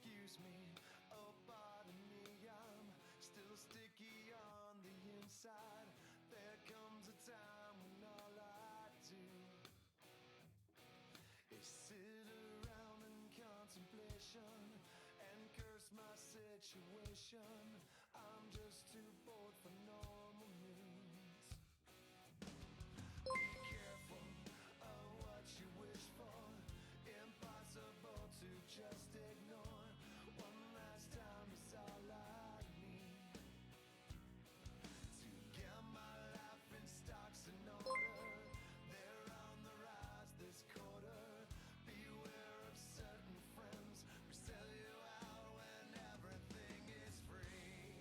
Excuse me, oh pardon me, I'm still sticky on the inside. There comes a time when all I do is sit around in contemplation and curse my situation. I'm just too bored for normal news. Be careful of what you wish for. Impossible to just ignore. One last time is all I need to get my life in stocks in order. They're on the rise this quarter. Beware of certain friends who sell you out when everything is free.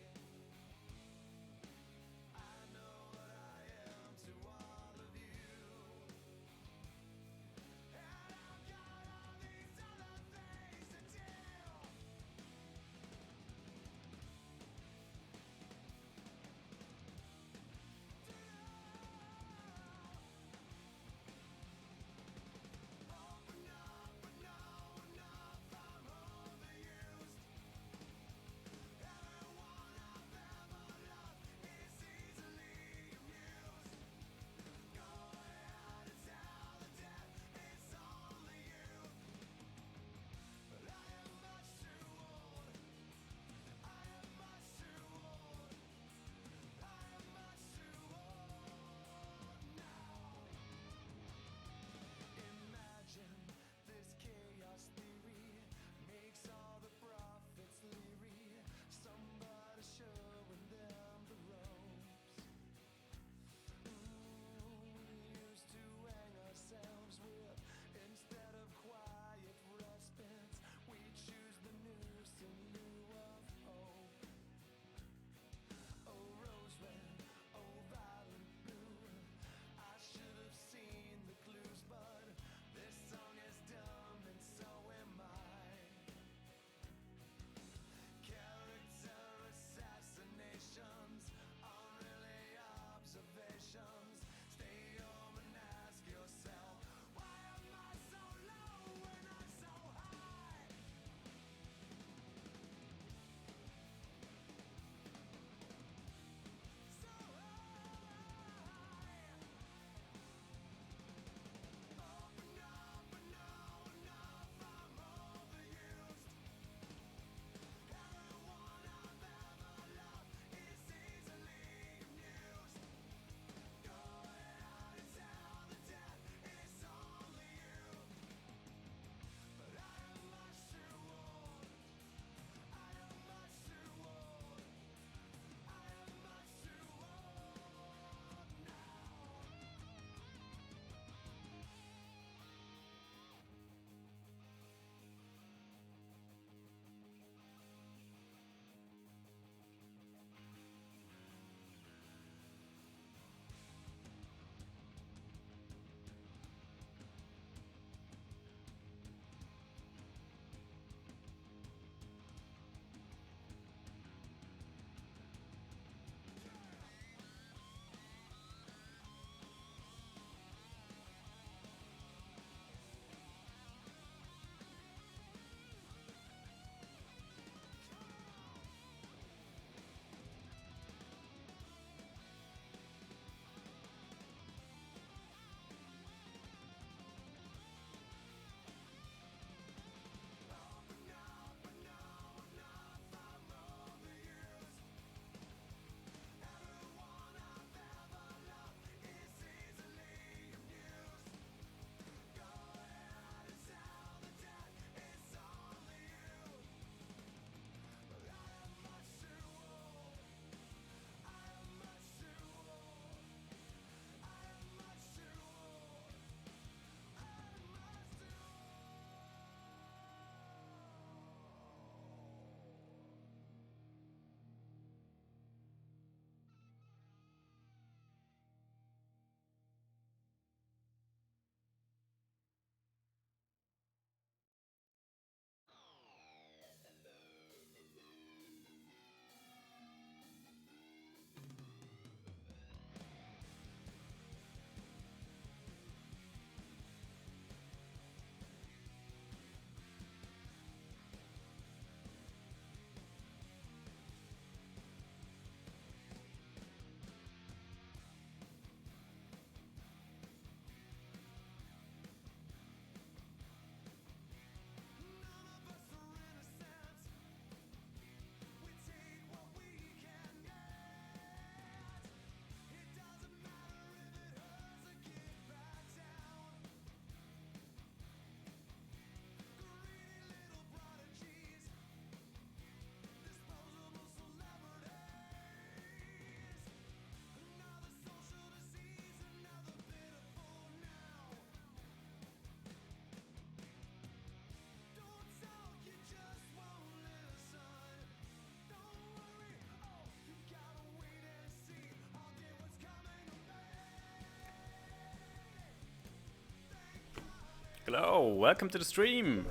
Hello, welcome to the stream.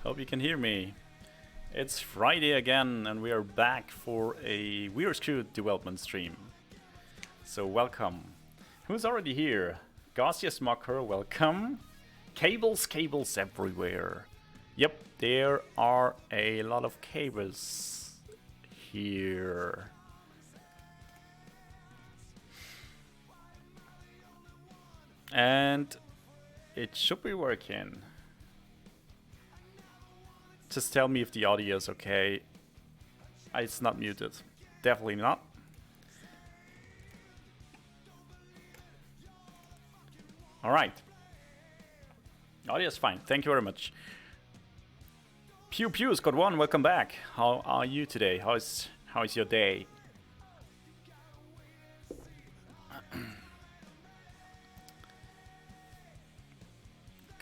Hope you can hear me. It's Friday again, and we are back for a We're Screwed development stream. So welcome. Who's already here? Gaussius Mocker, welcome. Cables everywhere. Yep, there are a lot of cables here. And it should be working. Just tell me if the audio is okay. It's not muted. Definitely not. Alright. Audio is fine. Thank you very much. Pew Pew Squad 1, welcome back. How are you today? How is your day?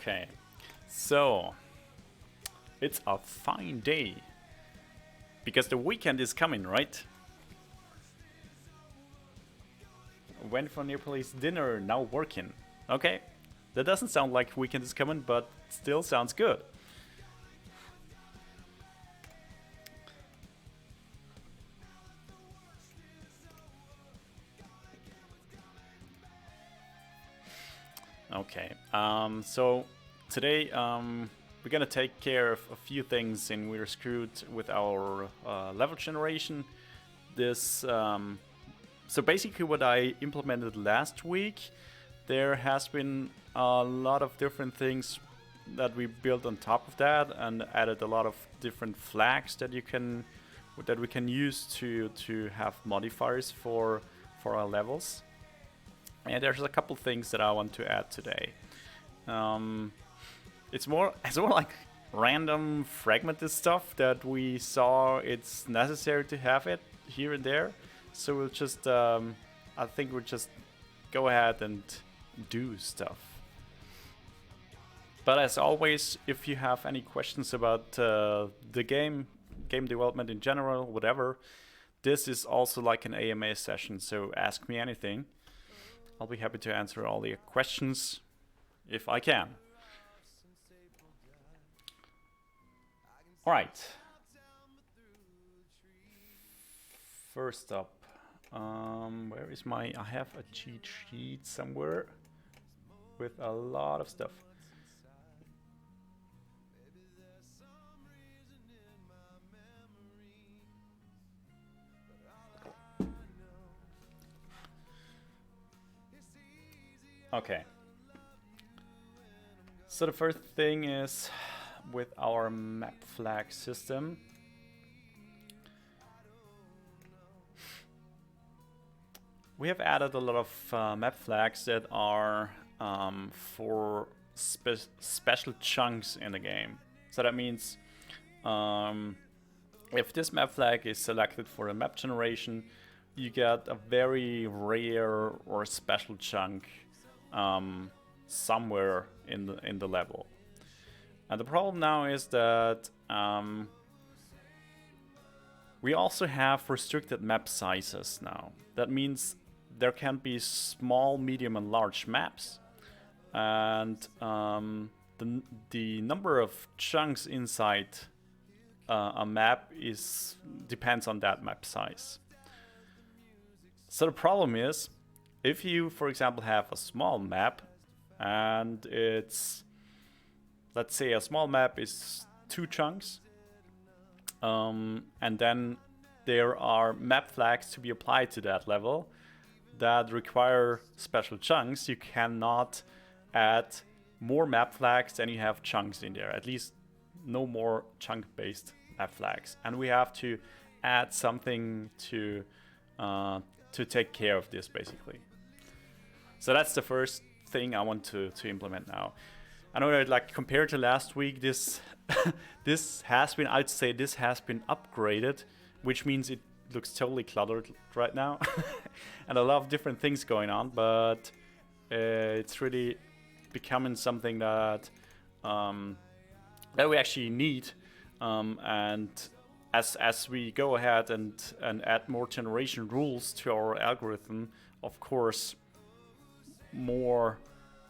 Okay. So it's a fine day. Because the weekend is coming, right? Went for near police dinner, now working. Okay. That doesn't sound like weekend is coming, but still sounds good. Okay. So today we're gonna take care of a few things in We're Screwed with our level generation. This so basically what I implemented last week, there has been a lot of different things that we built on top of that, and added a lot of different flags that we can use to have modifiers for our levels. And there's a couple things that I want to add today. It's more like random fragmented stuff that we saw it's necessary to have it here and there. So we'll just, I think we'll just go ahead and do stuff. But as always, if you have any questions about the game development in general, whatever, this is also like an AMA session, so ask me anything. I'll be happy to answer all your questions if I can. Alright. First up, where is I have a cheat sheet somewhere with a lot of stuff. Okay. So the first thing is with our map flag system. We have added a lot of map flags that are for special chunks in the game. So that means if this map flag is selected for a map generation, you get a very rare or special chunk somewhere in the level. And the problem now is that we also have restricted map sizes now. That means there can be small, medium, and large maps, and the number of chunks inside a map depends on that map size. So the problem is, if you, for example, have a small map, and it's, let's say a small map is 2 chunks, and then there are map flags to be applied to that level that require special chunks, you cannot add more map flags than you have chunks in there. At least no more chunk-based map flags. And we have to add something to take care of this, basically. So that's the first thing I want to implement now. I know that, like, compared to last week, this I'd say this has been upgraded, which means it looks totally cluttered right now, and a lot of different things going on. But it's really becoming something that we actually need, and as we go ahead and add more generation rules to our algorithm, of course, more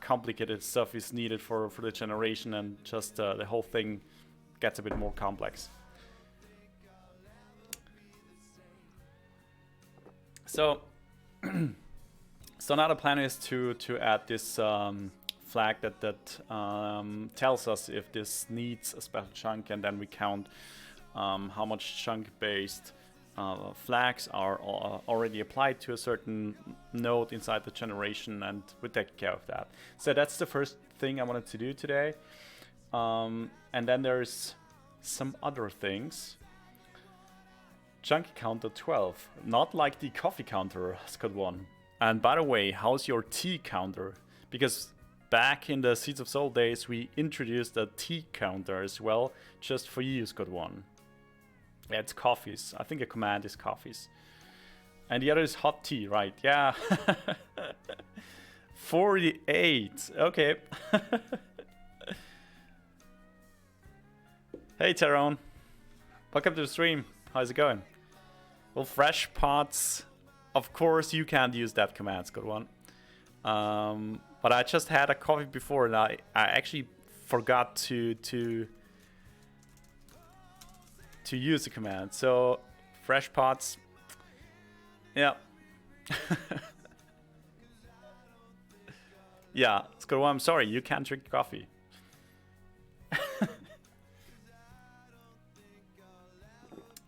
complicated stuff is needed for the generation, and just the whole thing gets a bit more complex. So, so now the plan is to add this flag that tells us if this needs a special chunk, and then we count how much chunk-based flags are already applied to a certain node inside the generation, and we take care of that. So that's the first thing I wanted to do today. And then there's some other things. Chunk counter 12, not like the coffee counter, Scott1. And by the way, how's your tea counter? Because back in the Seeds of Soul days, we introduced a tea counter as well, just for you, Scott1. Yeah, it's coffees. I think a command is coffees. And the other is hot tea, right? Yeah. 48. Okay. Hey, Tyrone. Welcome to the stream. How's it going? Well, fresh pots. Of course, you can't use that command, Scott1. But I just had a coffee before, and I actually forgot to use the command. So fresh pots, yeah. Yeah, Scott1, I'm sorry, you can't drink coffee.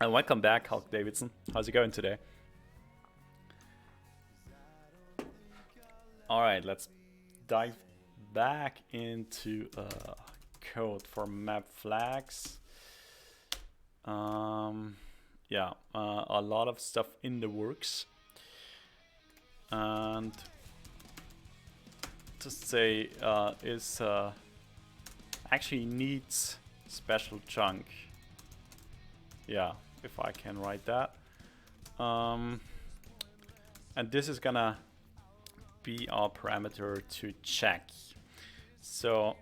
And welcome back, Hulk Davidson. How's it going today? All right, let's dive back into code for map flags. Yeah, a lot of stuff in the works, and just say is actually needs special chunk. Yeah, if I can write that. And this is gonna be our parameter to check. So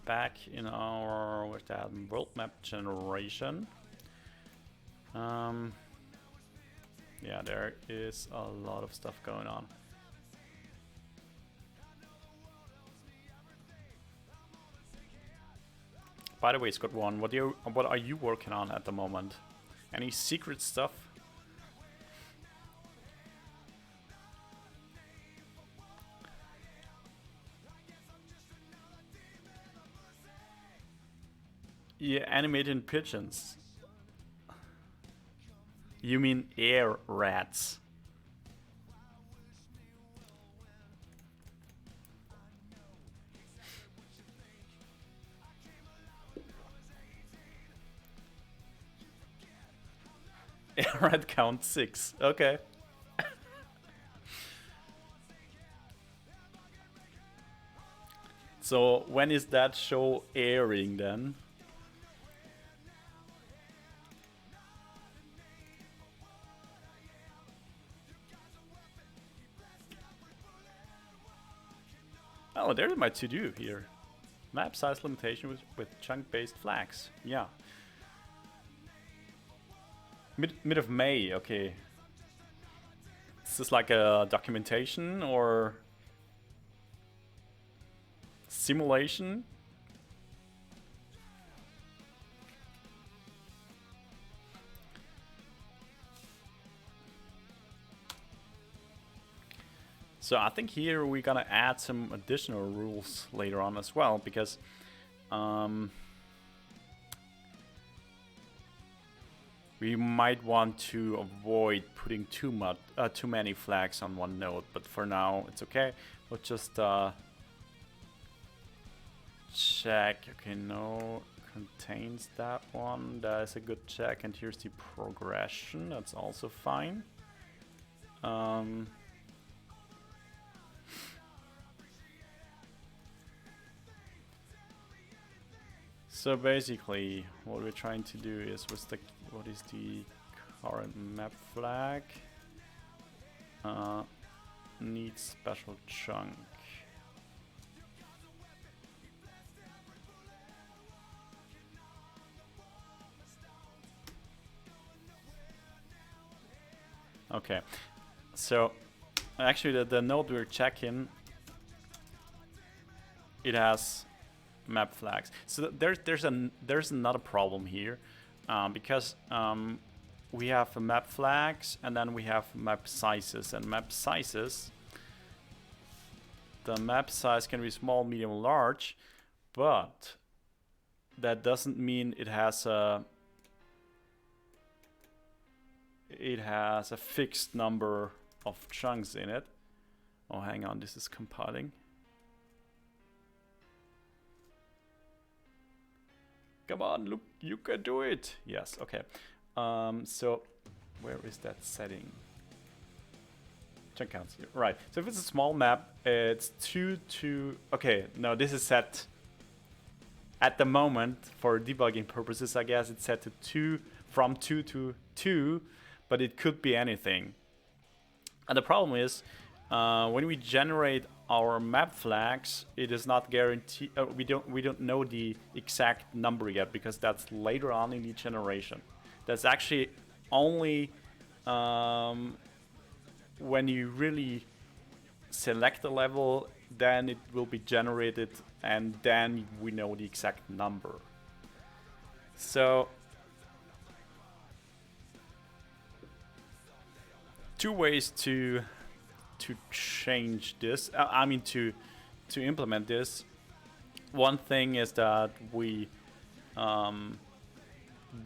back in our with that world map generation. Yeah, there is a lot of stuff going on. By the way, Scott1, what are you working on at the moment? Any secret stuff? Yeah, animating pigeons. You mean air rats? Air rat count 6. Okay. So when is that show airing then? Oh, there's my to-do here. Map size limitation with chunk-based flags. Yeah. Mid of May, okay. Is this like a documentation or simulation? So I think here we're gonna add some additional rules later on as well, because we might want to avoid putting too many flags on one node, but for now it's okay. We'll just check. Okay, no contains that one. That is a good check. And here's the progression. That's also fine. So basically, what we're trying to do is what is the current map flag? Needs special chunk. Okay, so actually the node we're checking it has map flags. So there's another problem here, because we have map flags and then we have map sizes, and map sizes, the map size can be small, medium, large, but that doesn't mean it has a fixed number of chunks in it. Oh, hang on, this is compiling. Come on, look, you can do it. Yes, okay. So where is that setting? Chunk counts here. Right. So if it's a small map, it's 2 to... Okay, no, this is set at the moment for debugging purposes. I guess it's set to 2, from 2 to 2, but it could be anything. And the problem is, when we generate our map flags, it is not guaranteed. We don't know the exact number yet, because that's later on in the generation. That's actually only when you really select a level, then it will be generated, and then we know the exact number. So two ways to change this. I mean to implement this. One thing is that we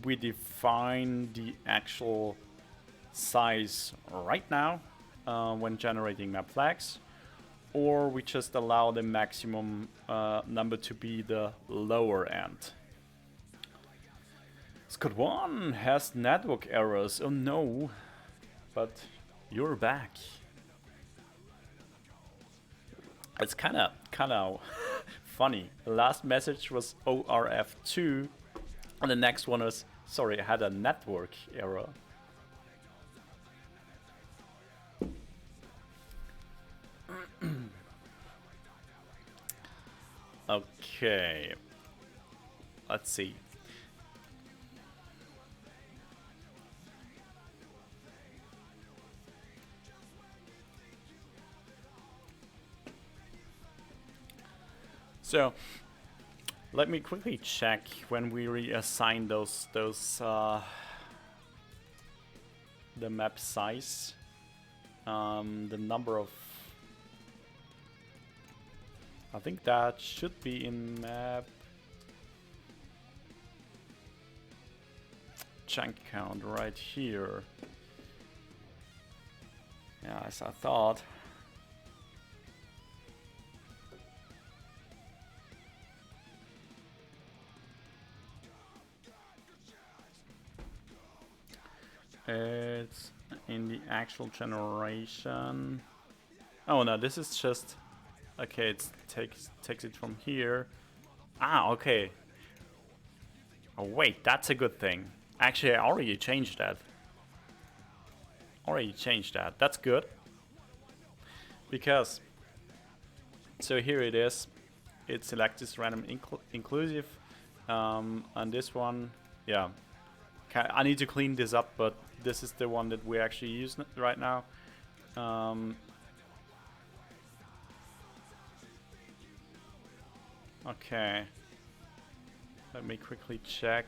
define the actual size right now when generating map flags, or we just allow the maximum number to be the lower end. Scott 1 has network errors. Oh no, but you're back. It's kind of funny. The last message was ORF2, and the next one was, sorry, I had a network error. Okay, let's see. So let me quickly check when we reassign those the map size, the number of. I think that should be in map chunk count right here. Yeah, as I thought. It's in the actual generation. Oh no, this is just okay. It takes it from here. Ah, okay. Oh wait, that's a good thing. Actually, I already changed that. That's good. Because so here it is. It selects this random inclusive, and this one, yeah. I need to clean this up, but this is the one that we actually use right now. Okay. Let me quickly check.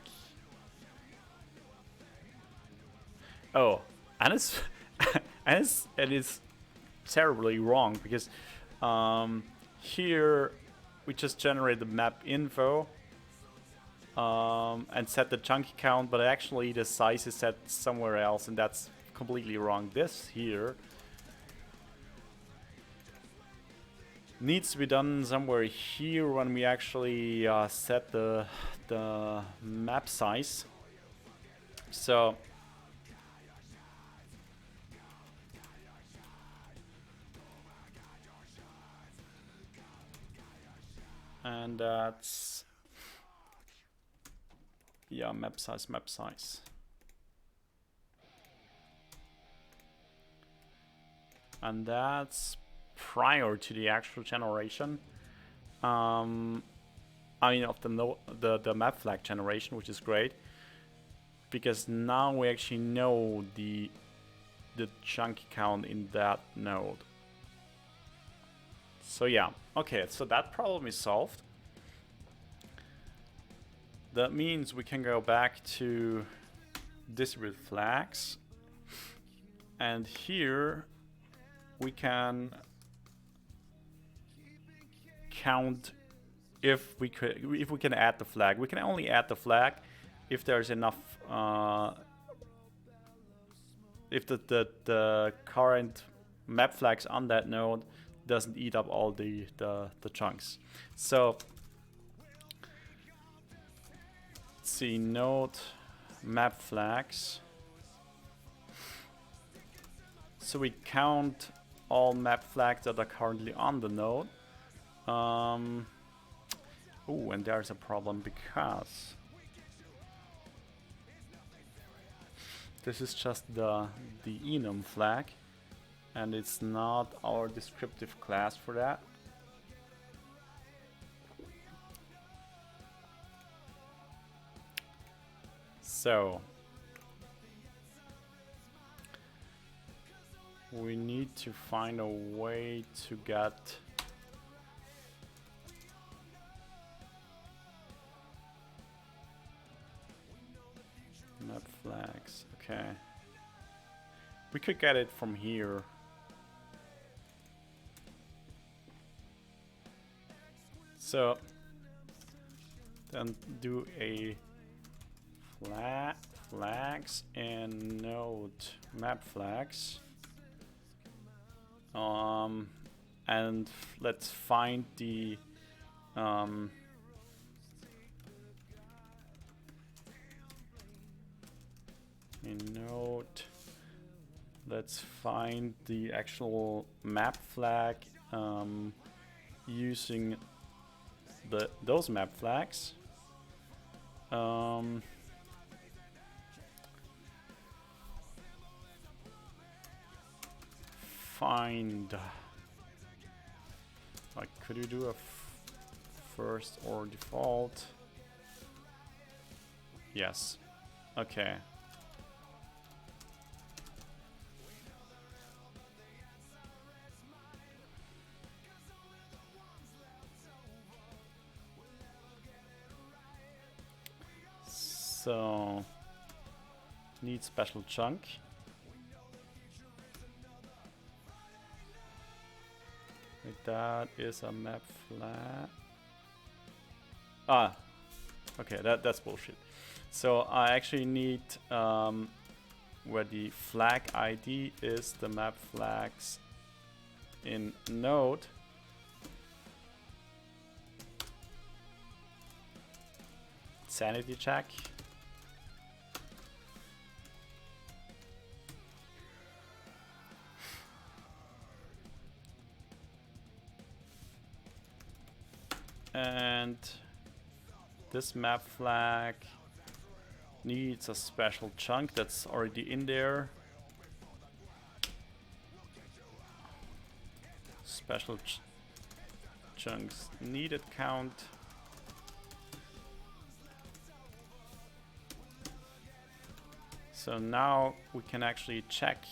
Oh, and it's it is terribly wrong, because here we just generate the map info. And set the chunky count, but actually the size is set somewhere else, and that's completely wrong. This here needs to be done somewhere here when we actually set the map size. So and that's yeah, map size. And that's prior to the actual generation. I mean, of the map flag generation, which is great, because now we actually know the chunky count in that node. So yeah, okay, so that problem is solved. That means we can go back to distribute flags, and here we can count if we can add the flag. We can only add the flag if there's enough if the current map flags on that node doesn't eat up all the chunks. So let's see, node map flags. So we count all map flags that are currently on the node. Oh, and there's a problem because this is just the enum flag, and it's not our descriptive class for that. So we need to find a way to get map flags. Okay, we could get it from here. So then do a flags and node map flags. And let's find the node. Let's find the actual map flag using those map flags. Find, like, could you do a first or default? Yes. Okay. So need special chunk. That is a map flag. Ah, okay, that's bullshit. So I actually need where the flag ID is the map flags in node. Sanity check. And this map flag needs a special chunk that's already in there. Special chunks needed count. So now we can actually check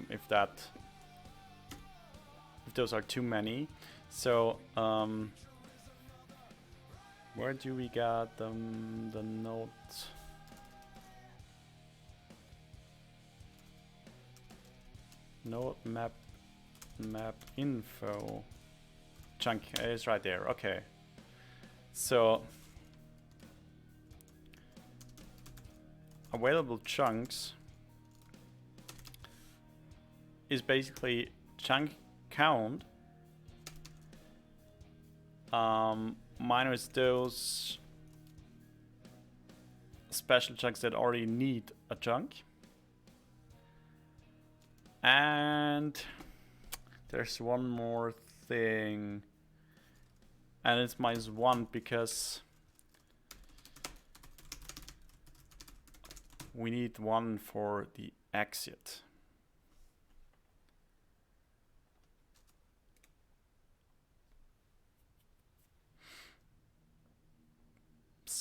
if those are too many. So where do we get the node? Node map info chunk is right there. Okay, so available chunks is basically chunk count minus those special chunks that already need a chunk. And there's one more thing, and it's -1 because we need one for the exit.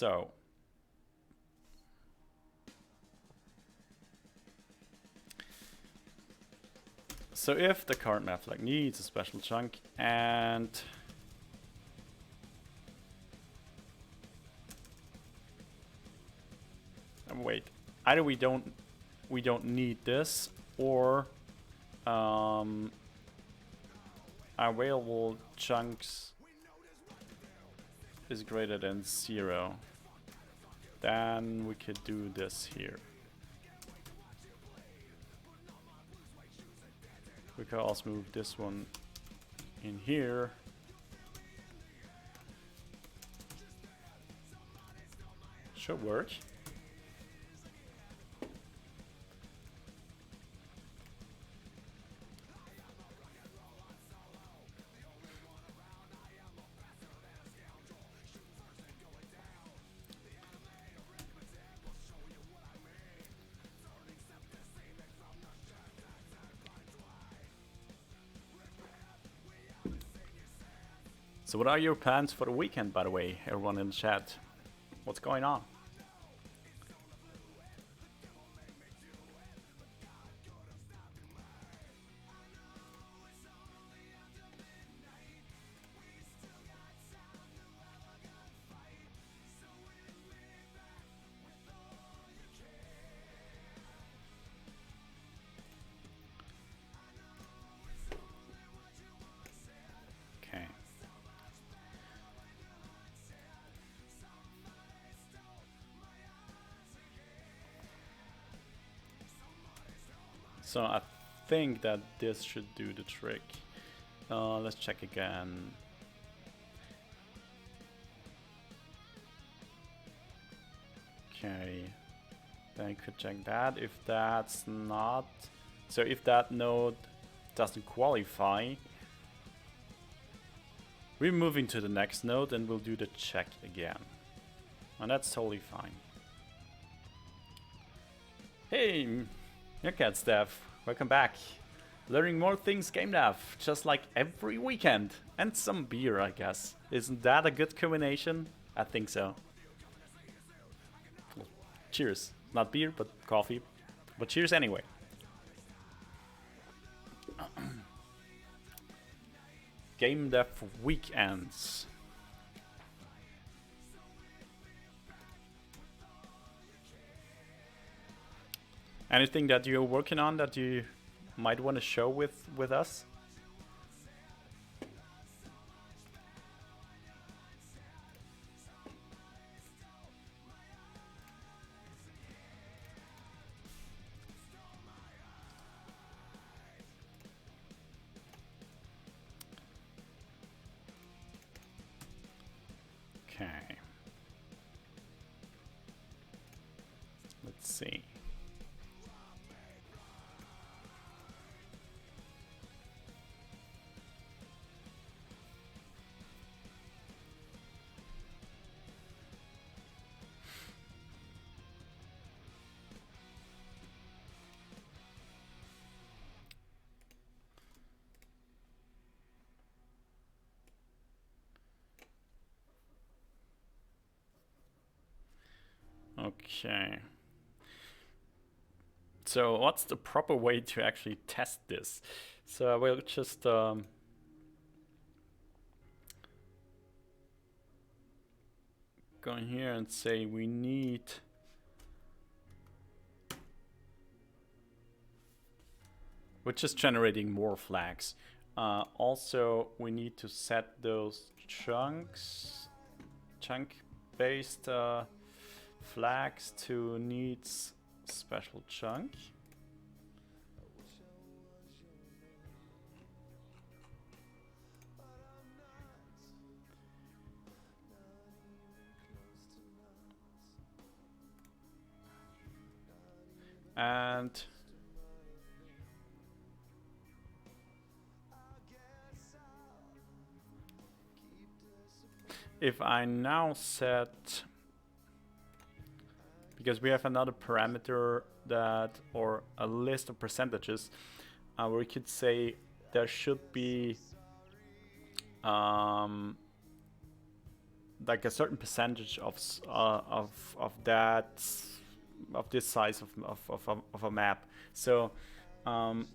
So if the current map flag needs a special chunk and wait, either we don't need this, or available chunks is greater than 0, then we could do this here. We could also move this one in here. Should work. So what are your plans for the weekend, by the way, everyone in the chat? What's going on? Okay. So I think that this should do the trick. Let's check again. Okay, then you could check that. If that's not, so if that node doesn't qualify, we're moving to the next node and we'll do the check again. And that's totally fine. Hey, Meerkat Steph, welcome back. Learning more things game dev, just like every weekend. And some beer, I guess. Isn't that a good combination? I think so. Well, cheers. Not beer, but coffee. But cheers anyway. Game dev weekends. Anything that you're working on that you might want to show with us? Okay. Let's see. Okay. So what's the proper way to actually test this? So I will just go in here and say we need we're just generating more flags. Also, we need to set those chunk-based flags to needs special chunk. And if I now set, because we have another parameter that, or a list of percentages, where we could say there should be like a certain percentage of this size of a map. So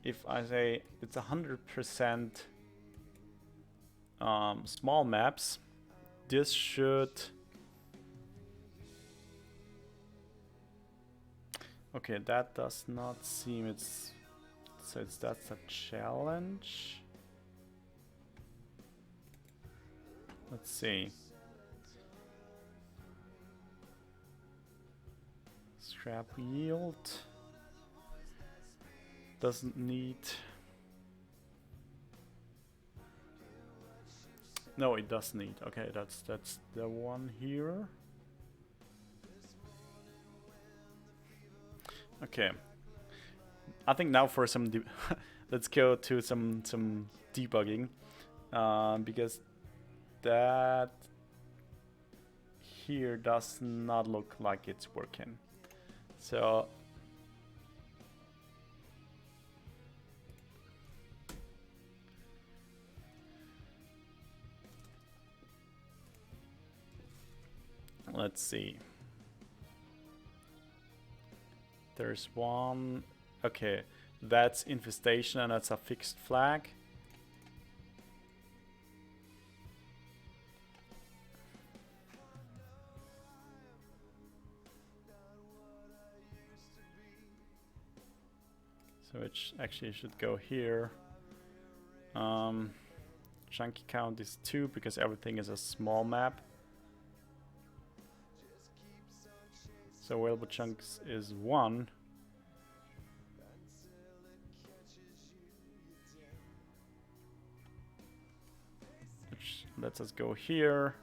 if I say it's 100% small maps, this should. Okay, that does not seem that's a challenge. Let's see. Scrap yield doesn't need. No, it does need. Okay, that's the one here. Okay. I think now for some let's go to some debugging, because that here does not look like it's working. So let's see. There's one. Okay, that's infestation and that's a fixed flag. So it actually should go here. Chunky count is 2 because everything is a small map. So available chunks is 1. Which lets us go here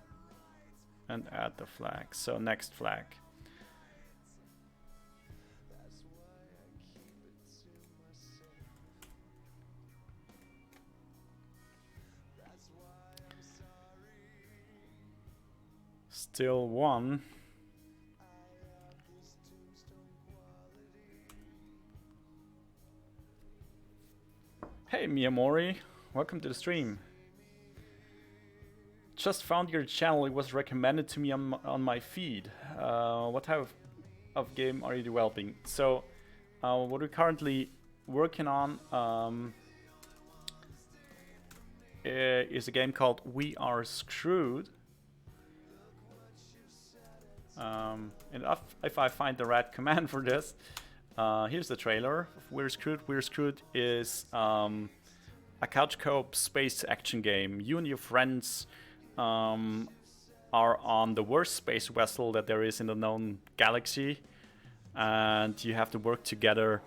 and add the flag. So next flag. Still 1. Hey Miyamori, welcome to the stream. Just found your channel, it was recommended to me on my feed. What type of game are you developing? So, what we're currently working on is a game called We Are Screwed. And if I find the right command for this, here's the trailer of We're Screwed. We're Screwed is a couch co-op space action game. You and your friends are on the worst space vessel that there is in the known galaxy, and you have to work together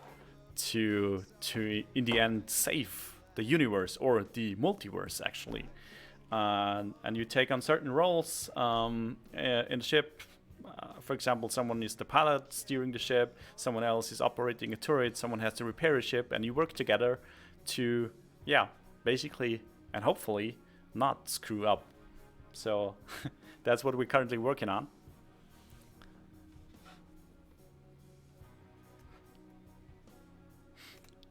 to in the end save the universe, or the multiverse actually. And you take on certain roles in the ship. For example, someone is the pilot steering the ship, someone else is operating a turret, someone has to repair a ship, and you work together to, yeah, basically and hopefully not screw up. So that's what we're currently working on.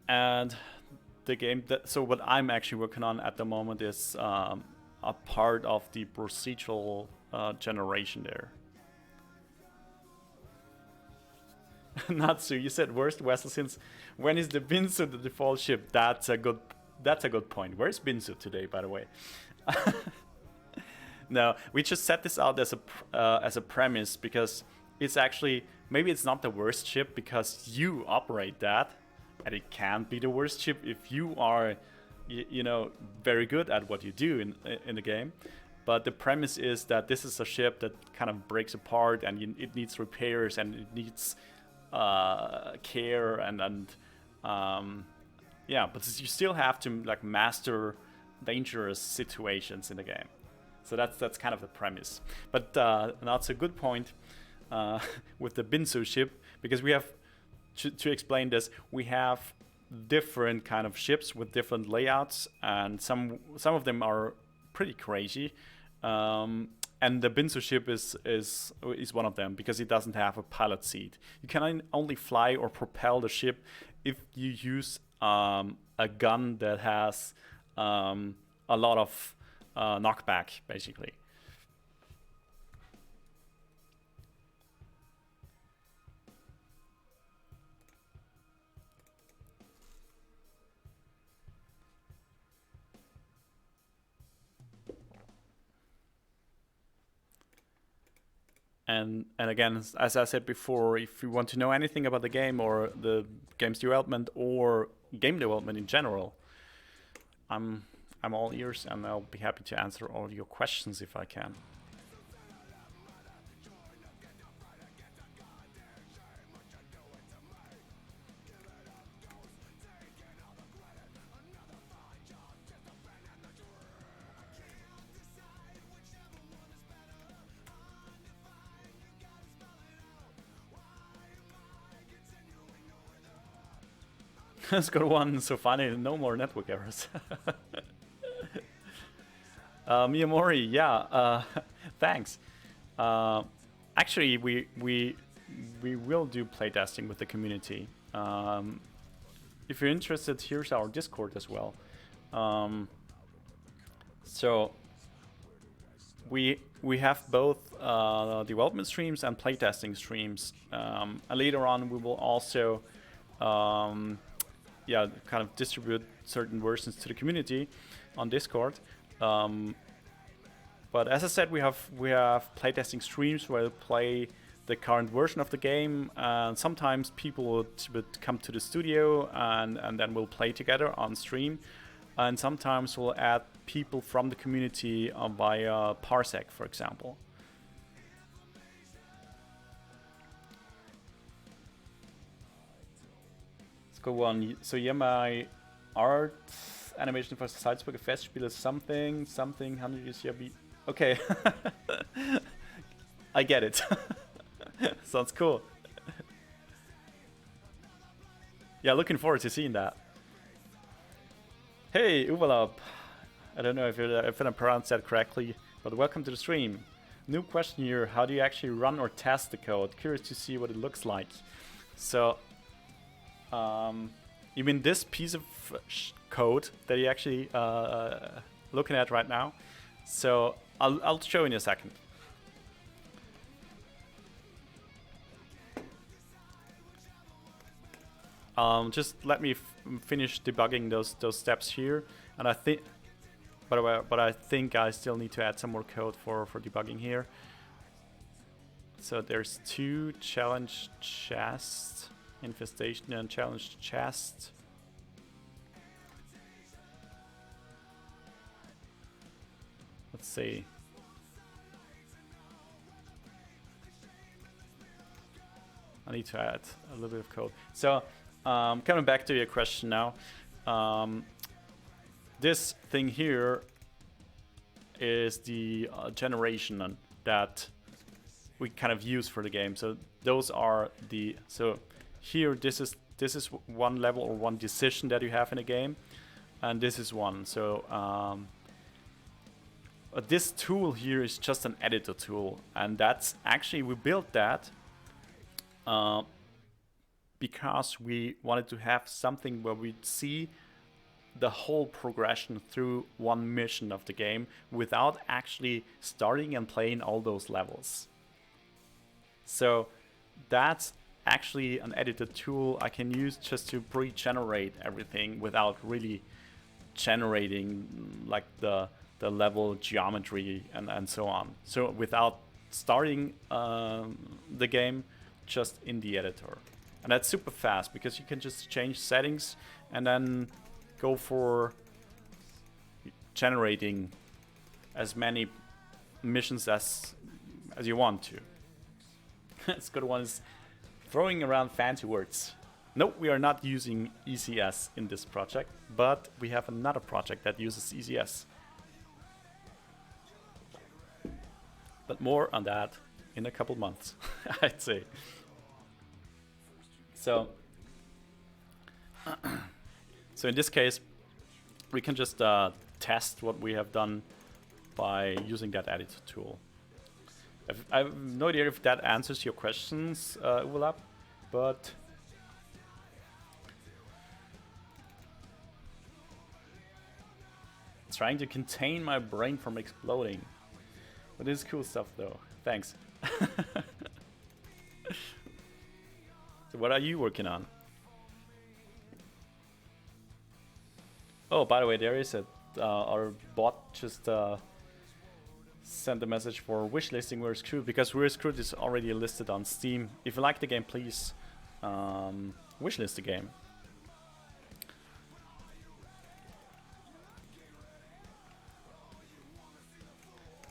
And the game so what I'm actually working on at the moment is a part of the procedural generation there. Natsu, you said worst vessel since when is the Binsu the default ship? That's a good point. Where's Binsu today, by the way? No, we just set this out as a premise because it's actually, maybe it's not the worst ship because you operate that, and it can't be the worst ship if you are, you know, very good at what you do in the game. But the premise is that this is a ship that kind of breaks apart, and it needs repairs, and it needs care and yeah, but you still have to like master dangerous situations in the game. So that's kind of the premise. But that's a good point with the Binsu ship, because we have to explain this. We have different kind of ships with different layouts, and some of them are pretty crazy. And the Binsu ship is one of them because it doesn't have a pilot seat. You can only fly or propel the ship if you use a gun that has a lot of knockback, basically. And again, as I said before, if you want to know anything about the game or the game's development or game development in general, I'm all ears, and I'll be happy to answer all your questions if I can. Score 1, so finally no more network errors. Miyamori, yeah, thanks. Actually, we will do playtesting with the community. If you're interested, here's our Discord as well. So we have both development streams and playtesting streams, and later on we will also kind of distribute certain versions to the community on Discord. But as I said, we have playtesting streams where we play the current version of the game, and sometimes people would come to the studio and then we'll play together on stream, and sometimes we'll add people from the community via Parsec, for example. Let's go on. So yeah, my art animation for Salzburger Festspiele is something 100 years here. Okay. I get it. Sounds cool. Yeah, looking forward to seeing that. Hey, Uvalab. I don't know if I pronounced that correctly, but welcome to the stream. New question here: how do you actually run or test the code? Curious to see what it looks like. So, you mean this piece of code that you're actually looking at right now? So I'll show you in a second. Just let me finish debugging those steps here, and I think, but I think I still need to add some more code for debugging here. So there's 2 challenge chests, infestation and challenge chest. Let's see. I need to add a little bit of code. So, coming back to your question now, this thing here is the generation that we kind of use for the game. So those are the, so here this is one level or one decision that you have in a game, and this is one. So this tool here is just an editor tool, and that's actually, we built that because we wanted to have something where we see the whole progression through one mission of the game without actually starting and playing all those levels. So that's actually an editor tool I can use just to pre-generate everything without really generating like the level geometry and so on. So without starting the game, just in the editor. And that's super fast because you can just change settings and then go for generating as many missions as you want to. It's good ones throwing around fancy words. No, we are not using ECS in this project, but we have another project that uses ECS. But more on that in a couple months, I'd say. So in this case, we can just test what we have done by using that editor tool. I have no idea if that answers your questions, Uvalab, but trying to contain my brain from exploding. But this is cool stuff though. Thanks. So what are you working on? Oh, by the way, there is a our bot just send a message for wishlisting We're Screwed, because We're Screwed is already listed on Steam. If you like the game, please wishlist the game.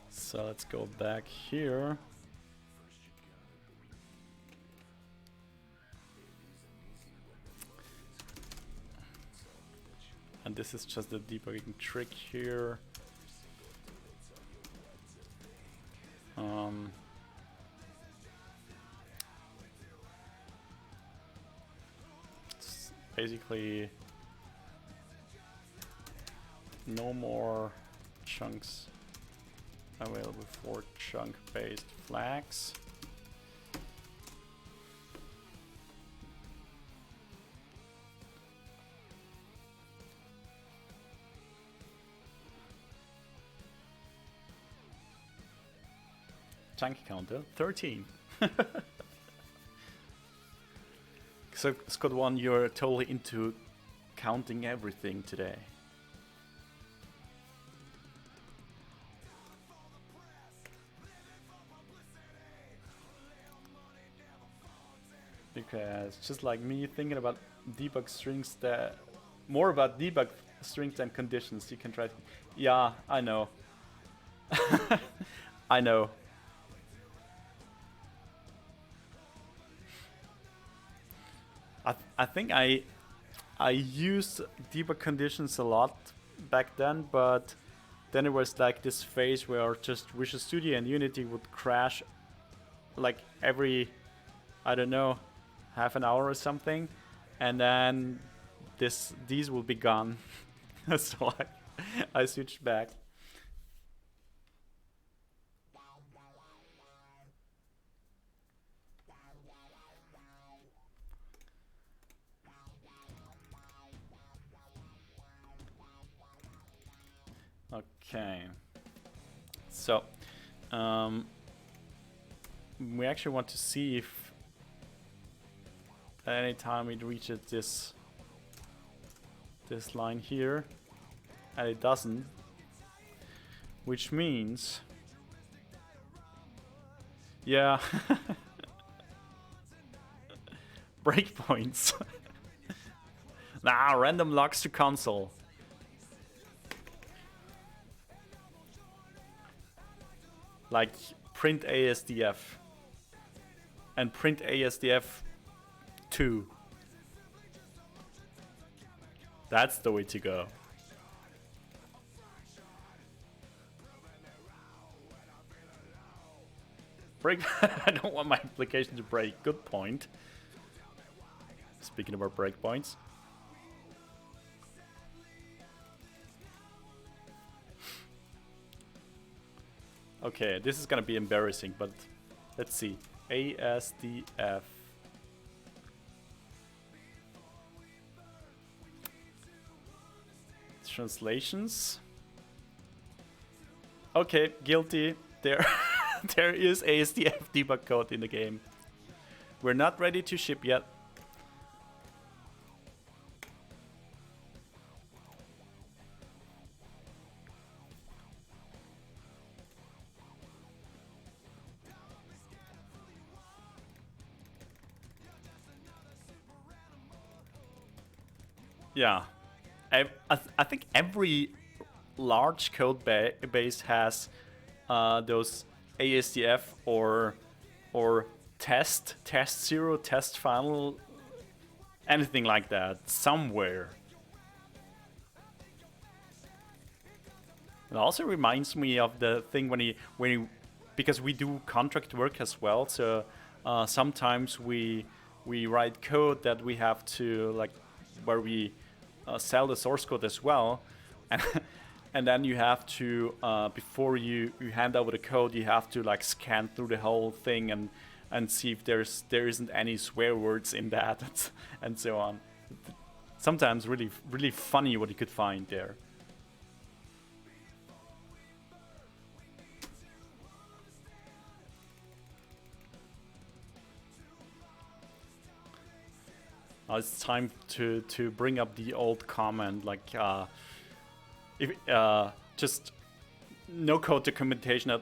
So let's go back here. And this is just the debugging trick here. It's basically no more chunks available for chunk-based flags. Chunk counter 13. So Scott 1, you're totally into counting everything today. Because just like me thinking about debug strings, that more about debug strings than conditions, you can try to, yeah, I know. I know. I think I used debug conditions a lot back then, but then it was like this phase where just Visual Studio and Unity would crash like every, I don't know, half an hour or something, and then these will be gone. So I switched back. Okay, so we actually want to see if at any time it reaches this line here, and it doesn't, which means, yeah, breakpoints. Nah, random locks to console. Like print ASDF and print ASDF 2. That's the way to go. Break. I don't want my application to break. Good point. Speaking about breakpoints. Okay, this is gonna be embarrassing, but let's see. ASDF. Translations. Okay, guilty. There, there is ASDF debug code in the game. We're not ready to ship yet. Yeah, I think every large code base has those ASDF or test 0, test final, anything like that somewhere. It also reminds me of the thing when you because we do contract work as well, so sometimes we write code that we have to, like, where we sell the source code as well, and then you have to before you hand over the code, you have to like scan through the whole thing and see if there isn't any swear words in that and so on. Sometimes really funny what you could find there. It's time to bring up the old comment, like if just no code documentation at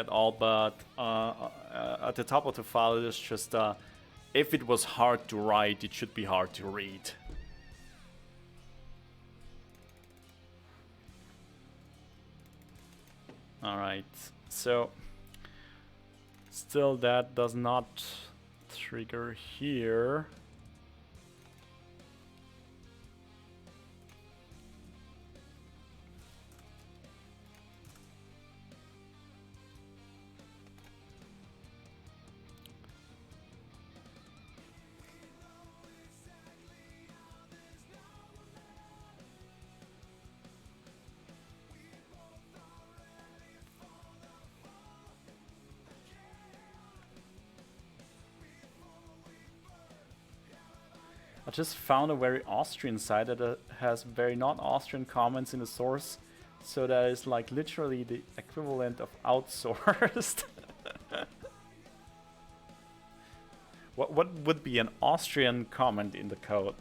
all, but at the top of the file it is just if it was hard to write, it should be hard to read. Alright, so still that does not trigger here. I just found a very Austrian site that has very not Austrian comments in the source, so that is like literally the equivalent of outsourced. What would be an Austrian comment in the code?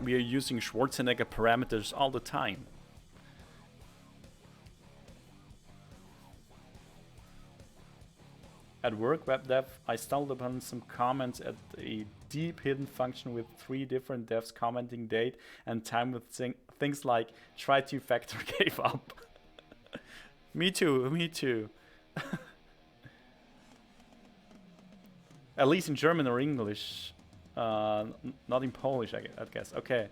We are using Schwarzenegger parameters all the time. At work, web dev, I stumbled upon some comments at a deep hidden function with 3 different devs commenting date and time with things like try to factor gave up. Me too, me too. At least in German or English. Not in Polish, I guess. Okay.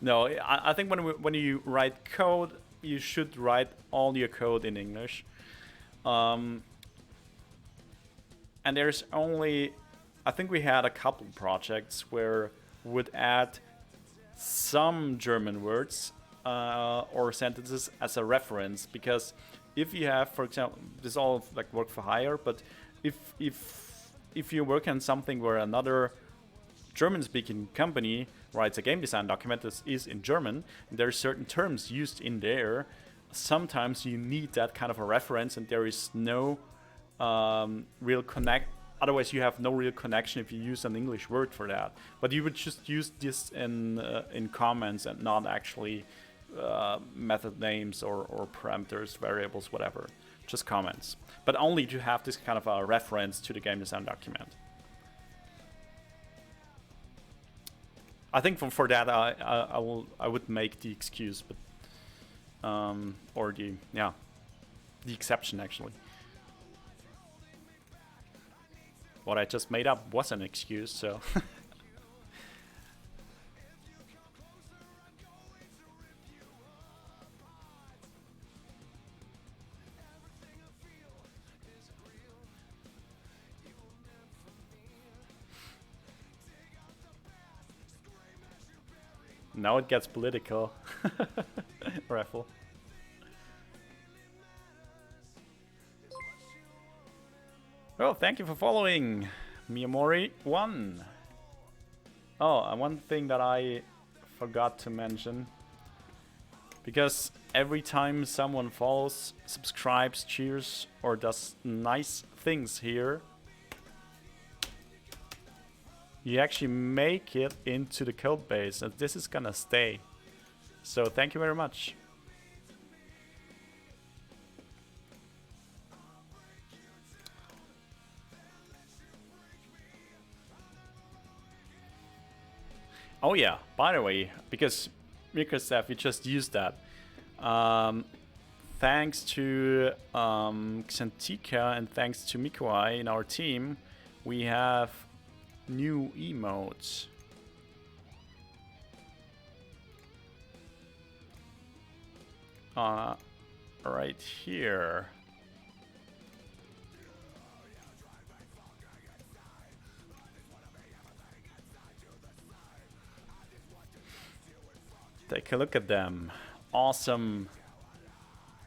No, I think when you write code, you should write all your code in English. And there's only, I think we had a couple projects where we would add some German words or sentences as a reference, because if you have, for example, this all like work for hire, but if you work on something where another German-speaking company writes a game design document that is in German, and there are certain terms used in there, sometimes you need that kind of a reference, and there is no real otherwise you have no real connection if you use an English word for that. But you would just use this in comments and not actually method names or parameters, variables, whatever. Just comments. But only to have this kind of a reference to the game design document. I think for that I would make the excuse, but or the exception actually. What I just made up was an excuse, so. Now it gets political. Raffle. Oh, thank you for following, Miyamori1. Oh, and one thing that I forgot to mention, because every time someone follows, subscribes, cheers, or does nice things here, you actually make it into the code base, and this is gonna stay. So thank you very much. Oh yeah, by the way, because Microsoft, we just used that. Thanks to Xantica and thanks to Mikuai in our team, we have new emotes. Right here. Take a look at them. Awesome.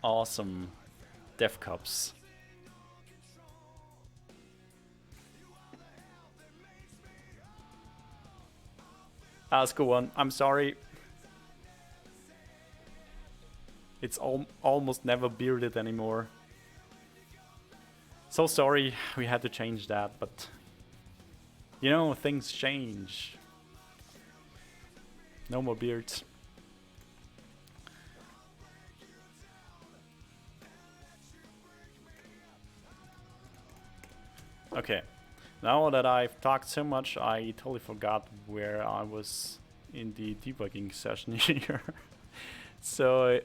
Awesome dev cups. Ask one. I'm sorry. It's almost never bearded anymore. So sorry we had to change that, but you know, things change. No more beards. Okay, now that I've talked so much, I totally forgot where I was in the debugging session here. So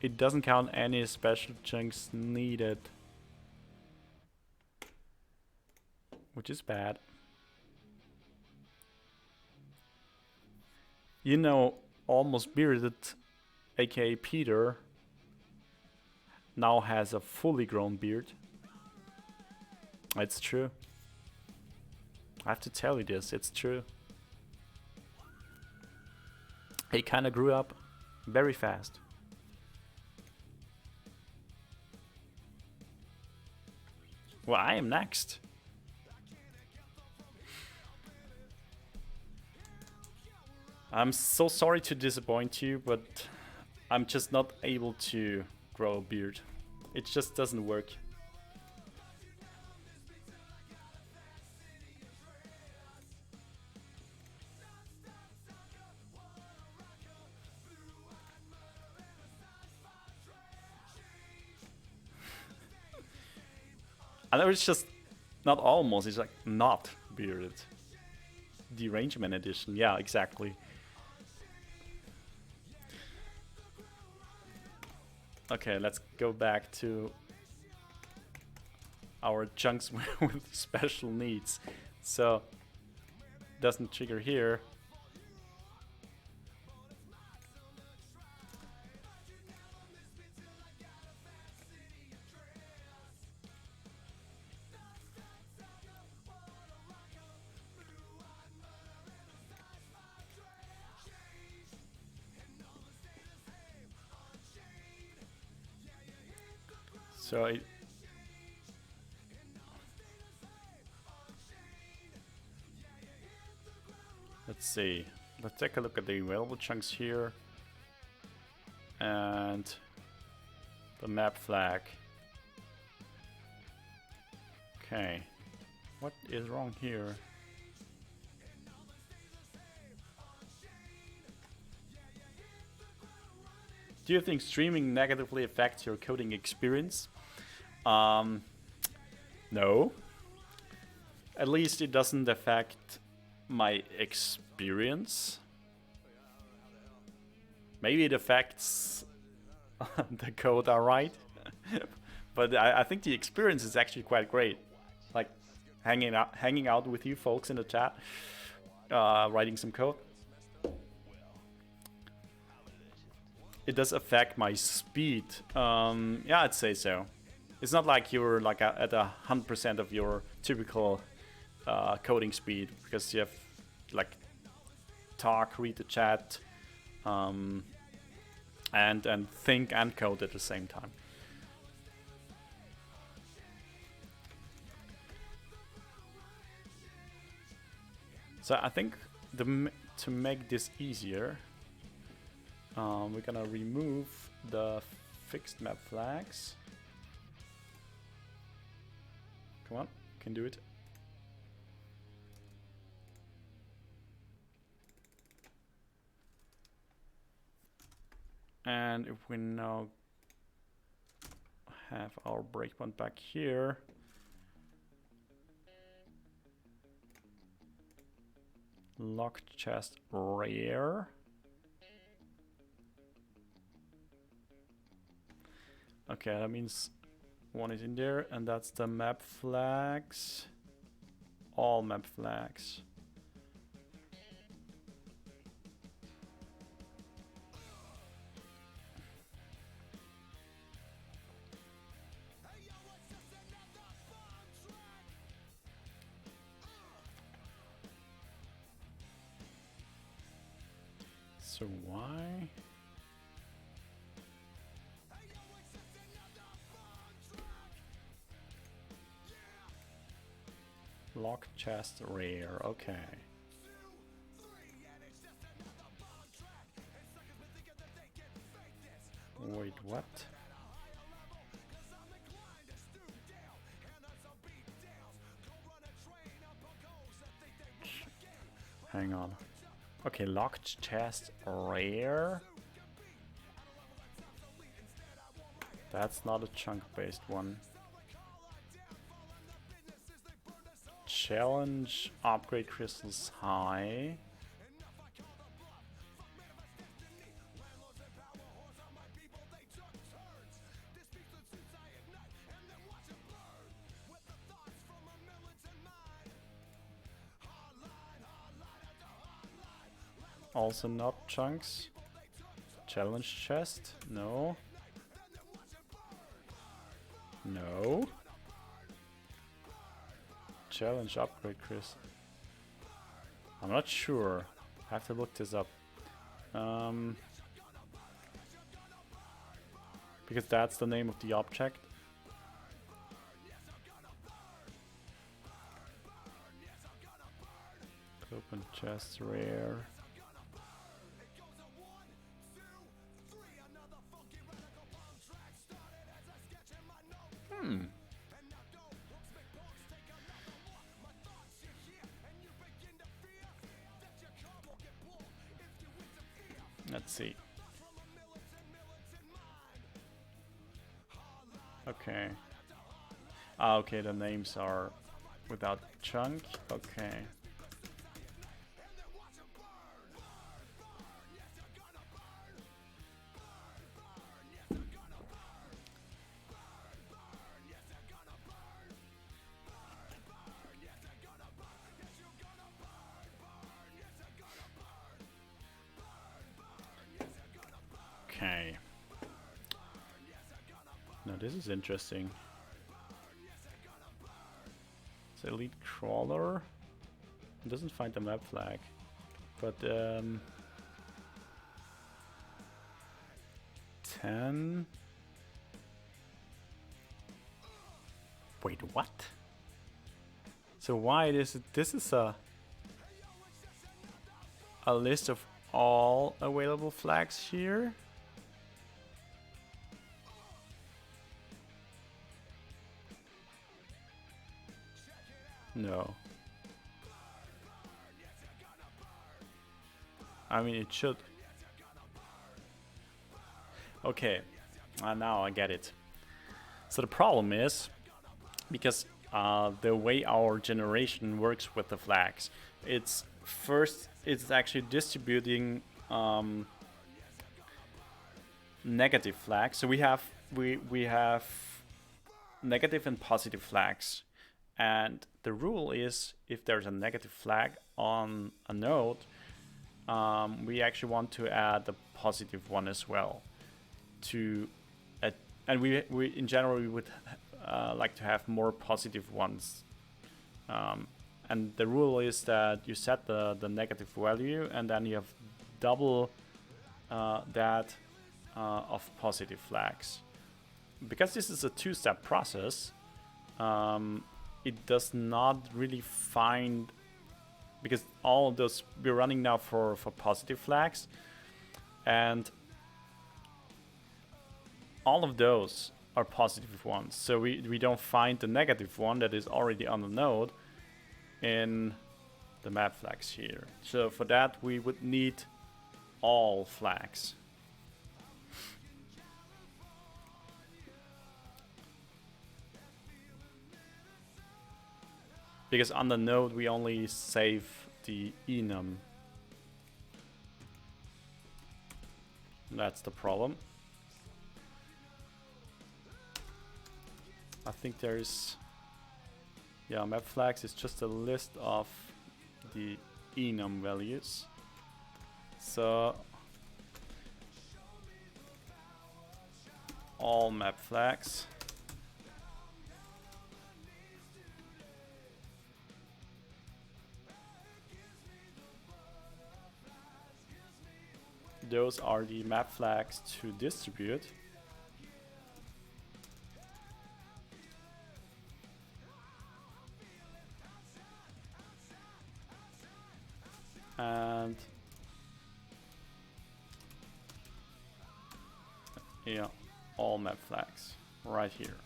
it doesn't count any special chunks needed, which is bad. You know, Almost Bearded, aka Peter, now has a fully grown beard. It's true. I have to tell you this, it's true. He kinda grew up very fast. Well, I am next. I'm so sorry to disappoint you, but I'm just not able to grow a beard. It just doesn't work. I know it's just not almost, it's like not bearded. Derangement edition, yeah, exactly. Okay, let's go back to our chunks with special needs. So, doesn't trigger here. So let's see. Let's take a look at the available chunks here. And the map flag. Okay. What is wrong here? Do you think streaming negatively affects your coding experience? No. At least it doesn't affect my experience. Maybe it affects the code, alright. But I think the experience is actually quite great. Like hanging out with you folks in the chat, writing some code. It does affect my speed. Yeah, I'd say so. It's not like you're like at 100% of your typical coding speed, because you have like talk, read the chat, and think and code at the same time. So I think to make this easier, we're gonna remove the fixed map flags. Come on, can do it. And if we now have our breakpoint back here, locked chest rare. Okay, that means one is in there, and that's the map flags. All map flags. So why? Locked chest rare, okay. Wait, what? Hang on. Okay, locked chest rare. That's not a chunk-based one. Challenge upgrade crystals high. Also not chunks. Challenge chest? No. No. Challenge upgrade Chris. I'm not sure. I have to look this up. Because that's the name of the object. Open chest rare. Let's see. Okay. Ah, okay, the names are without chunk. Okay. Okay. Now this is interesting. It's elite crawler. It doesn't find the map flag, but 10. Wait, what? So why is it? This is a list of all available flags here. No. I mean, it should. Okay, now I get it. So the problem is, because the way our generation works with the flags, it's actually distributing negative flags. So we have negative and positive flags. And the rule is, if there's a negative flag on a node, we actually want to add the positive one as well. And we in general we would like to have more positive ones. And the rule is that you set the negative value, and then you have double that of positive flags. Because this is a two-step process. It does not really find, because all of those we're running now for positive flags, and all of those are positive ones. So we don't find the negative one that is already on the node in the map flags here. So for that we would need all flags. Because on the node we only save the enum. That's the problem. I think there is... Yeah, map flags is just a list of the enum values. So... all map flags. Those are the map flags to distribute. And yeah, all map flags right here.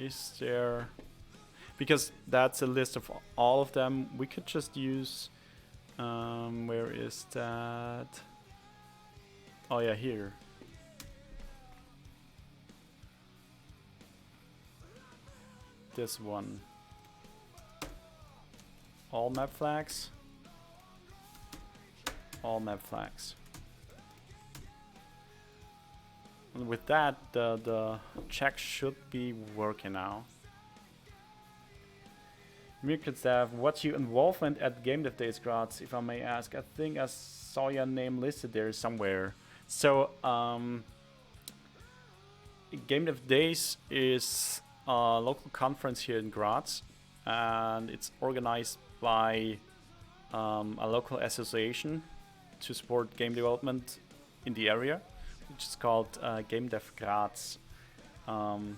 Is there... Because that's a list of all of them. We could just use... where is that? Oh yeah, here. This one. All map flags. All map flags. And with that, the check should be working now. Mirkatsav, what's your involvement at Game Dev Days, Graz, if I may ask? I think I saw your name listed there somewhere. So, Game Dev Days is a local conference here in Graz, and it's organized by a local association to support game development in the area, which is called Game Dev Graz. And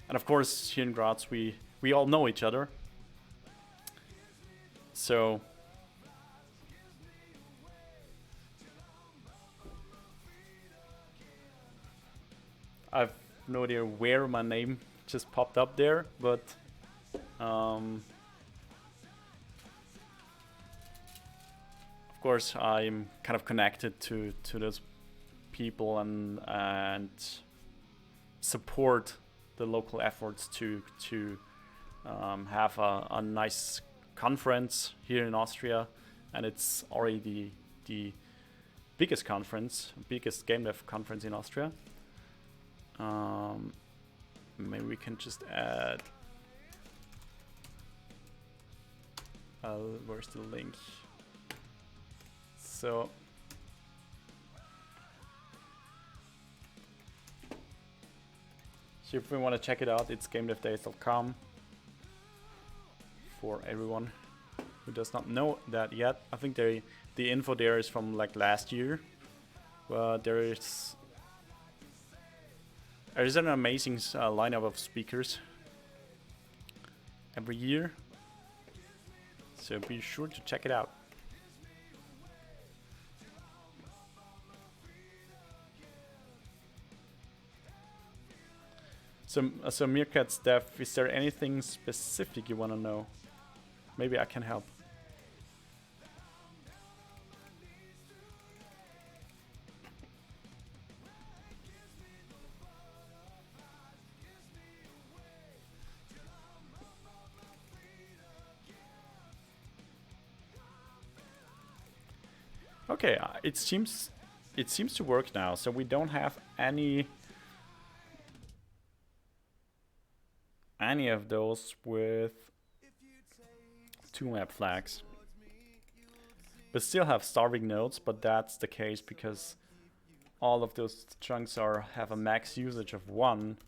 of course, here in Graz, we all know each other. So I've no idea where my name just popped up there, but of course I'm kind of connected to those people and support the local efforts to have a nice conference here in Austria, and it's already the biggest game dev conference in Austria. Maybe we can just add where's the link? So if we want to check it out, it's gamedevdays.com for everyone who does not know that yet. I think the info there is from like last year, but there is an amazing lineup of speakers every year, so be sure to check it out. So Meerkat Steph, is there anything specific you want to know? Maybe I can help. Okay, it seems to work now. So we don't have any of those with 2 map flags, but still have starving nodes. But that's the case because all of those chunks have a max usage of 1.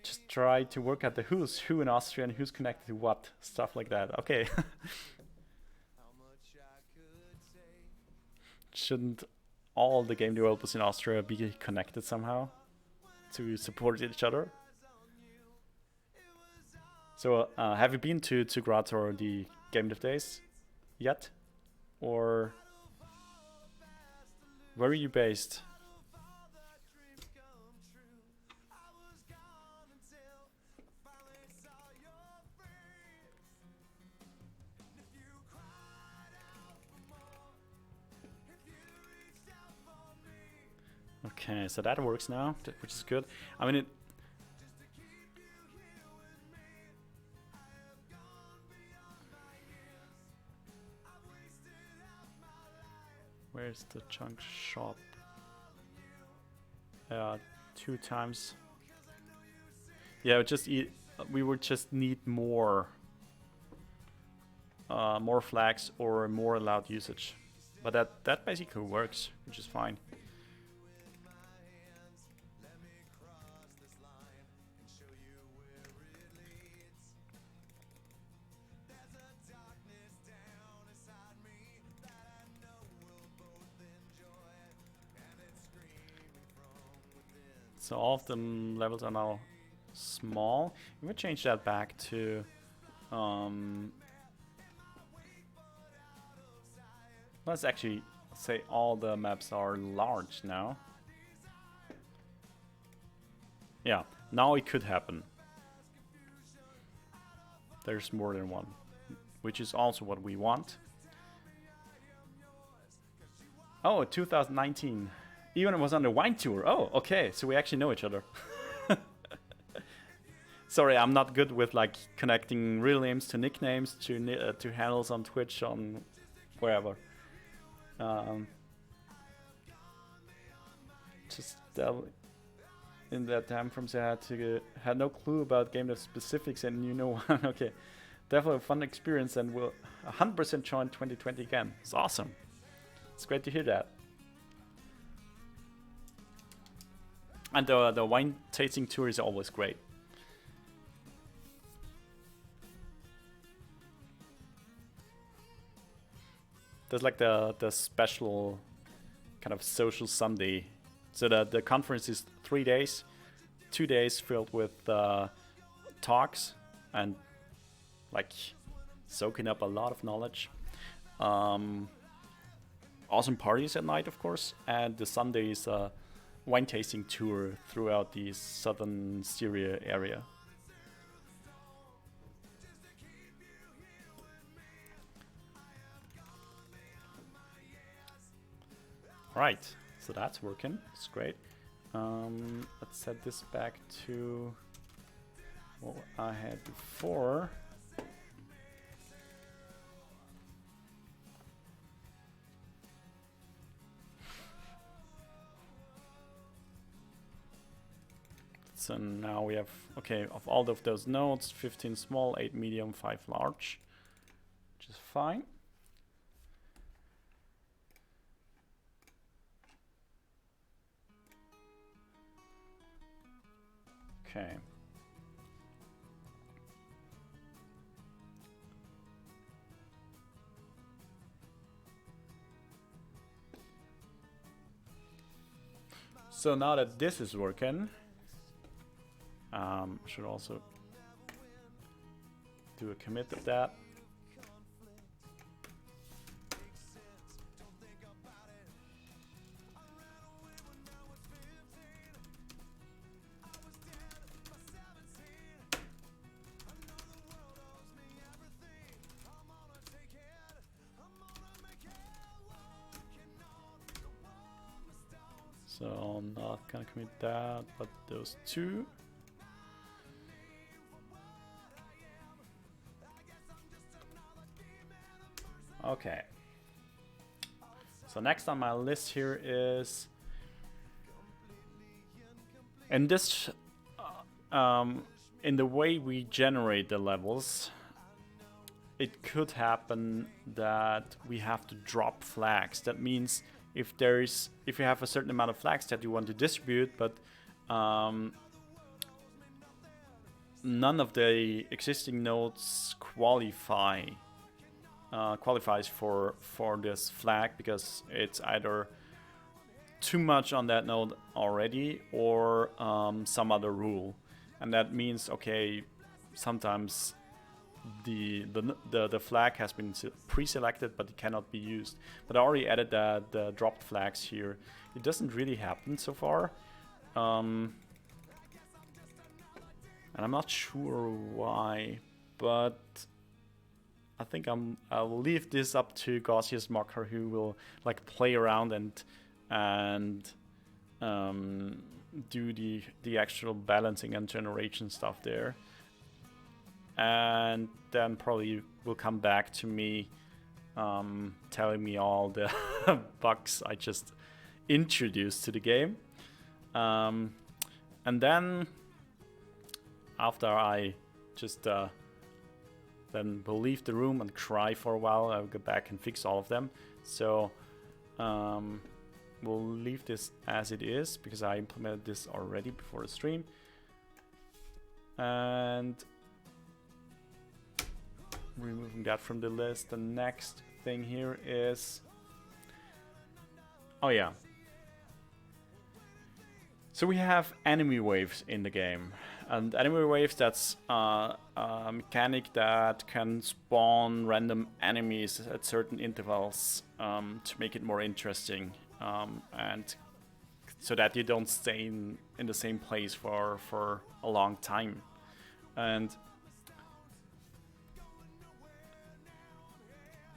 Just try to work out the who's who in Austria and who's connected to what, stuff like that. Okay. Shouldn't all the game developers in Austria be connected somehow to support each other? So have you been to Graz or the Game Dev Days yet? Or where are you based? Okay, so that works now, which is good. I mean, where's the chunk shop? 2 times. Yeah, we would just need more flags or more allowed usage, but that basically works, which is fine. So all of the levels are now small. If we change that back to let's actually say all the maps are large now. Yeah, now it could happen. There's more than one, which is also what we want. Oh, 2019. Even it was on the wine tour. Oh, okay, so we actually know each other. Sorry, I'm not good with like connecting real names to nicknames to handles on Twitch, on wherever. Just in that time from I had no clue about game dev specifics, and you know one. Okay, definitely a fun experience, and will 100% join 2020 again. It's awesome. It's great to hear that. And the wine tasting tour is always great. There's like the special kind of social Sunday. So the conference is 3 days, 2 days filled with talks and like soaking up a lot of knowledge. Awesome parties at night, of course, and the Sunday is a wine tasting tour throughout the southern Syria area. Right, so that's working. It's great. Let's set this back to what I had before. So now we have, okay, of all of those nodes, 15 small, 8 medium, 5 large, which is fine. Okay. So now that this is working, should also do a commit of that. So I'm not gonna commit that, but those two. Okay. So next on my list here is, in this, in the way we generate the levels, it could happen that we have to drop flags. That means if you have a certain amount of flags that you want to distribute, but none of the existing nodes qualifies for this flag because it's either too much on that node already or some other rule, and that means, okay, sometimes the flag has been pre-selected but it cannot be used. But I already added the dropped flags here. It doesn't really happen so far, and I'm not sure why, but I think I'll leave this up to Gaussius Marker, who will like play around and do the actual balancing and generation stuff there. And then probably will come back to me telling me all the bugs I just introduced to the game. And then after I just then will leave the room and cry for a while, I'll go back and fix all of them. So we'll leave this as it is because I implemented this already before the stream. And removing that from the list. The next thing here is, oh yeah, so we have enemy waves in the game, and enemy waves, that's a mechanic that can spawn random enemies at certain intervals to make it more interesting, and so that you don't stay in the same place for a long time. And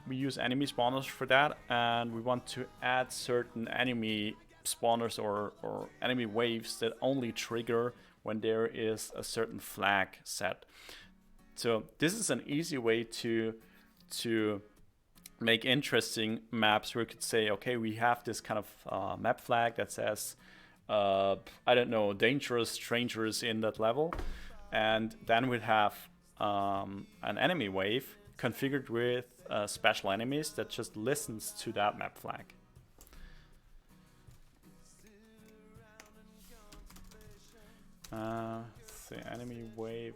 we use enemy spawners for that, and we want to add certain enemy spawners or enemy waves that only trigger when there is a certain flag set. So this is an easy way to make interesting maps where you could say, okay, we have this kind of map flag that says, I don't know, dangerous strangers in that level, and then we'd have an enemy wave configured with special enemies that just listens to that map flag. Let's see, enemy wave.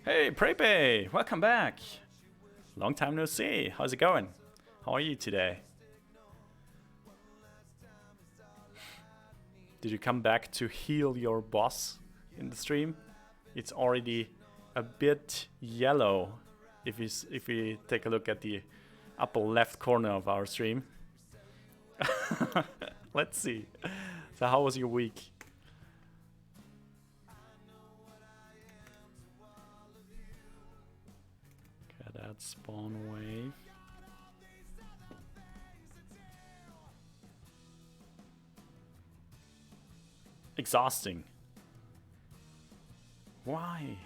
Hey, Prepe! Welcome back! Long time no see. How's it going? How are you today? Did you come back to heal your boss in the stream? It's already a bit yellow if we take a look at the upper left corner of our stream. Let's see. So how was your week? Okay, that's spawn wave. Exhausting. Why?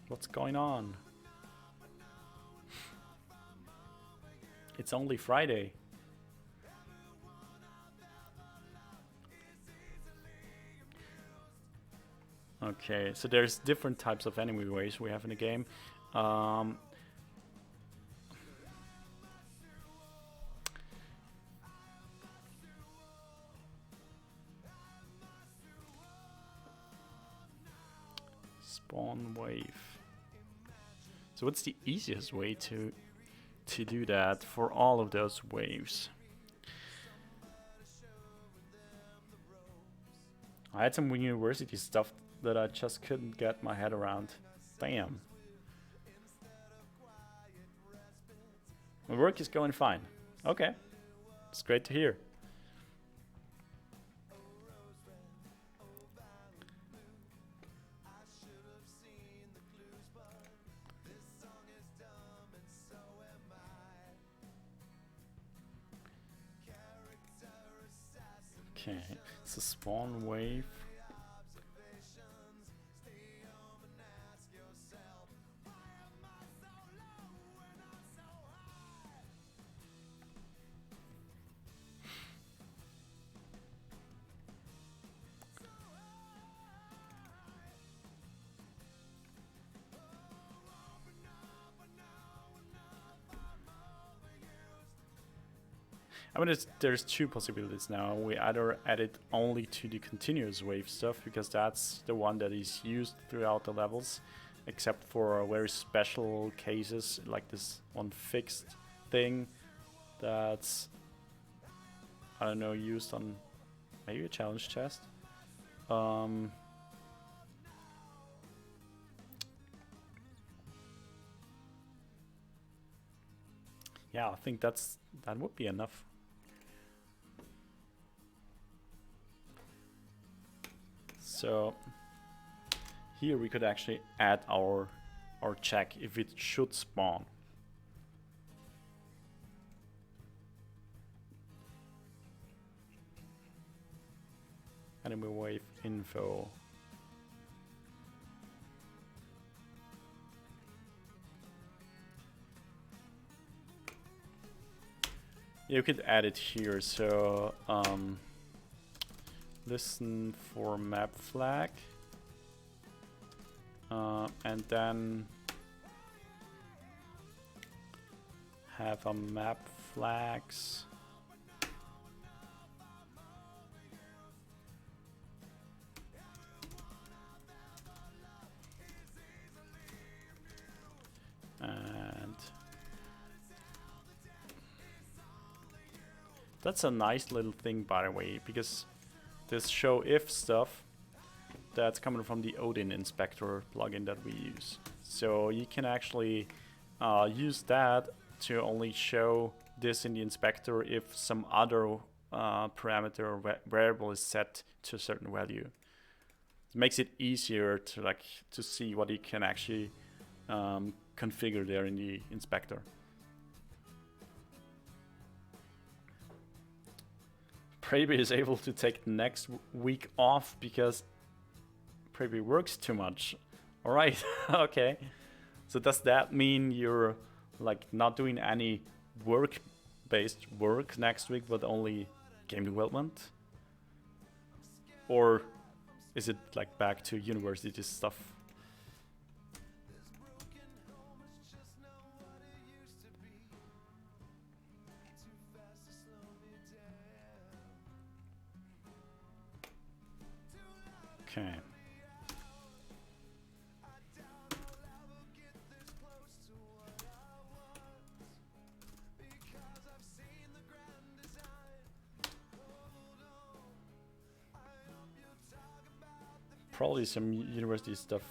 What's going on? It's only Friday. Okay, so there's different types of enemy waves we have in the game. Spawn wave. So what's the easiest way to do that for all of those waves? I had some university stuff that I just couldn't get my head around. Damn. My work is going fine. Okay. It's great to hear. Okay, it's a spawn wave. I mean, there's two possibilities now. We either add it only to the continuous wave stuff, because that's the one that is used throughout the levels, except for very special cases, like this one fixed thing that's, I don't know, used on maybe a challenge chest. Yeah, I think that would be enough. So here we could actually add our check if it should spawn. Enemy wave info. You could add it here, so listen for map flag, and then have a map flags and that's a nice little thing, by the way, because this show if stuff that's coming from the Odin Inspector plugin that we use. So you can actually use that to only show this in the inspector if some other parameter or variable is set to a certain value. It makes it easier to see what you can actually configure there in the inspector. Preby is able to take the next week off because Preby works too much. Alright, okay. So does that mean you're like not doing any work-based work next week, but only game development? Or is it like back to university stuff? Okay. Probably some university stuff.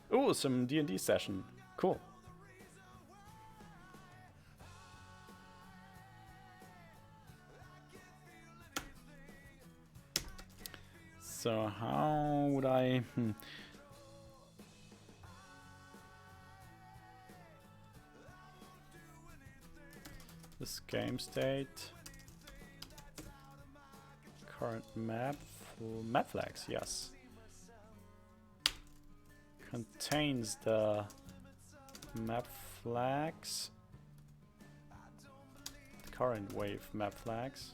Oh, some D&D session. Cool. So how would I... This game state. Current map. Map flags, yes. Contains the map flags. Current wave map flags.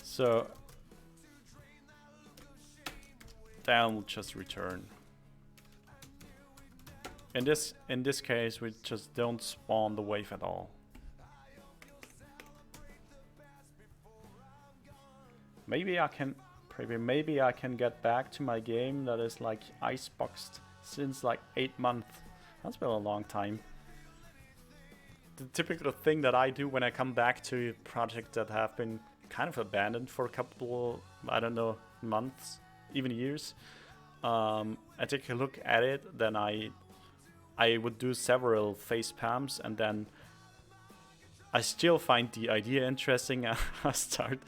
So then we'll just return. In this case, we just don't spawn the wave at all. Maybe I can get back to my game that is like iceboxed since like 8 months. That's been a long time. The typical thing that I do when I come back to projects that have been kind of abandoned for a couple, I don't know, months, even years. I take a look at it, then I would do several face palms, and then I still find the idea interesting. I start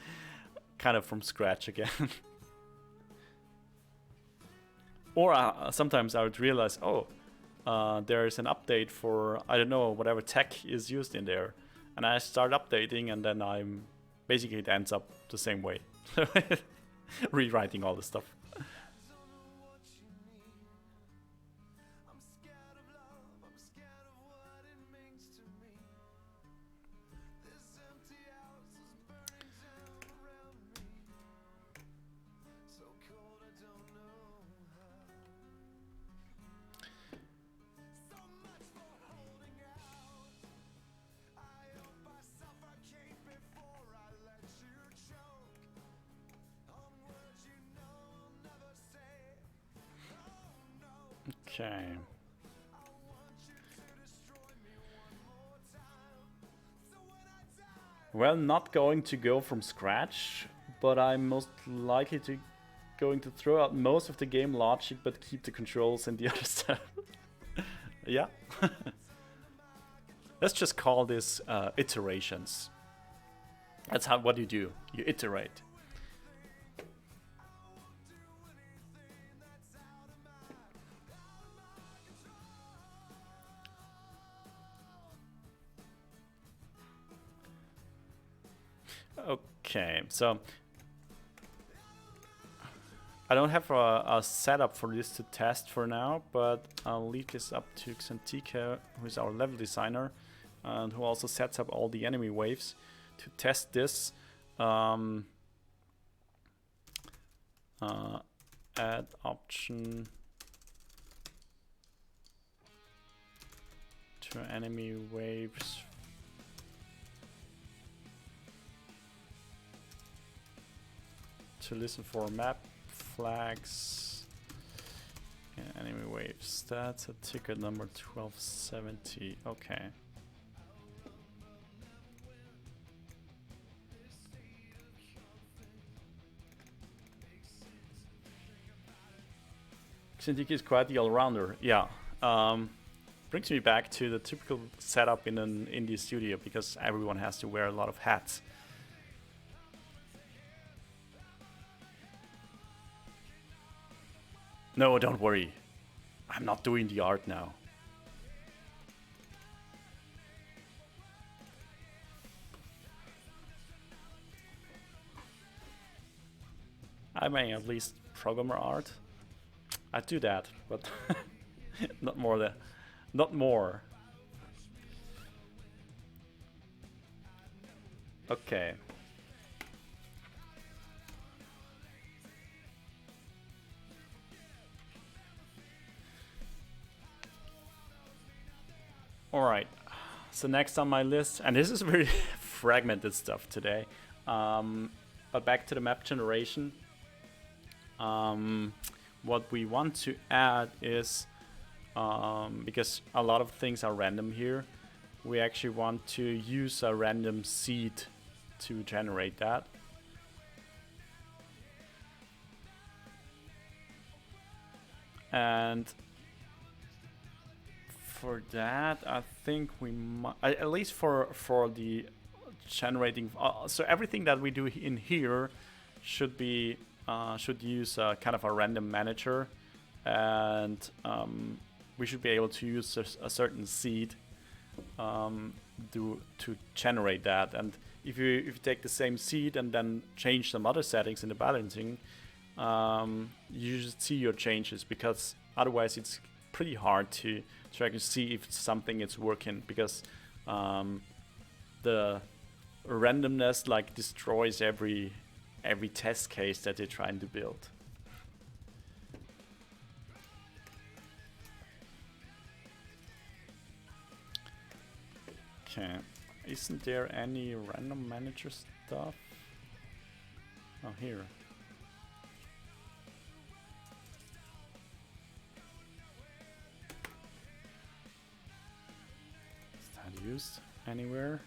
kind of from scratch again. Or sometimes I would realize, oh, there's an update for, I don't know, whatever tech is used in there. And I start updating, and then basically it ends up the same way. Rewriting all the stuff. Okay. Well, not going to go from scratch, but I'm most likely going to throw out most of the game logic, but keep the controls and the other stuff. Yeah. Let's just call this iterations. That's what you do. You iterate. Okay, so I don't have a setup for this to test for now, but I'll leave this up to Xantika, who is our level designer, and who also sets up all the enemy waves to test this. Add option to enemy waves. To listen for map flags. Yeah. Enemy waves. That's a ticket number 1270. Okay. Xintiq is quite the all-rounder. Yeah. Brings me back to the typical setup in an indie studio because everyone has to wear a lot of hats. No, don't worry. I'm not doing the art now. I may at least programmer art. I do that, but not more. Not more. Okay. Alright, so next on my list, and this is very fragmented stuff today, but back to the map generation. What we want to add is, because a lot of things are random here, we actually want to use a random seed to generate that. And for that, I think we might, at least for the generating. So everything that we do in here should be should use kind of a random manager, and we should be able to use a certain seed to generate that. And if you take the same seed and then change some other settings in the balancing, you should see your changes, because otherwise it's pretty hard to actually see if something is working, because the randomness like destroys every test case that they're trying to build. Okay, isn't there any random manager stuff? Oh, here. Used anywhere?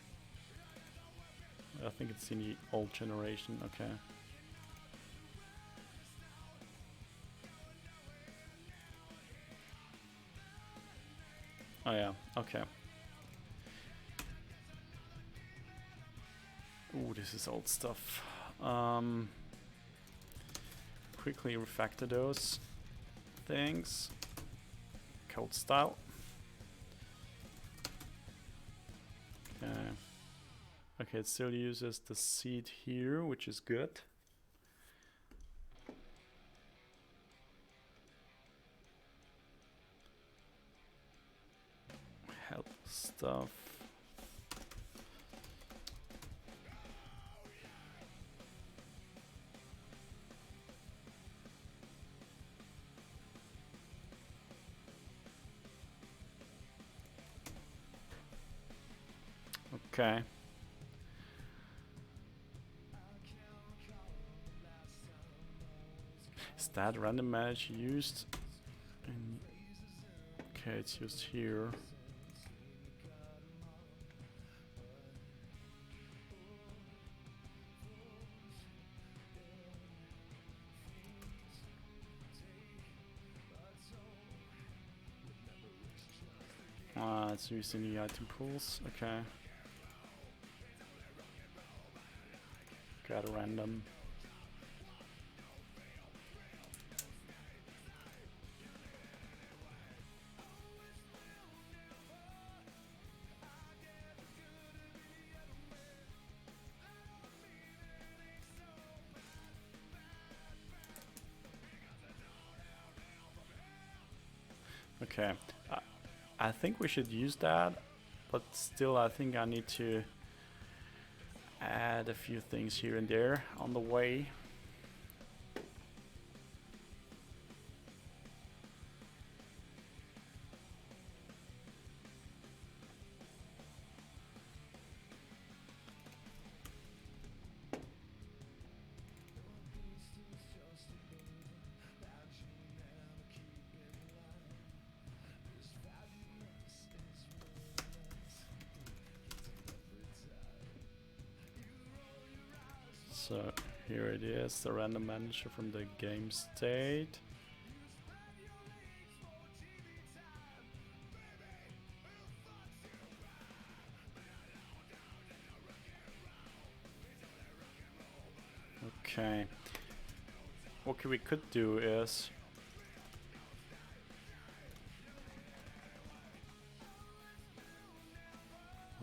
I think it's in the old generation. Okay. Oh yeah, okay. Ooh, this is old stuff. Quickly refactor those things. Code style. Okay, it still uses the seed here, which is good. Help stuff. Okay. Is that random manage used? Okay, it's used here. It's used in the item pools. Okay. Got a random. Okay, I think we should use that, but still I think I need to add a few things here and there on the way. So here it is, the random manager from the game state. Okay. What we could do is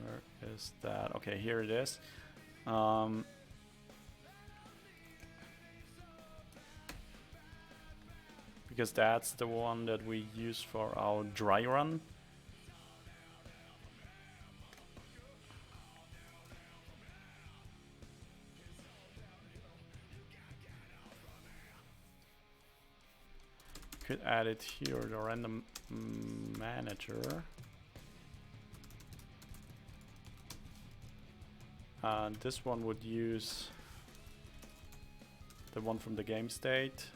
where is that? Okay, here it is. Because that's the one that we use for our dry run. Could add it here, the random manager. And this one would use the one from the game state.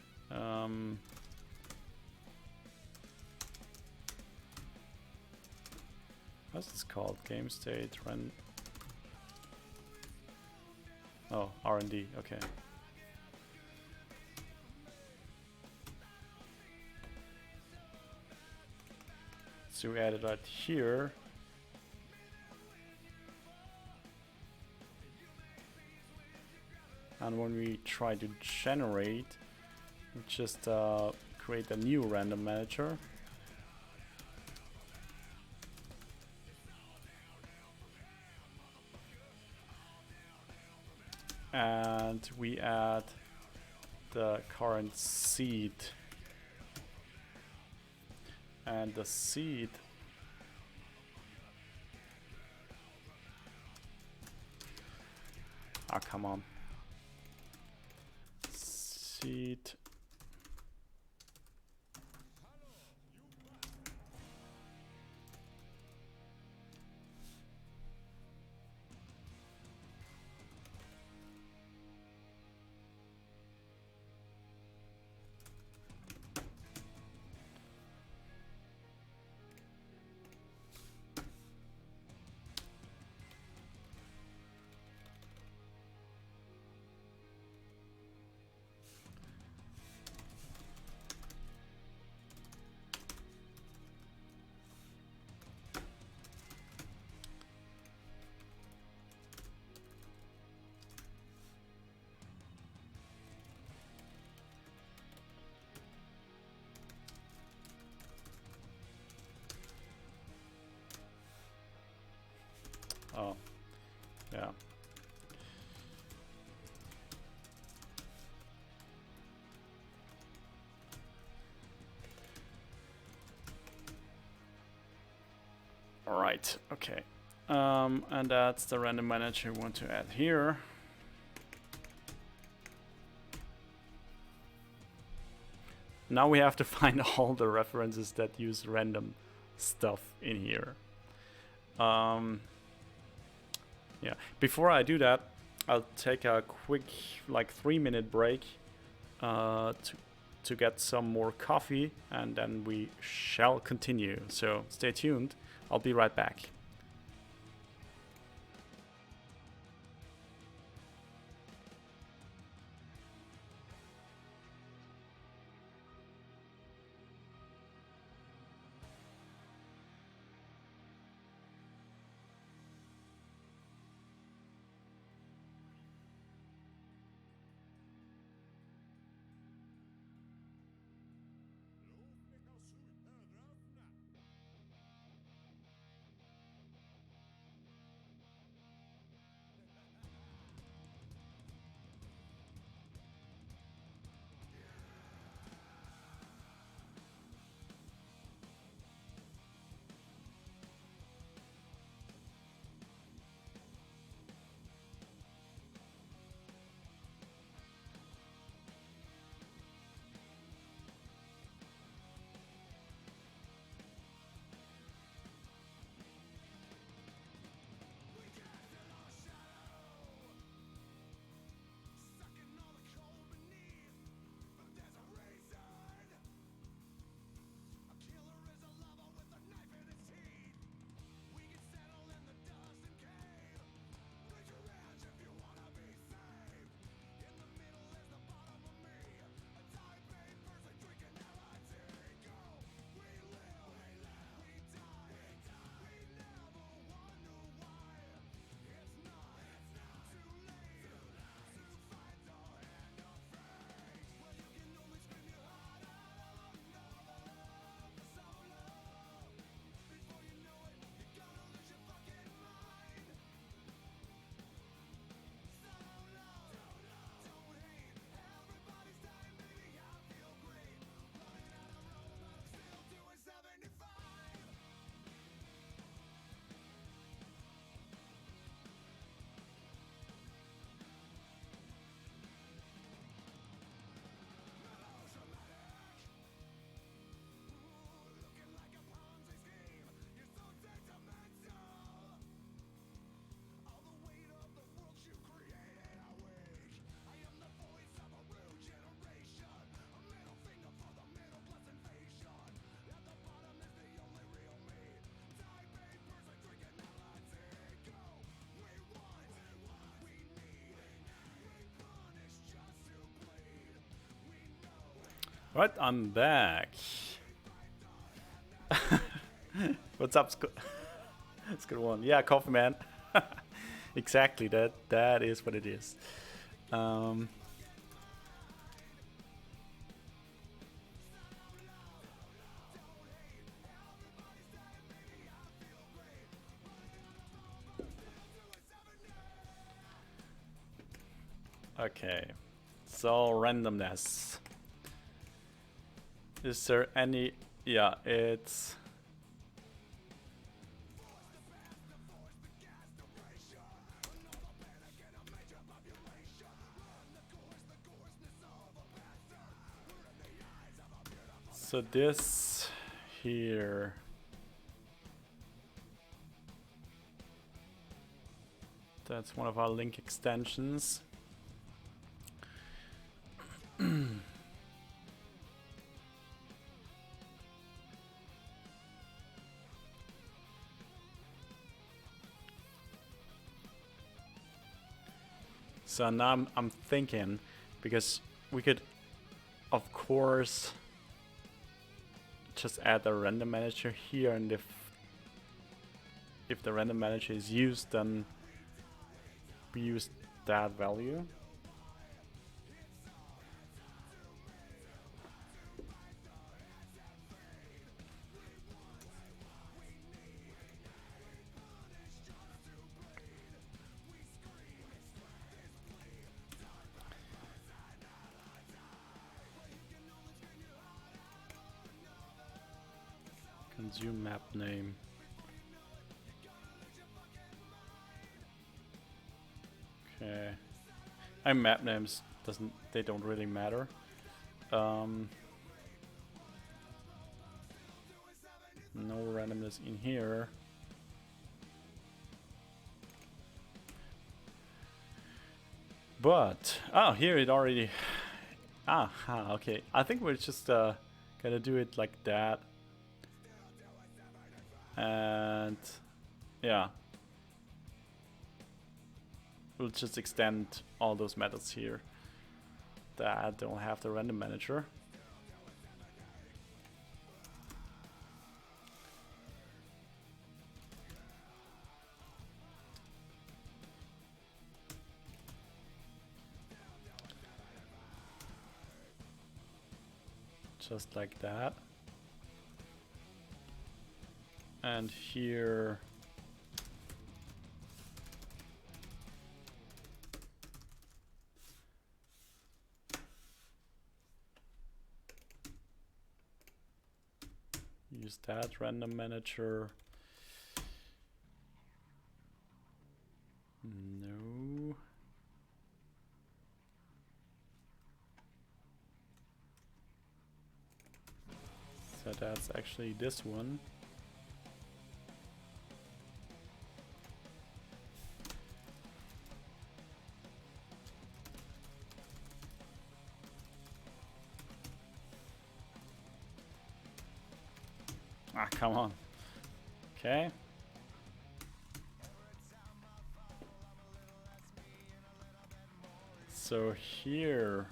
What's this called? Game state run. Oh, R&D. Okay. So we add it right here. And when we try to generate, we just create a new random manager. And we add the current seed. And the seed come on. Seed. Oh, yeah. All right, okay. And that's the random manager we want to add here. Now we have to find all the references that use random stuff in here. Yeah, before I do that, I'll take a quick, like 3-minute break to get some more coffee, and then we shall continue. So stay tuned. I'll be right back. Right, I'm back. What's up, It's good one. Yeah, Coffee Man. Exactly, that is what it is. Okay, so randomness. Is there any? Yeah, it's. So this here. That's one of our link extensions. So now I'm thinking, because we could, of course, just add a random manager here, and if the random manager is used, then we use that value. Consume map name. Okay. And map names they don't really matter. No randomness in here. But here it already. Okay. I think we're just gonna do it like that. And yeah, we'll just extend all those methods here that don't have the random manager. Just like that. And here use that random manager. No. So that's actually this one. Come on. Okay. So here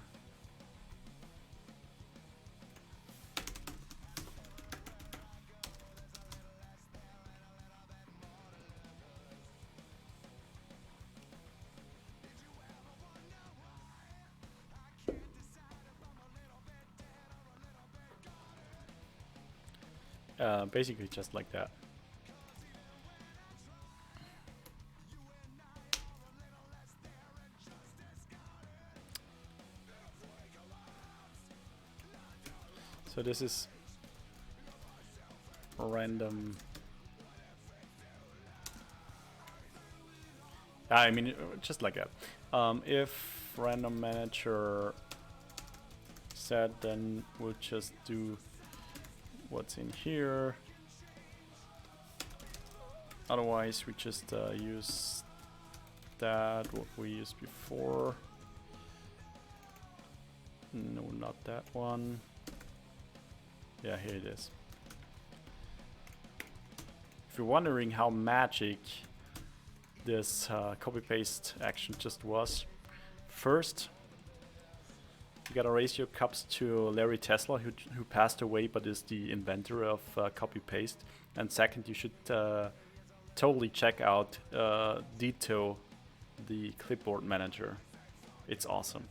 basically just like that. So this is random. I mean, just like that. If random manager set, then we'll just do what's in here. Otherwise, we just use that, what we used before. No, not that one. Yeah, here it is. If you're wondering how magic this copy-paste action just was, first you gotta raise your cups to Larry Tesla, who passed away but is the inventor of copy paste. And second, you should totally check out Dito, the clipboard manager. It's awesome.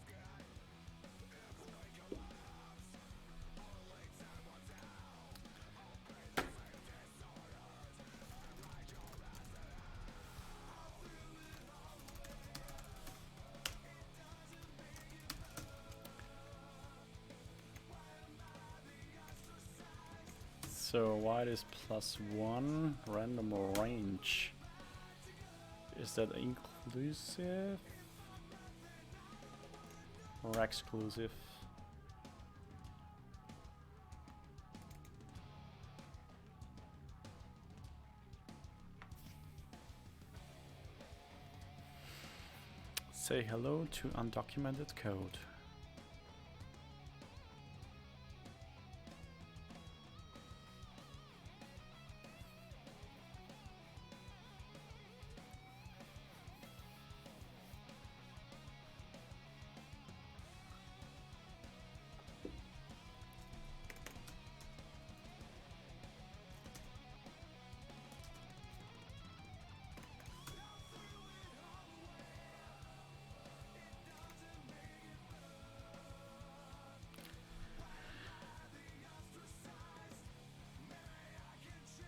So white is +1, random range. Is that inclusive or exclusive? Say hello to undocumented code.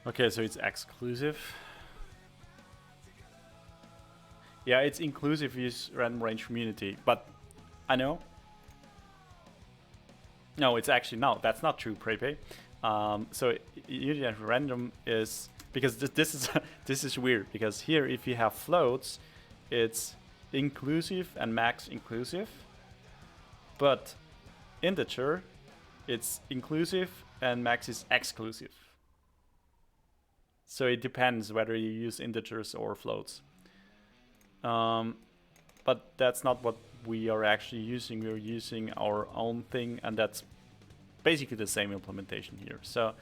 Okay, so it's exclusive. Yeah, it's inclusive use random range community, but I know. No, it's actually no. That's not true, Prepe. So Unity random is because this is this is weird because here if you have floats, it's inclusive and max inclusive, but integer, it's inclusive and max is exclusive. So it depends whether you use integers or floats. But that's not what we are actually using. We're using our own thing, and that's basically the same implementation here. So,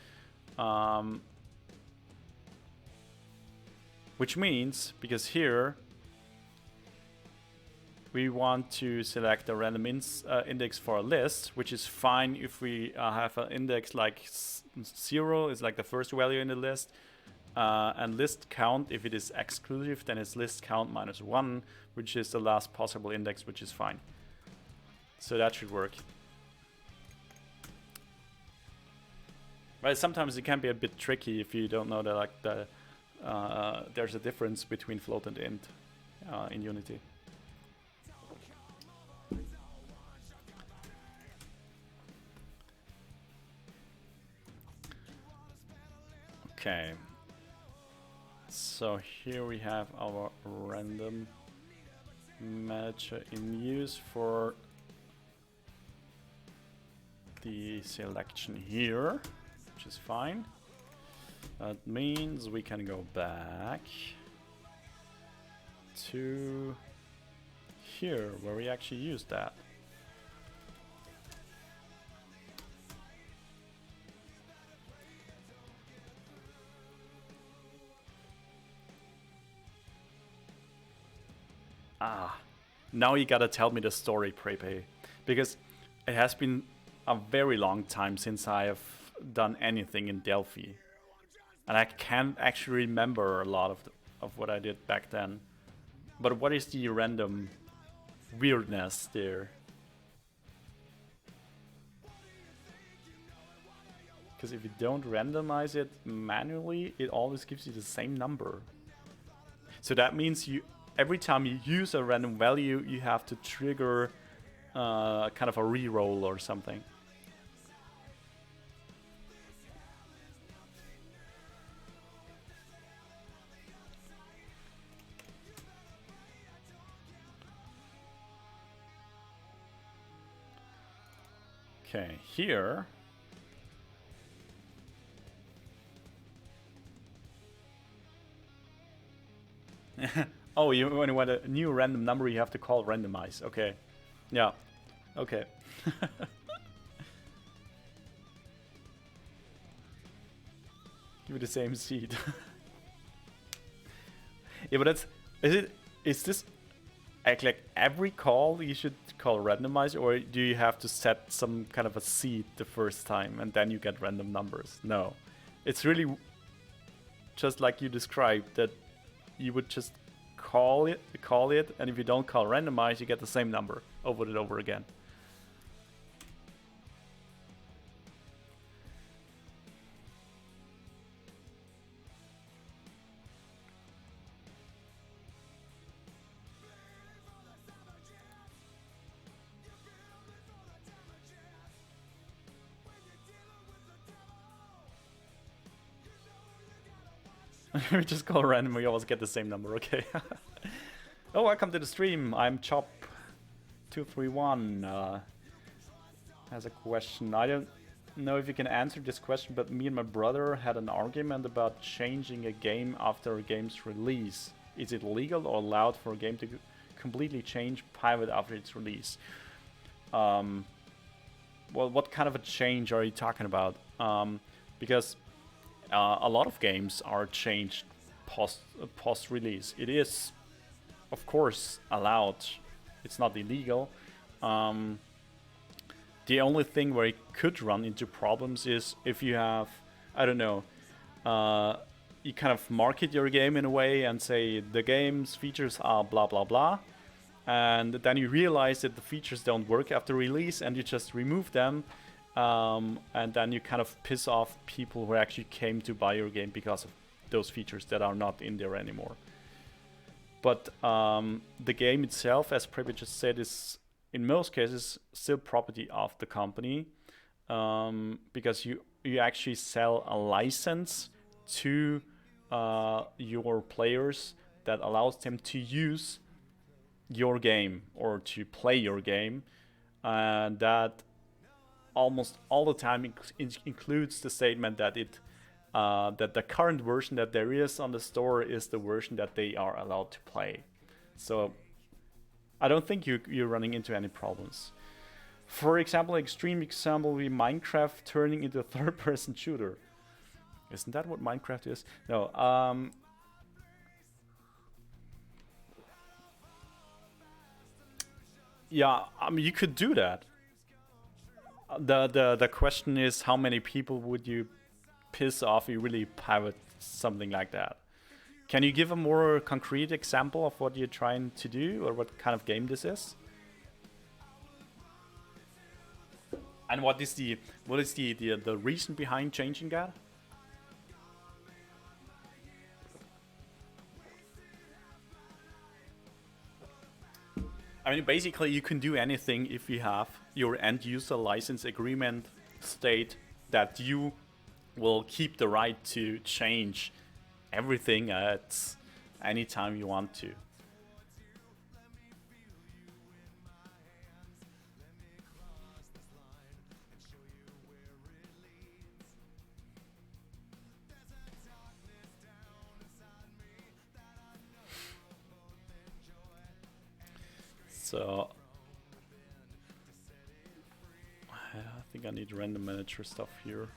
which means, because here we want to select a random index for a list, which is fine if we have an index like 0 is like the first value in the list. And list count, if it is exclusive, then it's list count -1, which is the last possible index, which is fine. So that should work. But sometimes it can be a bit tricky if you don't know that like there's a difference between float and int in Unity. Okay. So here we have our random manager in use for the selection here, which is fine. That means we can go back to here where we actually used that. Now you gotta tell me the story, Prepe, because it has been a very long time since I have done anything in Delphi, and I can't actually remember a lot of what I did back then. But what is the random weirdness there? Because if you don't randomize it manually, it always gives you the same number. So that means every time you use a random value, you have to trigger kind of a reroll or something. Okay, here. Oh, when you want a new random number, you have to call randomize. Okay. Yeah. Okay. Give it the same seed. Yeah, but is this like every call you should call randomizer, or do you have to set some kind of a seed the first time and then you get random numbers? No, it's really just like you described, that you would just call it, and if you don't call randomize, you get the same number over and over again. We just call random, we always get the same number, okay. Oh, welcome to the stream. I'm Chop231. Has a question. I don't know if you can answer this question, but me and my brother had an argument about changing a game after a game's release. Is it legal or allowed for a game to completely change pivot after its release? Well, what kind of a change are you talking about? Because a lot of games are changed post-release. It is, of course, allowed. It's not illegal. The only thing where it could run into problems is if you have, I don't know, you kind of market your game in a way and say the game's features are blah blah blah, and then you realize that the features don't work after release and you just remove them, and then you kind of piss off people who actually came to buy your game because of those features that are not in there anymore. But the game itself, as Prebe just said, is in most cases still property of the company, because you actually sell a license to your players that allows them to use your game or to play your game, and that almost all the time includes the statement that that the current version that there is on the store is the version that they are allowed to play. So I don't think you're running into any problems. For example, extreme example would be Minecraft turning into a third-person shooter. Isn't that what Minecraft is? No. Yeah, I mean, you could do that. The question is, how many people would you piss off if you really pivot something like that? Can you give a more concrete example of what you're trying to do or what kind of game this is? And what is the reason behind changing that? I mean, basically you can do anything if you have your end user license agreement state that you will keep the right to change everything at any time you want to. So I think I need random manager stuff here.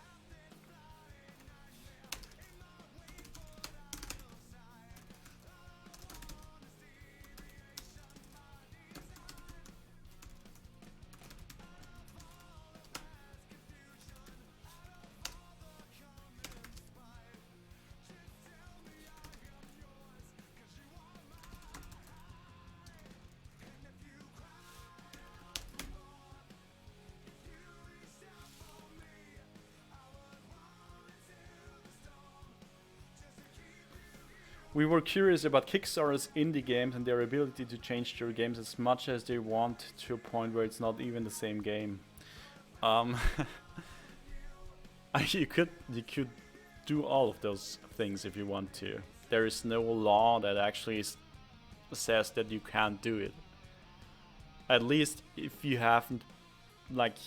We were curious about Kickstarter's indie games and their ability to change their games as much as they want to a point where it's not even the same game. You could do all of those things if you want to. There is no law that actually says that you can't do it. At least if you haven't, like,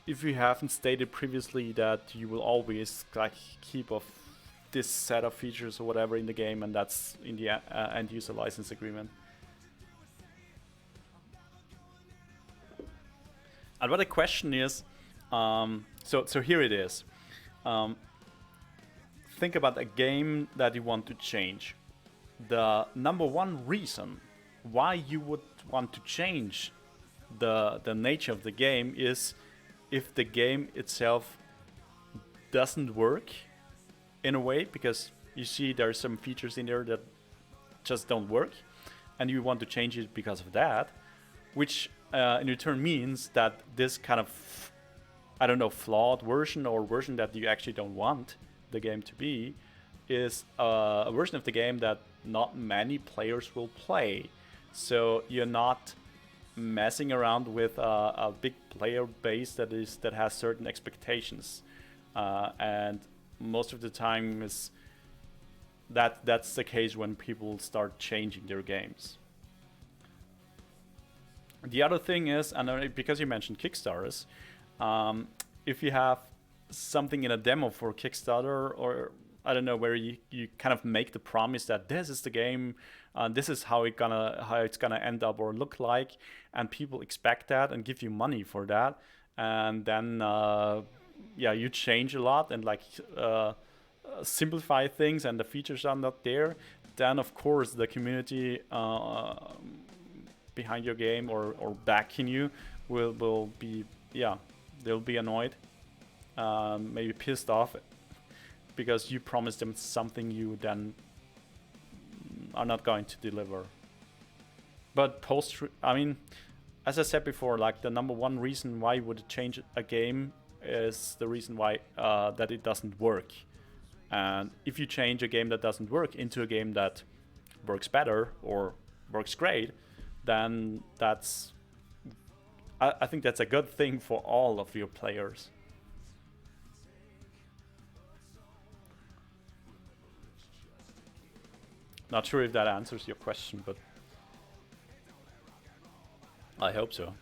if you haven't stated previously that you will always like keep off this set of features or whatever in the game, and that's in the end user license agreement. And what the question is, so here it is. Think about a game that you want to change. the number one reason why you would want to change the nature of the game is if the game itself doesn't work in a way, because you see there are some features in there that just don't work, and you want to change it because of that, which in return means that this kind of, I don't know, flawed version or version that you actually don't want the game to be is a version of the game that not many players will play. So you're not messing around with a big player base that has certain expectations, and most of the time is that's the case when people start changing their games. The other thing is, and because you mentioned Kickstarters, if you have something in a demo for Kickstarter, or I don't know, where you kind of make the promise that this is the game, this is how it's gonna end up or look like, and people expect that and give you money for that, and then you change a lot and simplify things, and the features are not there, then of course the community behind your game or backing you will be they'll be annoyed, maybe pissed off, because you promised them something you then are not going to deliver. But as I said before, like the number one reason why you would change a game is the reason why that it doesn't work. And if you change a game that doesn't work into a game that works better or works great, then I think that's a good thing for all of your players. Not sure if that answers your question, but I hope so.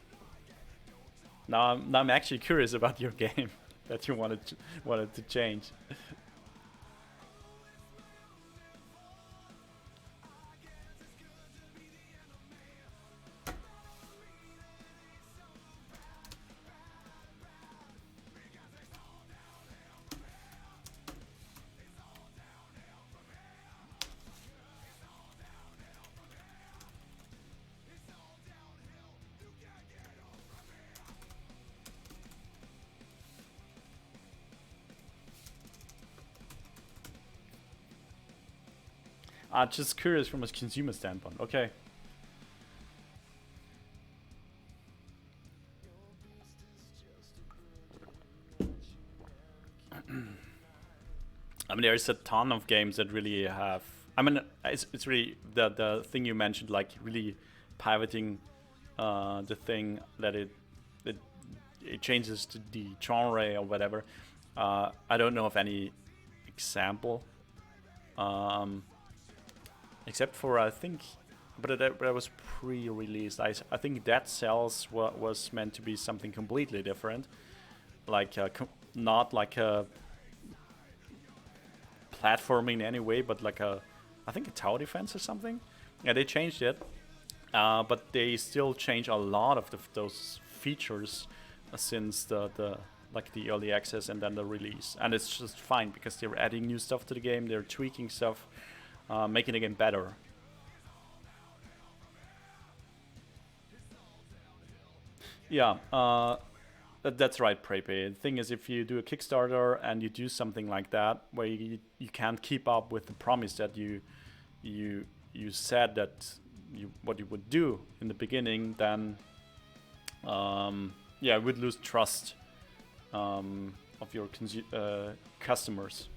Now I'm actually curious about your game that you wanted to change. Just curious from a consumer standpoint. Okay. I mean, there's a ton of games that really have. I mean, it's really the thing you mentioned, like really pivoting the thing that it changes to the genre or whatever. I don't know of any example. Except for, I think, but that was pre-released. I think Dead Cells was meant to be something completely different, like not like a platforming in any way, but like I think a tower defense or something. Yeah, they changed it, but they still change a lot of those features since the early access and then the release, and it's just fine because they're adding new stuff to the game, they're tweaking stuff. Making the game better. Yeah, that's right, Prepe. The thing is, if you do a Kickstarter and you do something like that, where you can't keep up with the promise that you said that what you would do in the beginning, then you would lose trust of your customers.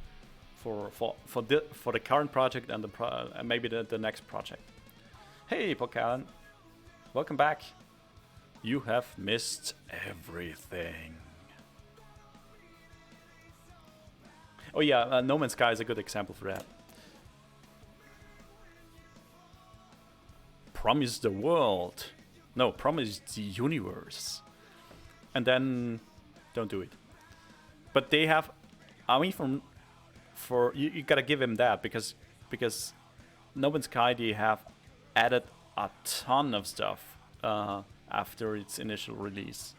For the current project and maybe the next project. Hey, Pokalan, welcome back. You have missed everything. Oh yeah, No Man's Sky is a good example for that. Promise the world. No, promise the universe. And then don't do it. But they have, I mean, you gotta give him that, because No Man's Sky, they have added a ton of stuff after its initial release.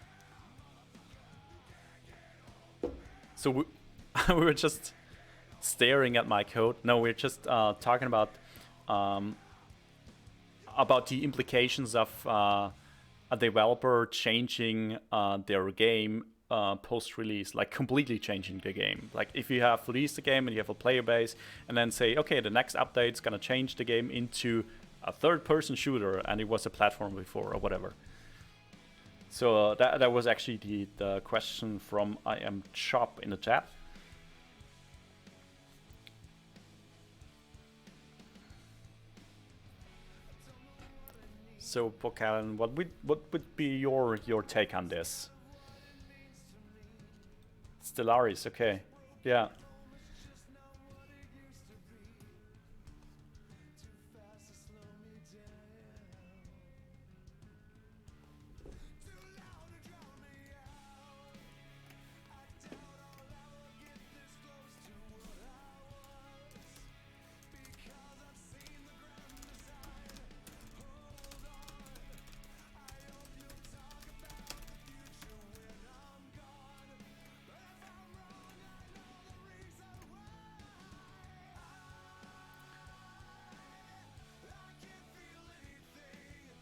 So we were just staring at my code. No, we're just talking about about the implications of a developer changing their game post-release, like completely changing the game. Like if you have released the game and you have a player base, and then say, okay, the next update's gonna change the game into a third-person shooter, and it was a platform before or whatever. So that was actually the question from I am Chop in the chat. So, Pokalan, what would be your take on this? Stellaris, okay, yeah.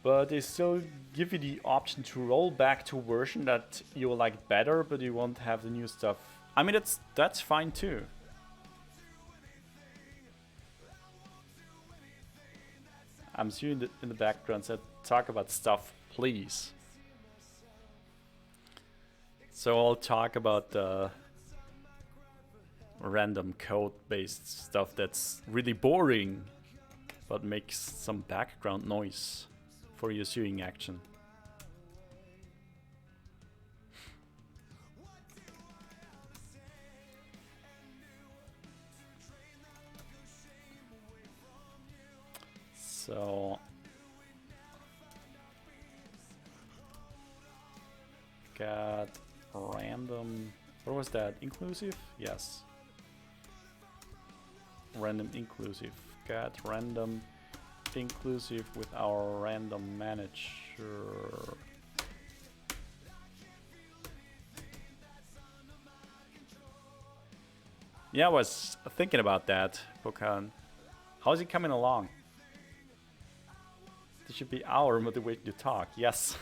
But they still give you the option to roll back to a version that you like better, but you won't have the new stuff. I mean, that's fine too. I'm seeing in the background said, talk about stuff, please. So I'll talk about the random code-based stuff that's really boring, but makes some background noise for your suing action. So got random, what was that, inclusive? Yes. Random inclusive. Got random inclusive with our random manager. Yeah, I was thinking about that, Pokan. How's it coming along? This should be our motivation to talk. Yes.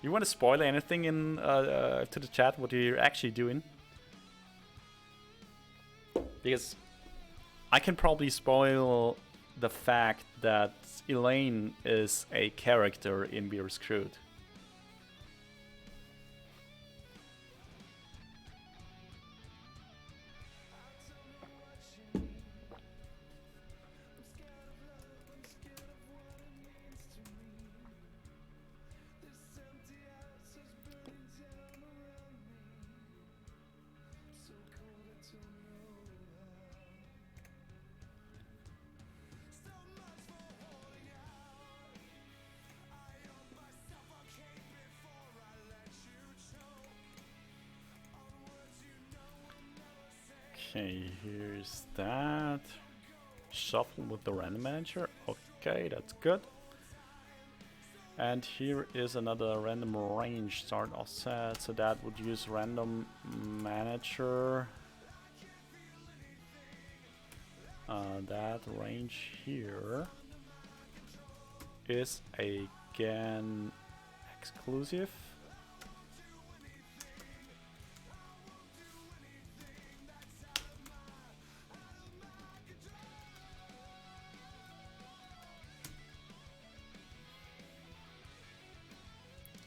You want to spoil anything in to the chat? What you're actually doing? Because I can probably spoil the fact that Elaine is a character in We're Screwed. Okay, here's that. Shuffle with the random manager. Okay, that's good. And here is another random range start offset. So that would use random manager. That range here is again exclusive.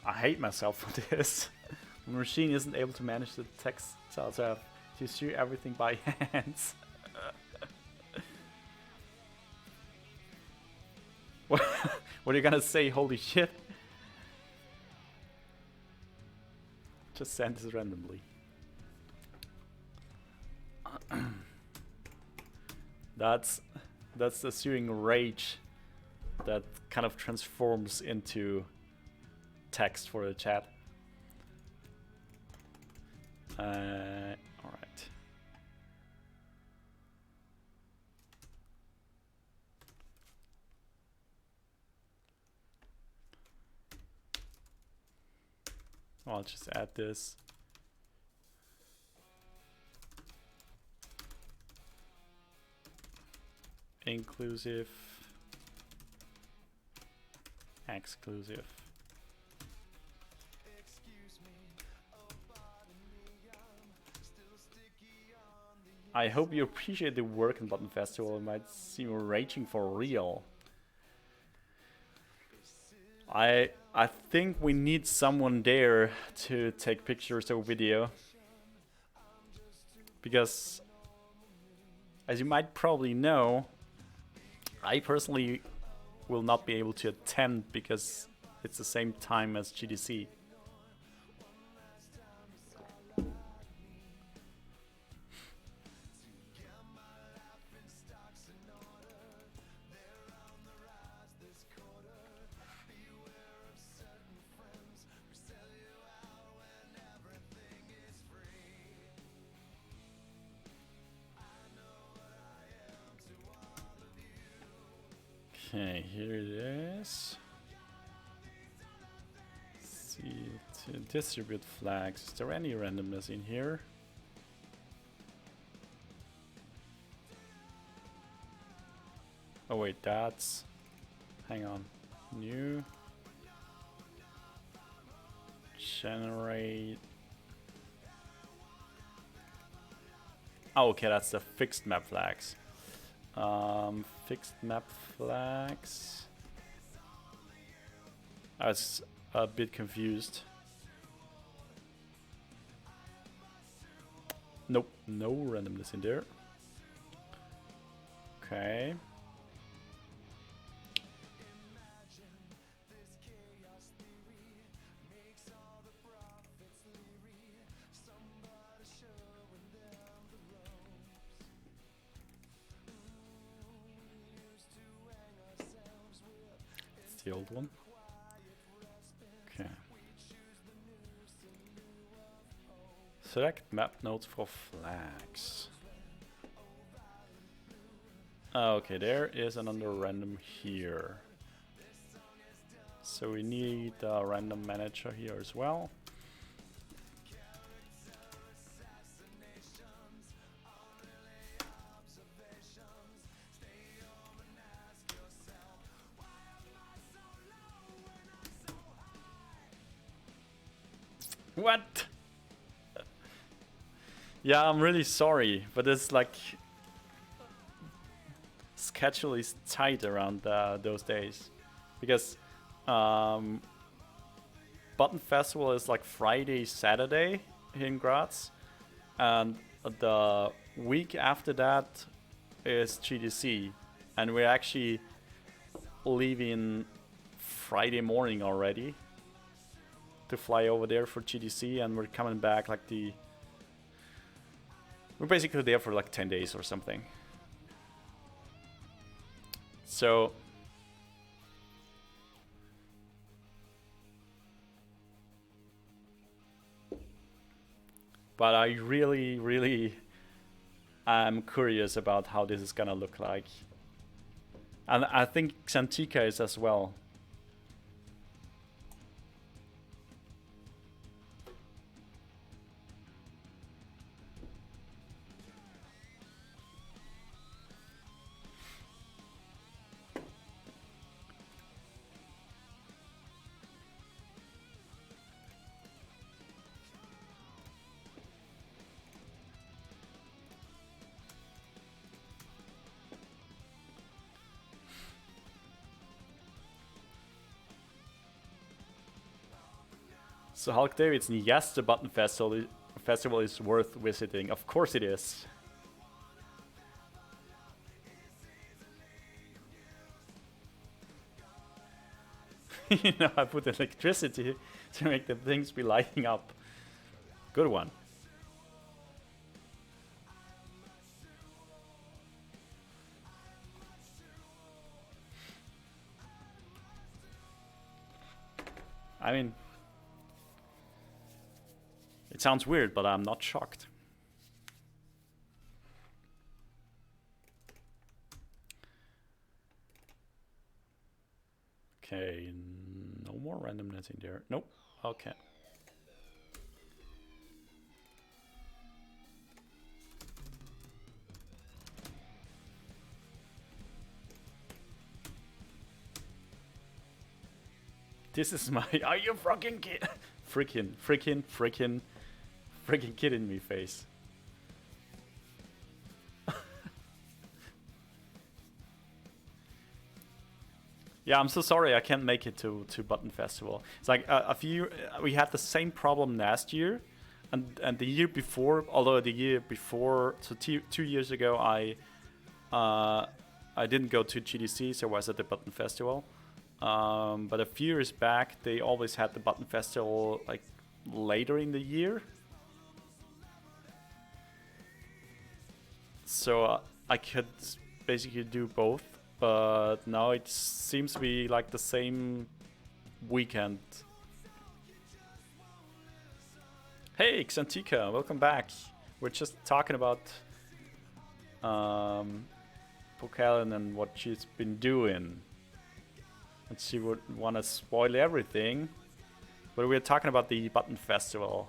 I hate myself for this. The machine isn't able to manage the text, so I have to do everything by hands. What are you gonna say? Holy shit! Just send this randomly. That's the suing rage that kind of transforms into text for the chat. All right. I'll just add this. inclusive, exclusive. I hope you appreciate the work in Button Festival. It might seem raging for real. I think we need someone there to take pictures or video. Because, as you might probably know, I personally will not be able to attend because it's the same time as GDC. Okay, here it is. Let's see, to distribute flags. Is there any randomness in here? Oh wait, that's... Hang on. New. Generate. Oh, okay, that's the fixed map flags. Fixed map flags. I was a bit confused. Nope, no randomness in there. Okay. The old one. Okay. Select map nodes for flags. Okay, there is another random here. So we need a random manager here as well. What? Yeah, I'm really sorry, but it's like schedule is tight around those days because Button Festival is like Friday, Saturday here in Graz, and the week after that is GDC, and we're actually leaving Friday morning already to fly over there for GDC, and we're coming back like we're basically there for like 10 days or something. So but I really am curious about how this is gonna look like, and I think Xantica is as well. So Hulk Davidson, yes, the Button Festival is worth visiting. Of course it is. You know, I put electricity to make the things be lighting up. Good one. I mean, it sounds weird, but I'm not shocked. Okay, no more randomness in there. Nope. Okay. This is my. Are you fucking kid? Freaking kidding me face. Yeah, I'm so sorry I can't make it to Button Festival. It's like a few. We had the same problem last year, and the year before. Although the year before, so 2 years ago, I didn't go to GDC, so I was at the Button Festival. But a few years back, they always had the Button Festival like later in the year. So I could basically do both, but now it seems to be like the same weekend. Hey, Xantika, welcome back. We're just talking about Pokalen and what she's been doing. And she would want to spoil everything. But we're talking about the Button Festival.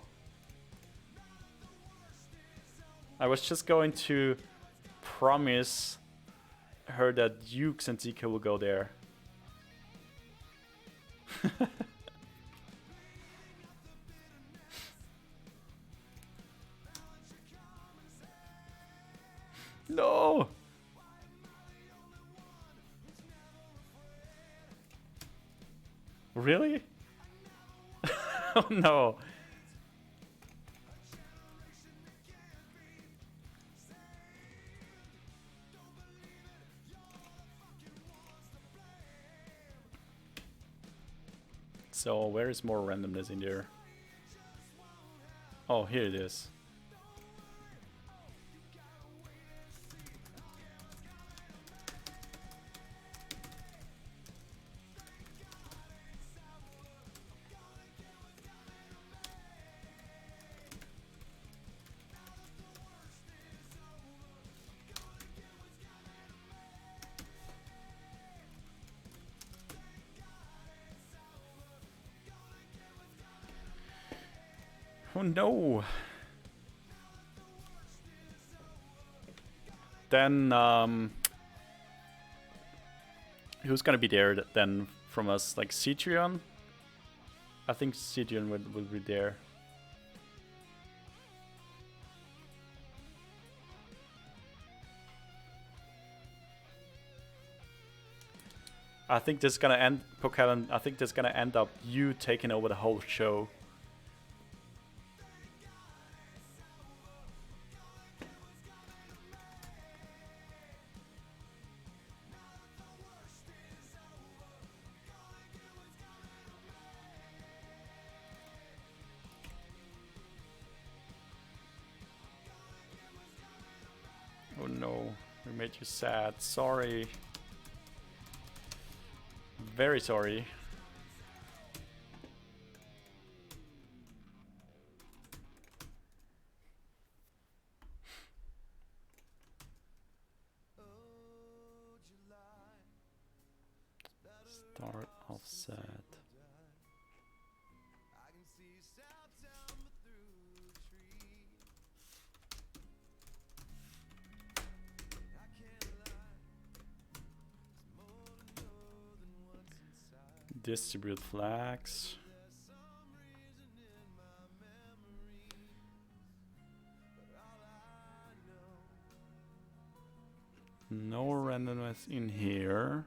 I was just going to promise her that you, Xantika, will go there. No! Really? Oh no. So where is more randomness in there? Oh, here it is. Oh no! Then, who's gonna be there then from us? Like Cetrion? I think Cetrion will be there. I think this is gonna end, Pokalen, I think this is gonna end up you taking over the whole show. Oh no, we made you sad. Sorry. Very sorry. Start offset. Distribute flags. No randomness in here.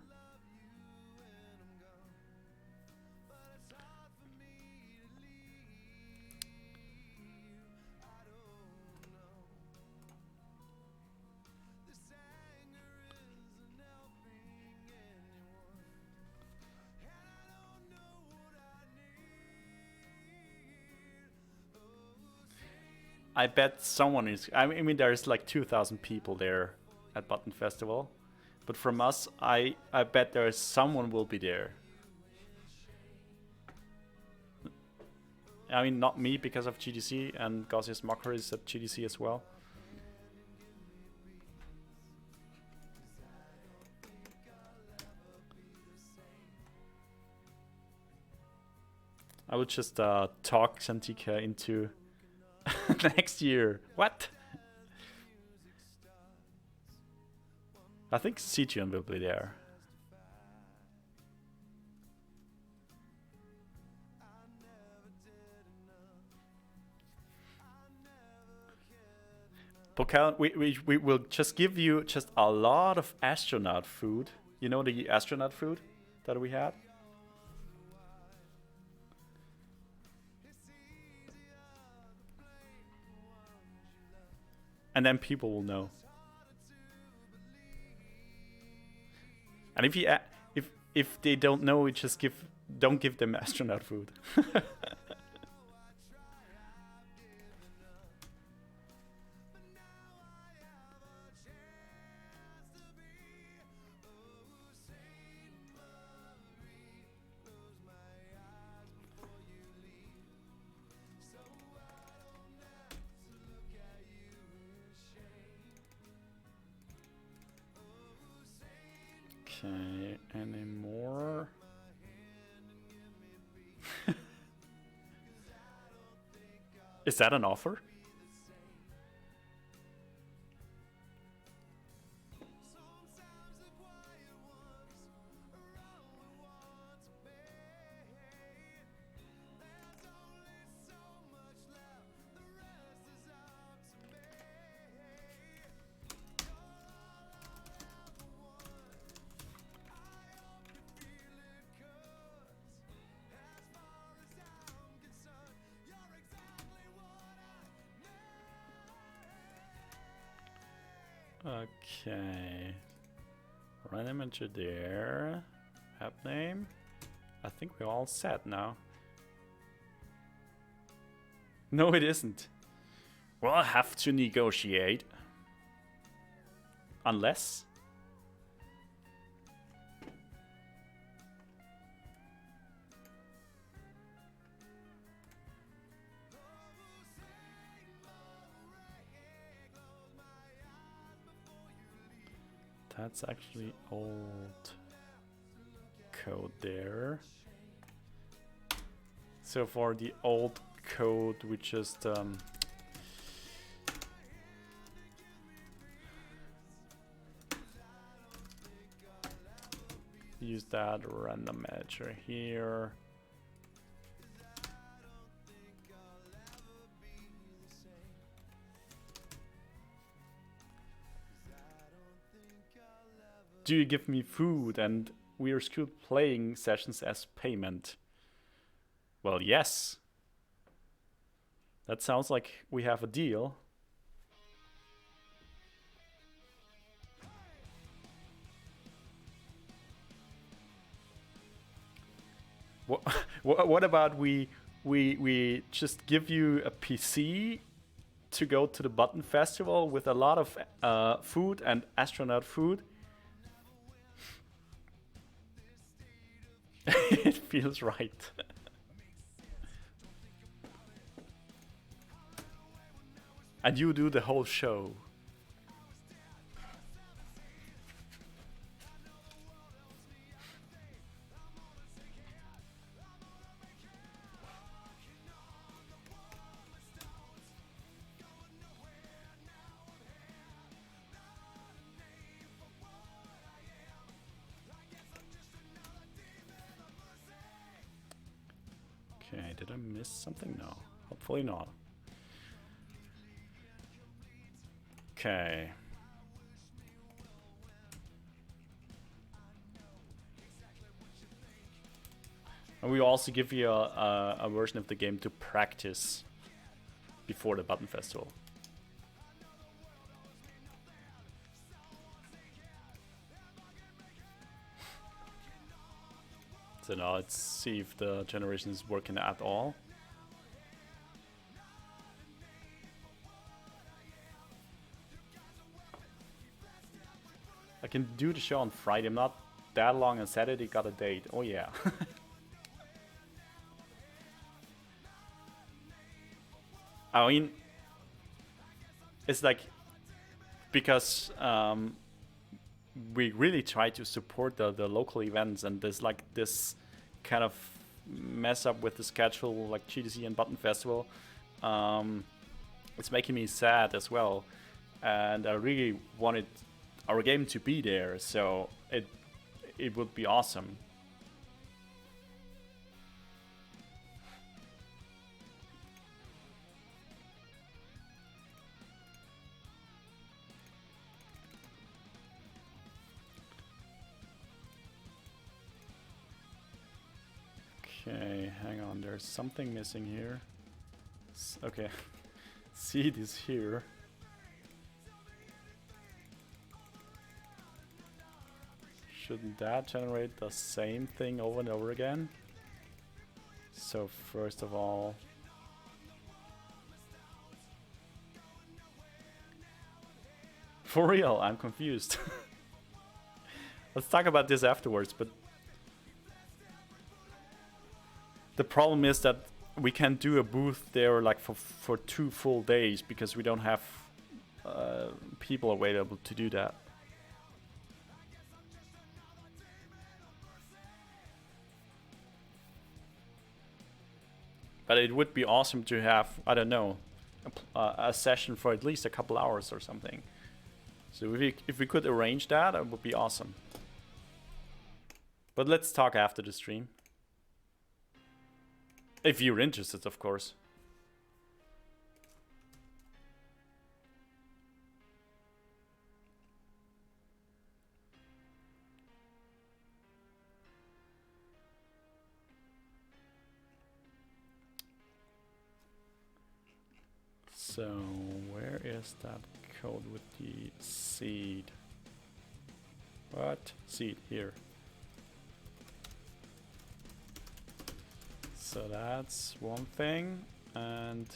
I bet someone is. I mean, there's like 2,000 people there at Button Festival, but from us, I bet there's someone will be there. I mean, not me because of GDC, and Gaussius Mocker is at GDC as well. I would just talk Xantika into next year. What? I think Cetrion will be there. Pokal, we will just give you just a lot of astronaut food. You know the astronaut food that we had? And then people will know. And if they don't know, we just don't give them astronaut food. Okay, any more? Is that an offer? Okay. Run imager there. App name. I think we're all set now. No, it isn't. We'll have to negotiate. Unless... That's actually old code there. So for the old code, we just use that random manager here. Do you give me food and we are still playing sessions as payment? Well, yes. That sounds like we have a deal. What about we just give you a PC to go to the Button Festival with a lot of food and astronaut food? It feels right. And you do the whole show. Okay, did I miss something? No, hopefully not. Okay. And we also give you a version of the game to practice before the Button Festival. So now let's see if the generation is working at all. I can do the show on Friday. I'm not that long on Saturday, got a date. Oh yeah. I mean, it's like, because we really try to support the local events, and there's like this kind of mess up with the schedule, like GDC and Button Festival. It's making me sad as well, and I really wanted our game to be there, so it would be awesome. Okay, hang on. There's something missing here. Okay. Seed is here. Shouldn't that generate the same thing over and over again? So first of all... For real, I'm confused. Let's talk about this afterwards, but... The problem is that we can't do a booth there like for 2 full days because we don't have people available to do that. But it would be awesome to have, I don't know, a session for at least a couple hours or something. So if we could arrange that, it would be awesome. But let's talk after the stream. If you're interested, of course. So, where is that code with the seed? What? Seed, here. So that's one thing, and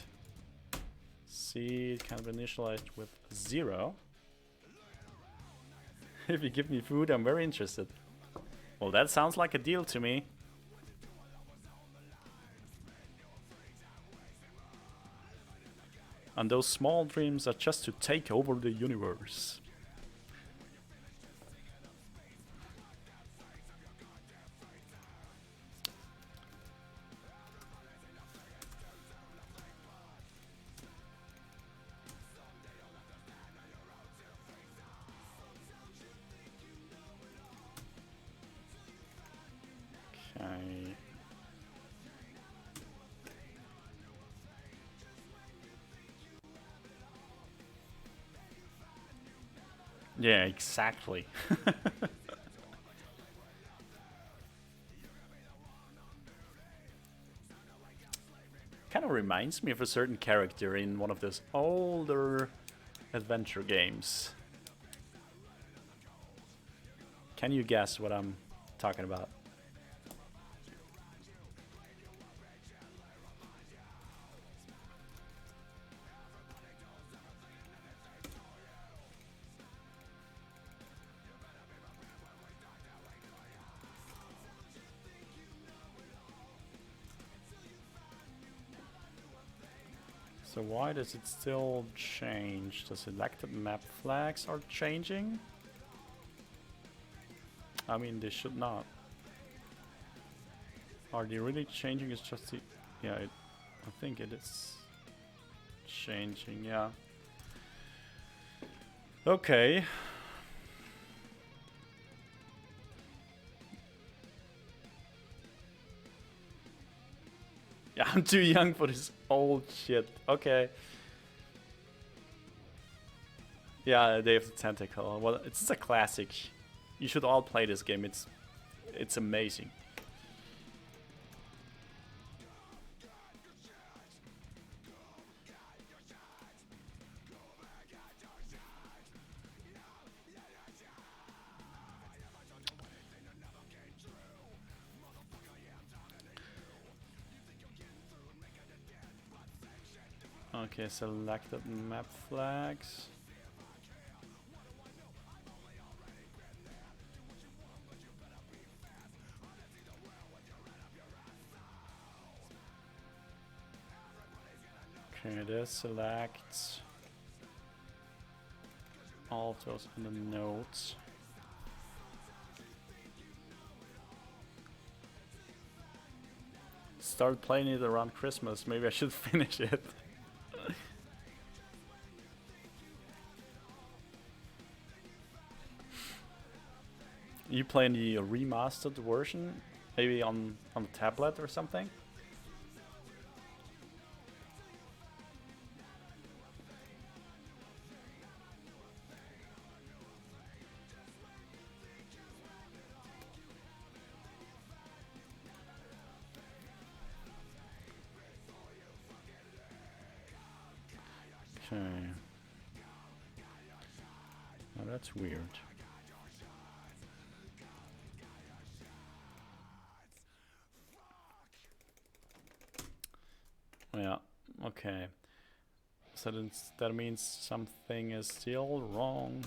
seed can be initialized with 0. If you give me food, I'm very interested. Well, that sounds like a deal to me. And those small dreams are just to take over the universe. Okay. Yeah, exactly. Kind of reminds me of a certain character in one of those older adventure games. Can you guess what I'm talking about? So why does it still change? The selected map flags are changing? I mean, they should not. Are they really changing? It's just the... Yeah, I think it is changing, yeah. Okay. Yeah, I'm too young for this old shit. Okay. Yeah, Day of the Tentacle. Well, it's a classic. You should all play this game. It's amazing. Okay, selected map flags. Okay, this selects all of those in the nodes. Start playing it around Christmas. Maybe I should finish it. You playing the remastered version? Maybe on the tablet or something? Okay. Well, that's weird. Yeah, okay. So that means something is still wrong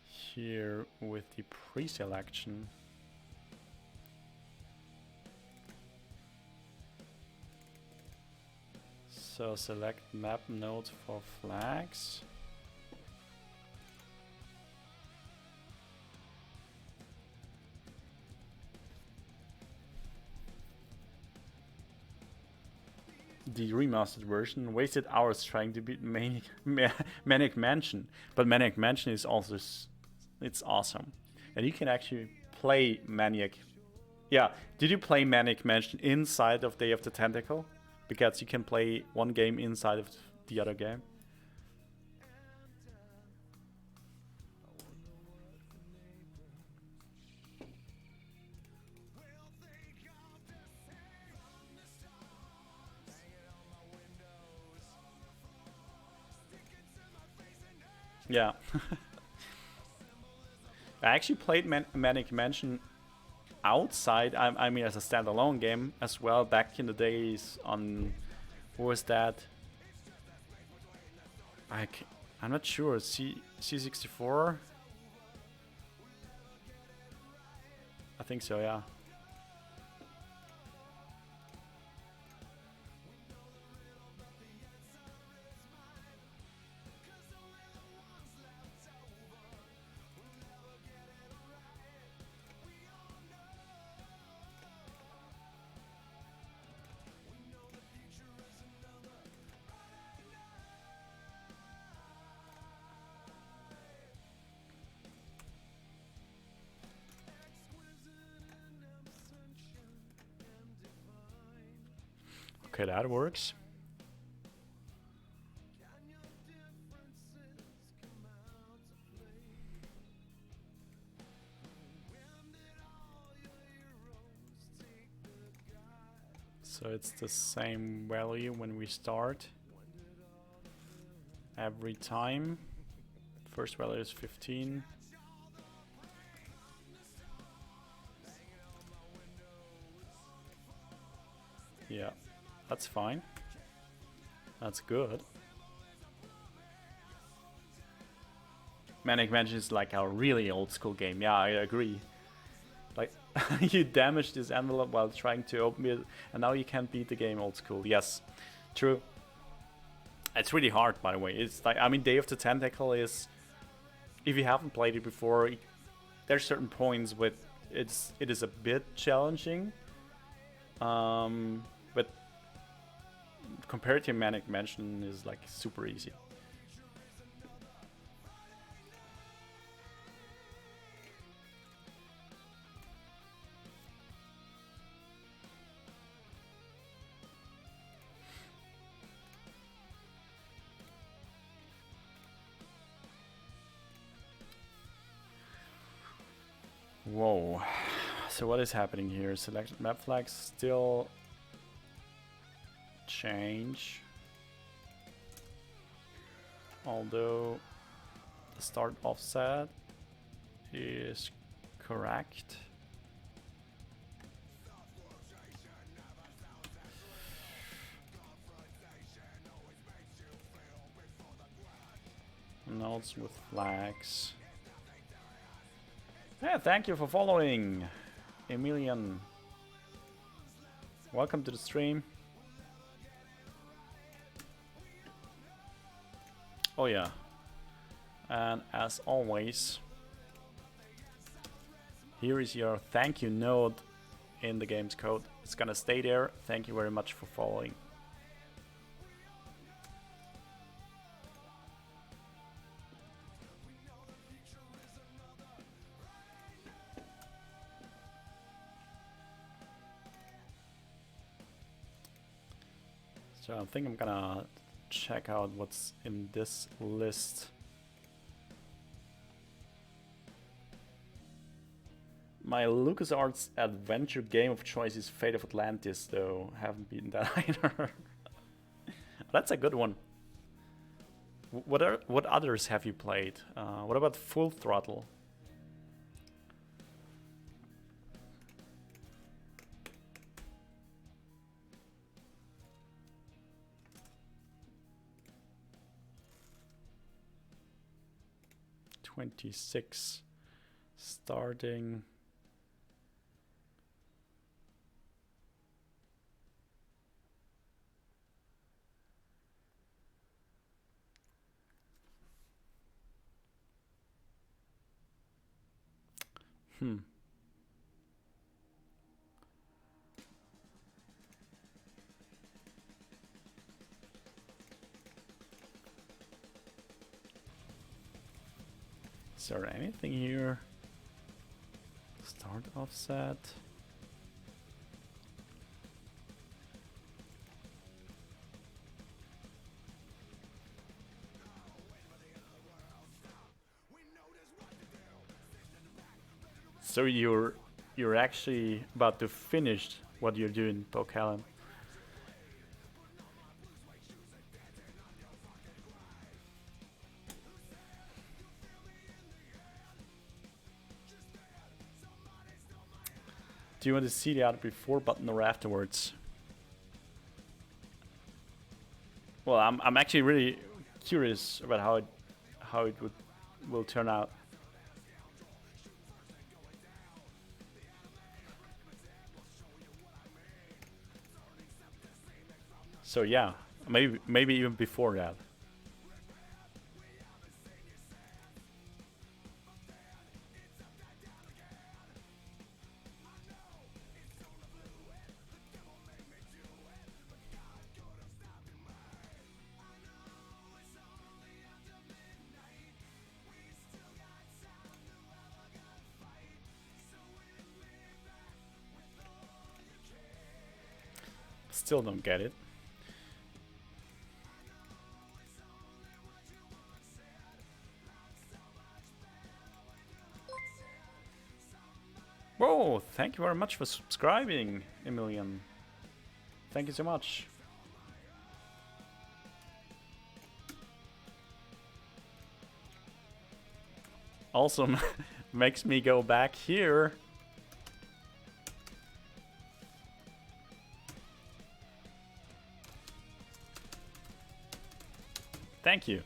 here with the pre-selection. So select map node for flags. The remastered version wasted hours trying to beat Manic Mansion, but Manic Mansion is also it's awesome, and you can actually play Maniac. Yeah, did you play Manic Mansion inside of Day of the Tentacle? Because you can play one game inside of the other game. Yeah. I actually played Manic Mansion outside, I mean as a standalone game as well, back in the days on, what was that? I'm not sure, C64? I think so, yeah. Okay, that works. So it's the same value when we start every time. First value is 15. Yeah, that's fine. That's good. Manic Mansion is like a really old school game. Yeah, I agree. Like, you damaged this envelope while trying to open it, and now you can't beat the game old school. Yes, true. It's really hard, by the way. It's like, I mean, Day of the Tentacle is, if you haven't played it before, there's certain points with it is a bit challenging. But compared to Manic Mansion is like super easy. Whoa. So what is happening here? Selected map flags still change. Although the start offset is correct. Nodes with flags. Yeah, thank you for following, Emilian. Welcome to the stream. Oh yeah. And as always, here is your thank you node in the game's code. It's gonna stay there. Thank you very much for following. So I think I'm gonna check out what's in this list. My LucasArts adventure game of choice is Fate of Atlantis, though. Haven't beaten that either. That's a good one. What others have you played? What about Full Throttle? '26 starting. Is there anything here? Start offset. So you're actually about to finish what you're doing, Pokemon. Do you want to see the ad before button or afterwards? Well, I'm actually really curious about how it will turn out. So yeah, maybe even before that. Still don't get it. Whoa, thank you very much for subscribing, Emilian. Thank you so much. Also makes me go back here. Thank you.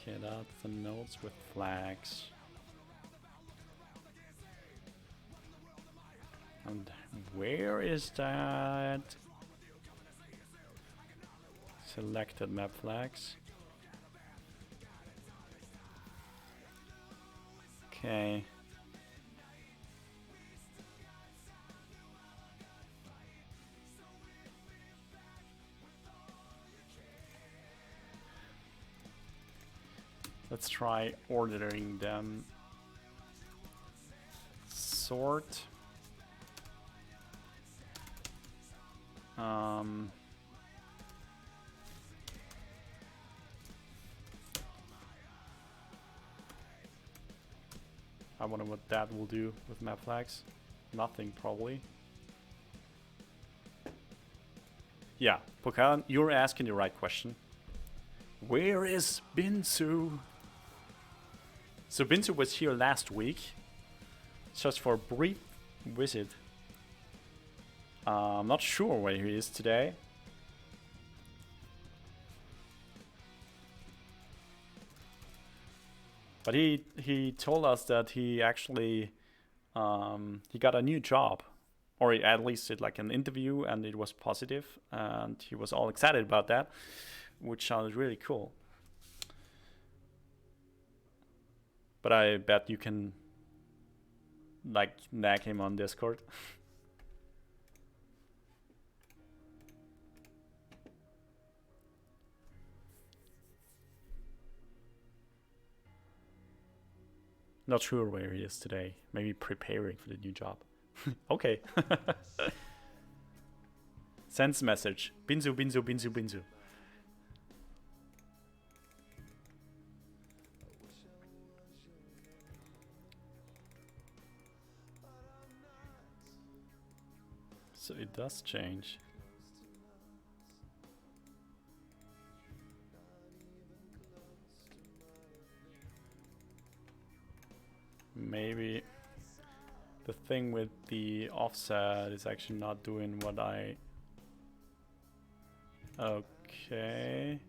Get out the nodes with flags. And where is that? Selected map flags. Okay. Let's try ordering them. Sort. I wonder what that will do with map flags. Nothing, probably. Yeah, Pokalan, you're asking the right question. Where is Binsu? So Binsu was here last week, just for a brief visit. I'm not sure where he is today. But he told us that he actually he got a new job, or he at least did like an interview, and it was positive, and he was all excited about that, which sounded really cool. But I bet you can like nag him on Discord. Not sure where he is today. Maybe preparing for the new job. Okay. Sends message. Binzu, Binzu, Binzu, Binzu. So it does change. Maybe the thing with the offset is actually not doing what I... Okay.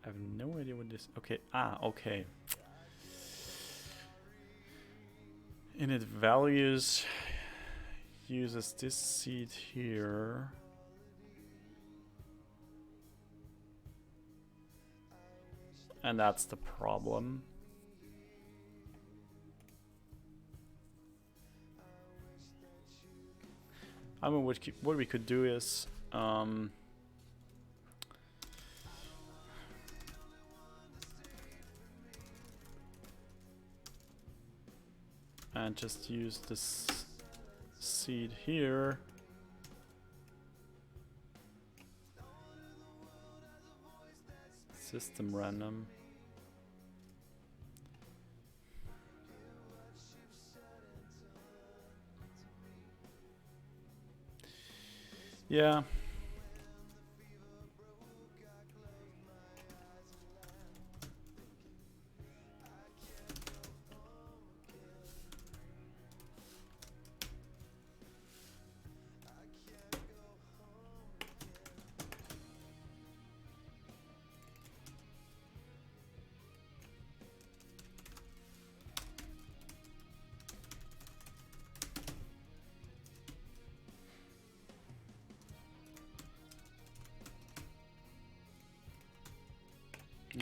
I have no idea what this... Okay, okay. Init values uses this seed here. And that's the problem. I mean, what we could do is and just use this seed here. System random. Yeah.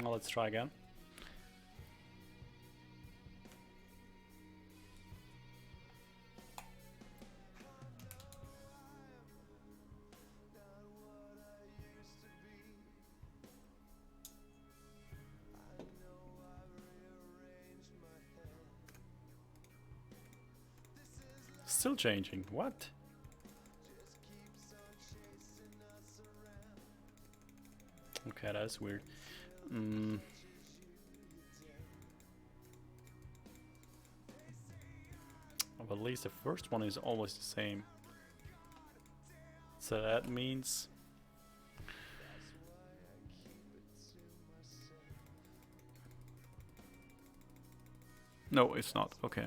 Well, let's try again. Still changing. What? Okay, that's weird. But at least the first one is always the same. So that means... No, it's not. Okay.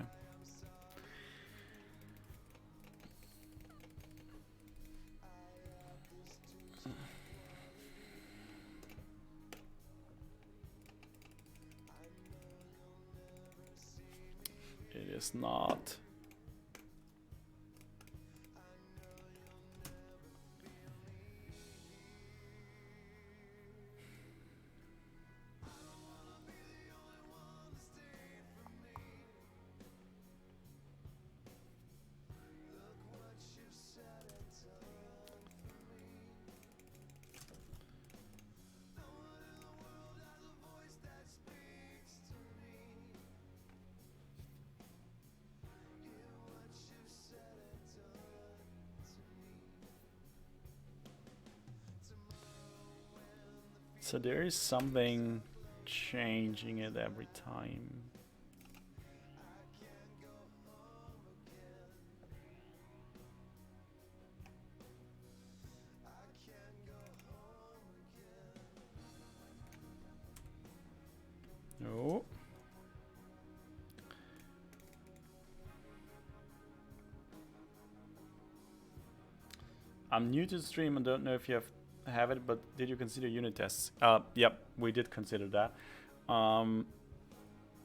It is not. So there is something changing it every time. No. I'm new to the stream and don't know if you have it, but did you consider unit tests? Yep, we did consider that.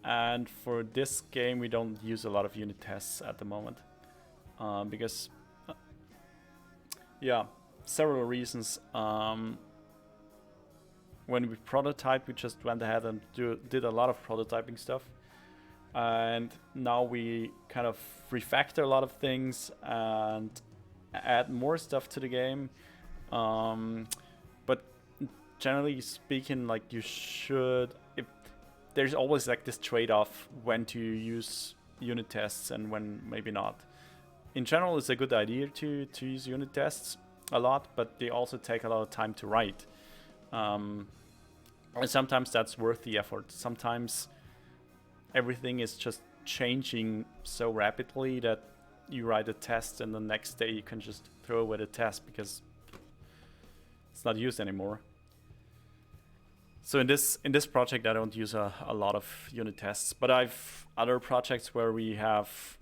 And for this game, we don't use a lot of unit tests at the moment. Because, yeah, several reasons. When we prototyped, we just went ahead and did a lot of prototyping stuff. And now we kind of refactor a lot of things and add more stuff to the game. But generally speaking, like, you should... there's always like this trade-off when to use unit tests and when maybe not. In general, it's a good idea to use unit tests a lot, but they also take a lot of time to write. And sometimes that's worth the effort. Sometimes everything is just changing so rapidly that you write a test and the next day you can just throw away the test because it's not used anymore. So in this project I don't use a lot of unit tests, but I've other projects where we have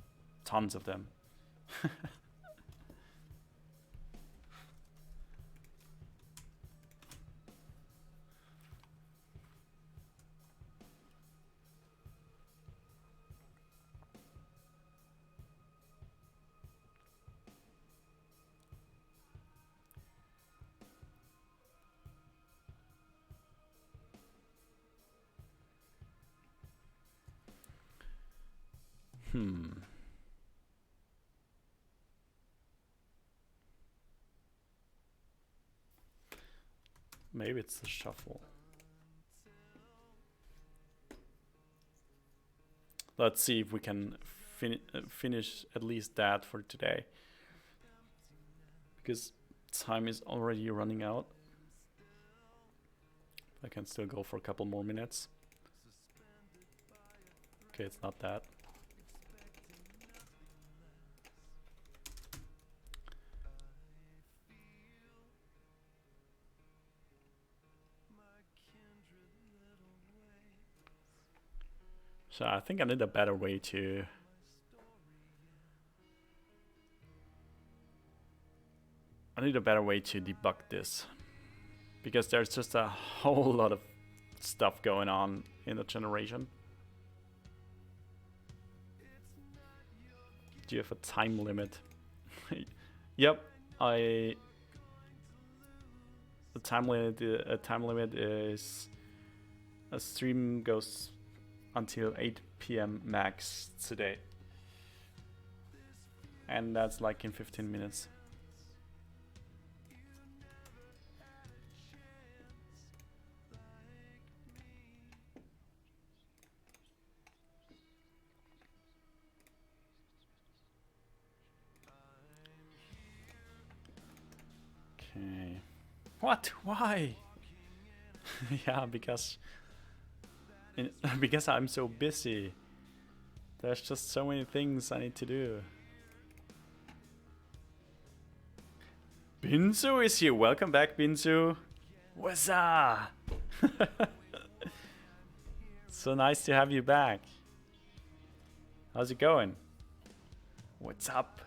tons of them. Maybe it's the shuffle. Let's see if we can finish at least that for today. Because time is already running out. I can still go for a couple more minutes. Okay, it's not that. So I think I need a better way to debug this, because there's just a whole lot of stuff going on in the generation. Do you have a time limit? Yep, the time limit is a stream goes until 8 p.m. max today, and that's like in 15 minutes. Okay. What? Why? Yeah, because I'm so busy. There's just so many things I need to do. Binzu is here. Welcome back, Binzu. What's up? So nice to have you back. How's it going? What's up?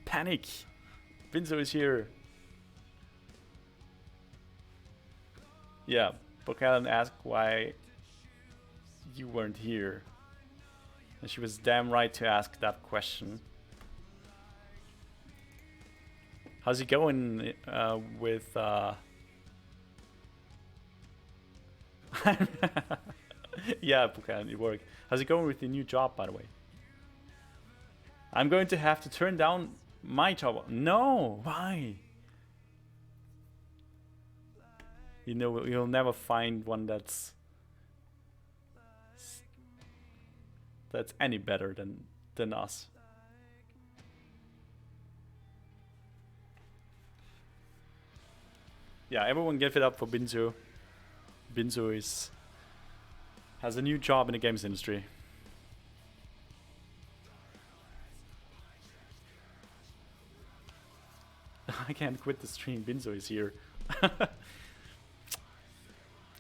Panic. Binzu is here. Yeah. Bokhelen asked why you weren't here, and she was damn right to ask that question. How's it going with yeah, Bokhelen, it worked. How's it going with the new job, by the way? I'm going to have to turn down my job. No, why? You know, you'll never find one that's any better than us. Yeah, everyone give it up for Binzu. Binzu has a new job in the games industry. I can't quit the stream. Binzu is here.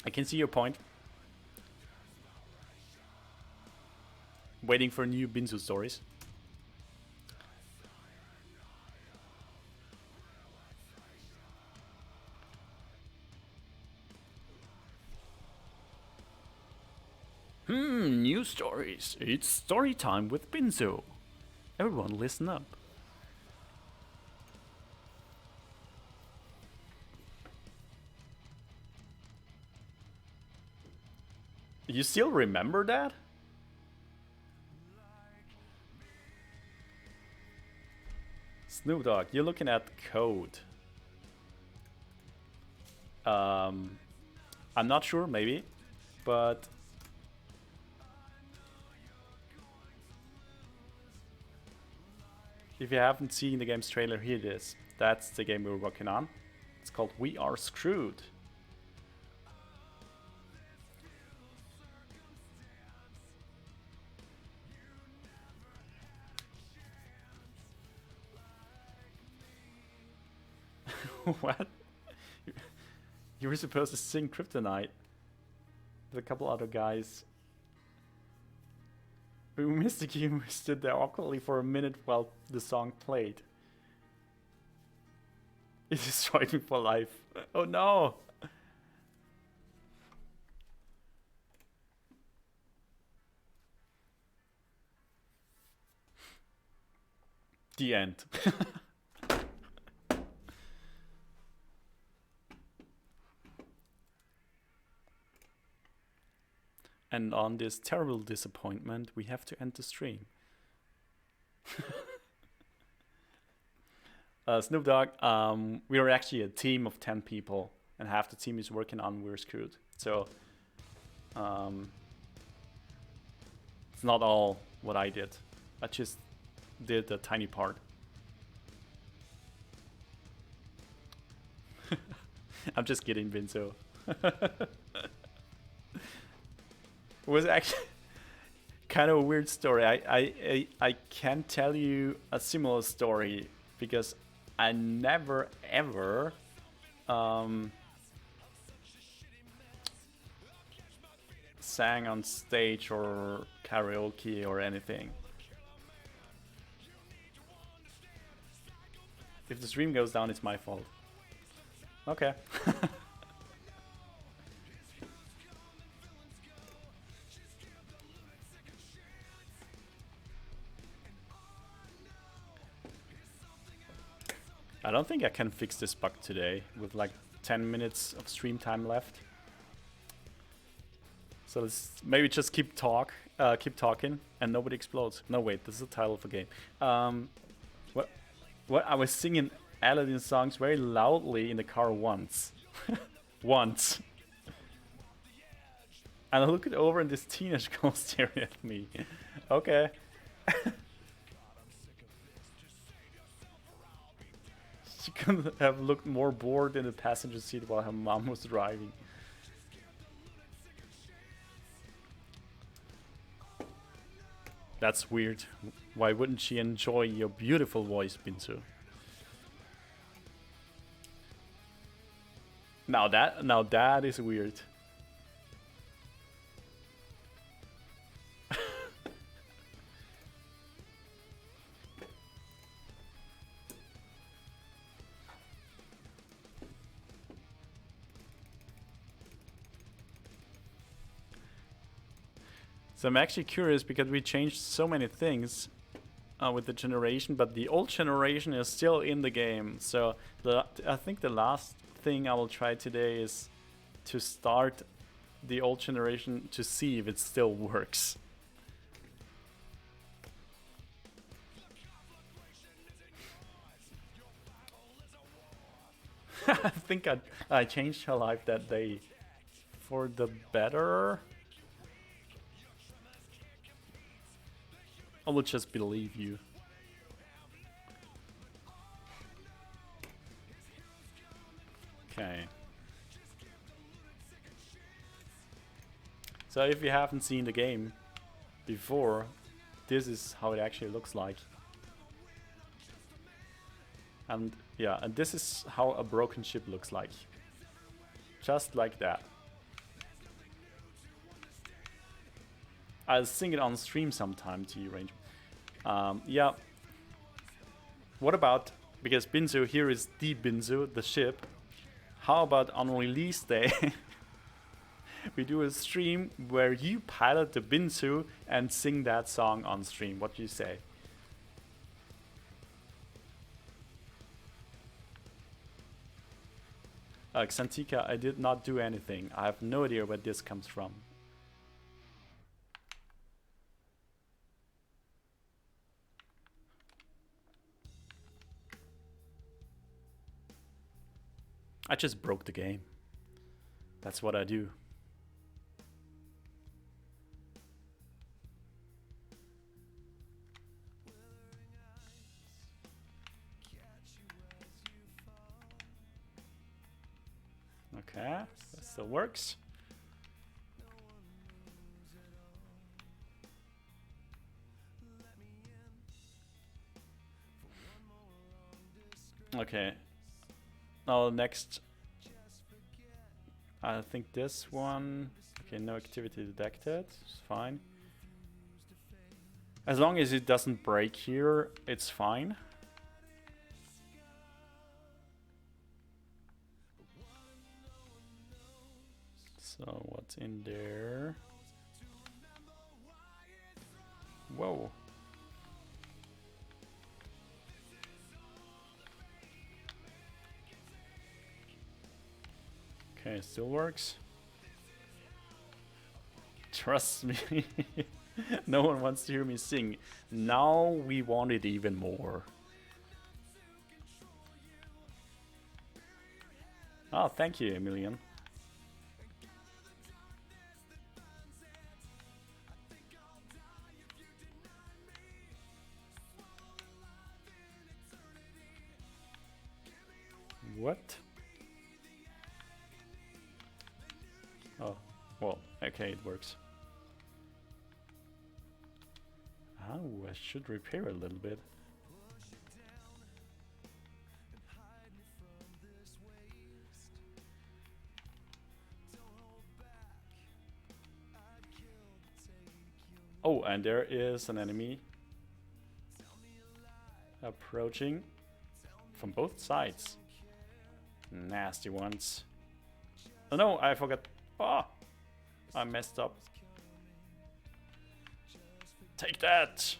I can see your point. Waiting for new Binzu stories. New stories. It's story time with Binzu. Everyone listen up. You still remember that? Snoop Dogg, you're looking at code. I'm not sure, maybe, but if you haven't seen the game's trailer, here it is. That's the game we're working on. It's called We Are Screwed. What? You were supposed to sing Kryptonite with a couple other guys. We missed the game. We stood there awkwardly for a minute while the song played. It destroyed me for life. Oh no! The end. And on this terrible disappointment, we have to end the stream. Snoop Dogg, we are actually a team of 10 people, and half the team is working on We're Screwed. So, it's not all what I did. I just did a tiny part. I'm just kidding, Vinzo. It was actually kind of a weird story. I can tell you a similar story because I never ever sang on stage or karaoke or anything. If the stream goes down, it's my fault. Okay. I don't think I can fix this bug today with like 10 minutes of stream time left. So let's maybe just keep talking and nobody explodes. No wait, this is the title of the game. What I was singing Aladdin songs very loudly in the car once. Once. And I look it over and this teenage girl staring at me. Okay. She couldn't have looked more bored in the passenger seat while her mom was driving. That's weird. Why wouldn't she enjoy your beautiful voice, Binzu? Now that is weird. So I'm actually curious because we changed so many things with the generation, but the old generation is still in the game. So I think the last thing I will try today is to start the old generation to see if it still works. I think I changed her life that day for the better. I will just believe you. Okay. So if you haven't seen the game before, this is how it actually looks like. And yeah, and this is how a broken ship looks like. Just like that. I'll sing it on stream sometime to you, Range. Yeah. What about, because Binzu here is the Binzu, the ship. How about on release day, we do a stream where you pilot the Binzu and sing that song on stream? What do you say? Xantika, I did not do anything. I have no idea where this comes from. I just broke the game. That's what I do. Okay, that still works. Okay. Oh, next. I think this one. Okay, no activity detected. It's fine. As long as it doesn't break here, it's fine. So what's in there? Whoa. Okay, still works. Trust me. No one wants to hear me sing. Now we want it even more. Oh, thank you, Emilian. What? Oh, well, okay, it works. Oh, I should repair a little bit. Oh, and there is an enemy approaching from both sides. Nasty ones. Oh no, I forgot. Oh, I messed up. Take that!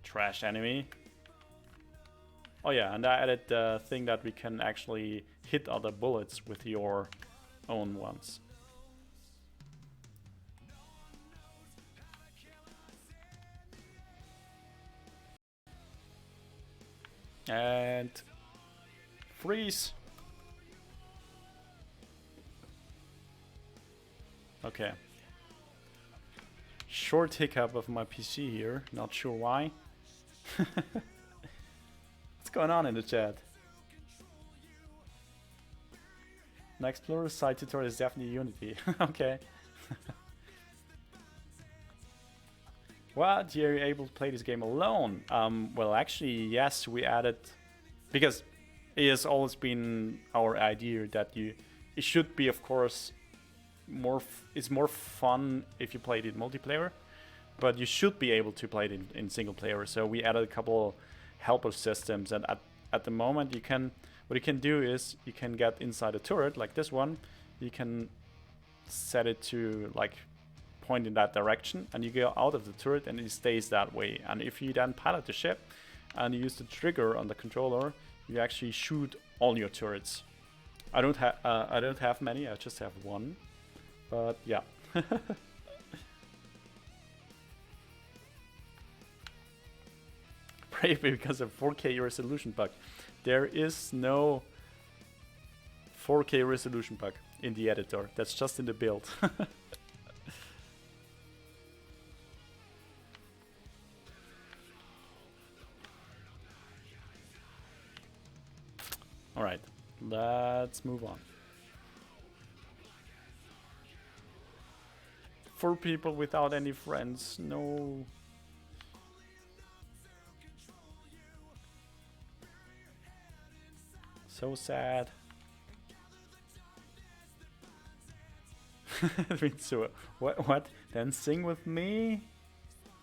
Trash enemy. Oh yeah, and I added the thing that we can actually hit other bullets with your own ones. And freeze. Okay. Short hiccup of my PC here, not sure why. What's going on in the chat? Next Explorer side tutorial is definitely Unity. Okay. What? You're able to play this game alone? Well, actually, yes, we added... Because it has always been our idea that it should be, of course, it's more fun if you played it multiplayer, but you should be able to play it in single player. So we added a couple helper systems, and at the moment what you can do is you can get inside a turret like this one. You can set it to like point in that direction, and you go out of the turret and it stays that way. And if you then pilot the ship and you use the trigger on the controller, you actually shoot all your turrets. I don't have many, I just have one. But yeah. Pray because of 4K resolution bug. There is no 4K resolution bug in the editor. That's just in the build. Alright, let's move on. 4 people without any friends, no. So sad. So, what? Then sing with me?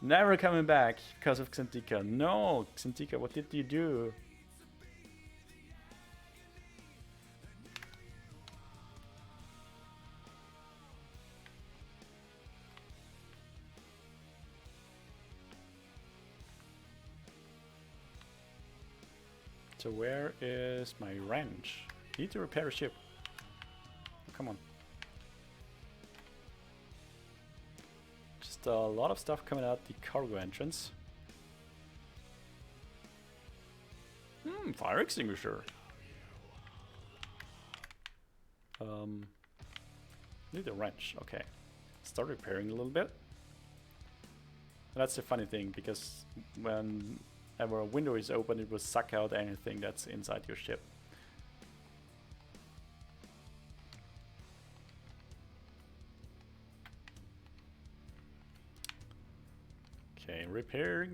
Never coming back because of Xantica. No, Xantica, what did you do? So where is my wrench? Need to repair a ship. Come on. Just a lot of stuff coming out the cargo entrance. Fire extinguisher. Need a wrench. Okay. Start repairing a little bit. That's the funny thing, because whenever a window is open, it will suck out anything that's inside your ship. Okay, repairing.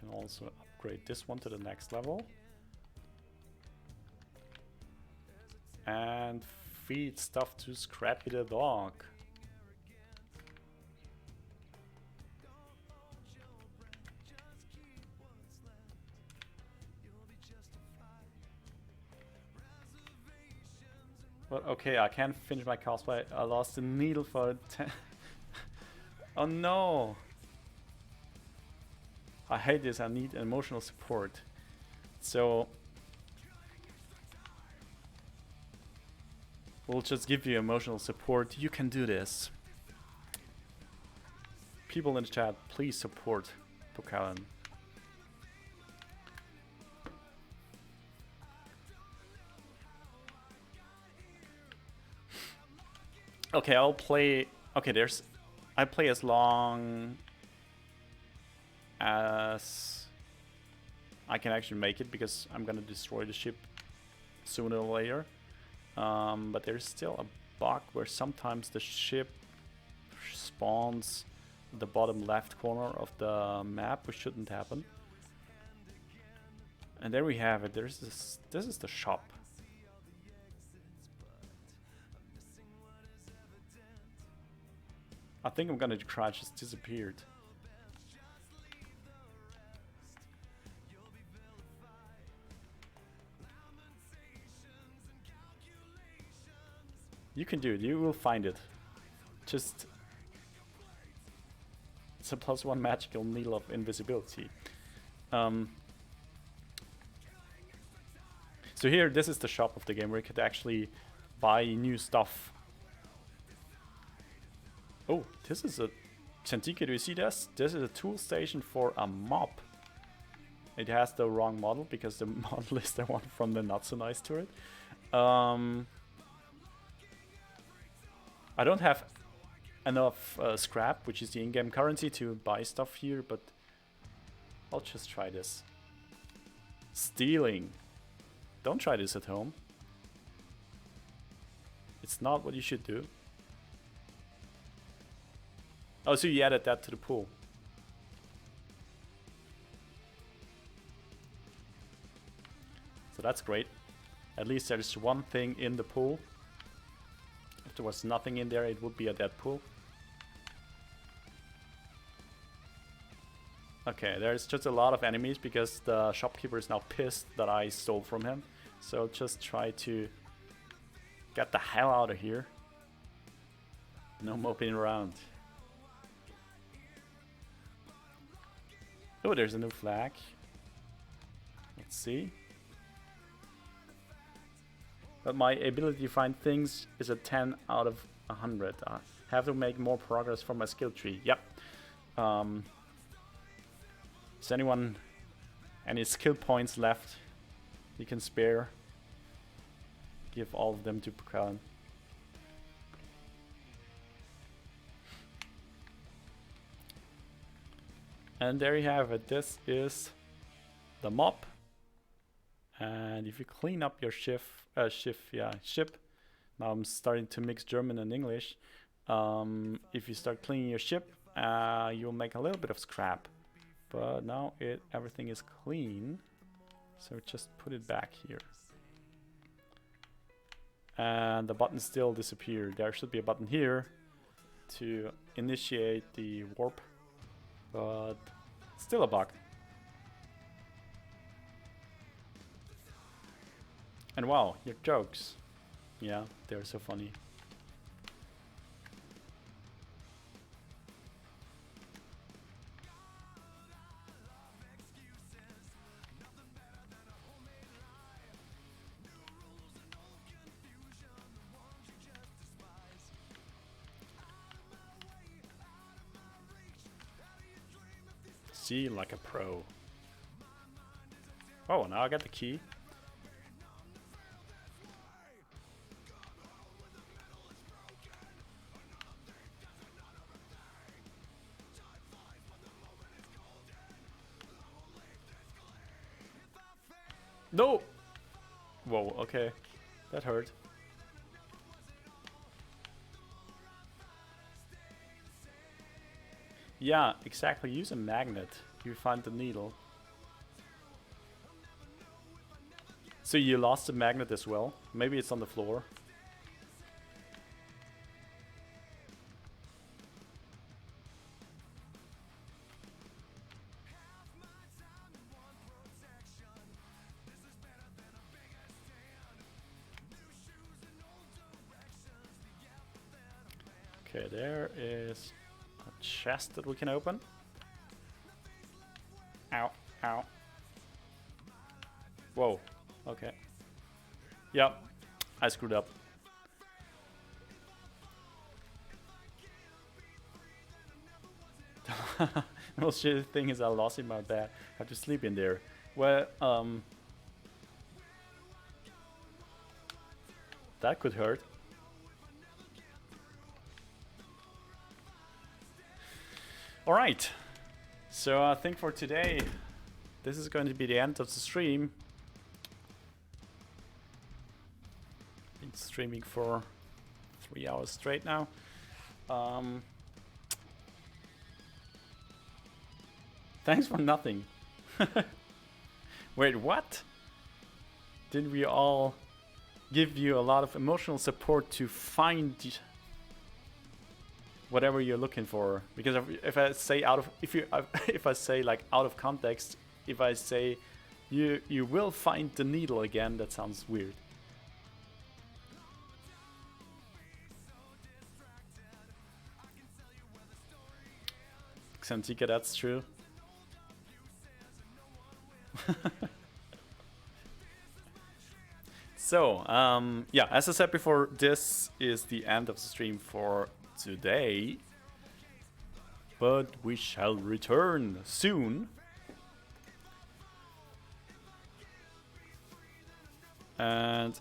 can also upgrade this one to the next level. And feed stuff to Scrappy the dog. But okay, I can't finish my cosplay. I lost the needle for 10. Oh no! I hate this. I need emotional support. So we'll just give you emotional support. You can do this. People in the chat, please support Pokalen. Okay, I'll play. Okay, I play as long as I can actually make it, because I'm gonna destroy the ship sooner or later. But there's still a bug where sometimes the ship spawns at the bottom left corner of the map, which shouldn't happen. And there we have it. There's this. This is the shop. I think I'm gonna cry, just disappeared. You can do it, you will find it. Just... it's a +1 magical needle of invisibility. So here, this is the shop of the game where you could actually buy new stuff. Oh, this is a... Chantika, do you see this? This is a tool station for a mop. It has the wrong model, because the model is the one from the Not So Nice turret. I don't have enough scrap, which is the in-game currency, to buy stuff here, but I'll just try this. Stealing. Don't try this at home. It's not what you should do. Oh, so you added that to the pool. So that's great. At least there's one thing in the pool. If there was nothing in there, it would be a dead pool. Okay, there's just a lot of enemies because the shopkeeper is now pissed that I stole from him. So just try to get the hell out of here. No moping around. Oh, there's a new flag. Let's see. But my ability to find things is a 10 out of 100. I have to make more progress for my skill tree. Yep. Is anyone any skill points left you can spare? Give all of them to Pokalen. And there you have it. This is the mop. And if you clean up your ship. Now I'm starting to mix German and English. If you start cleaning your ship, you'll make a little bit of scrap. But now everything is clean. So just put it back here. And the button still disappeared. There should be a button here to initiate the warp. But still a bug. And wow, your jokes. Yeah, they're so funny. See, like a pro. Oh, now I got the key. No! Whoa, okay. That hurt. Yeah, exactly. Use a magnet. You find the needle. So you lost the magnet as well? Maybe it's on the floor. Okay, there is a chest that we can open. Ow, ow. Whoa, okay. Yep, I screwed up. The most shitty thing is I lost in my bed. I have to sleep in there. Well, that could hurt. Alright, so I think for today, this is going to be the end of the stream. Been streaming for 3 hours straight now. Thanks for nothing. Wait, what? Didn't we all give you a lot of emotional support to find whatever you're looking for? Because if I say if I say like out of context, if I say you will find the needle again, that sounds weird. Xantica, that's true. So, yeah, as I said before, this is the end of the stream for today. But we shall return soon. And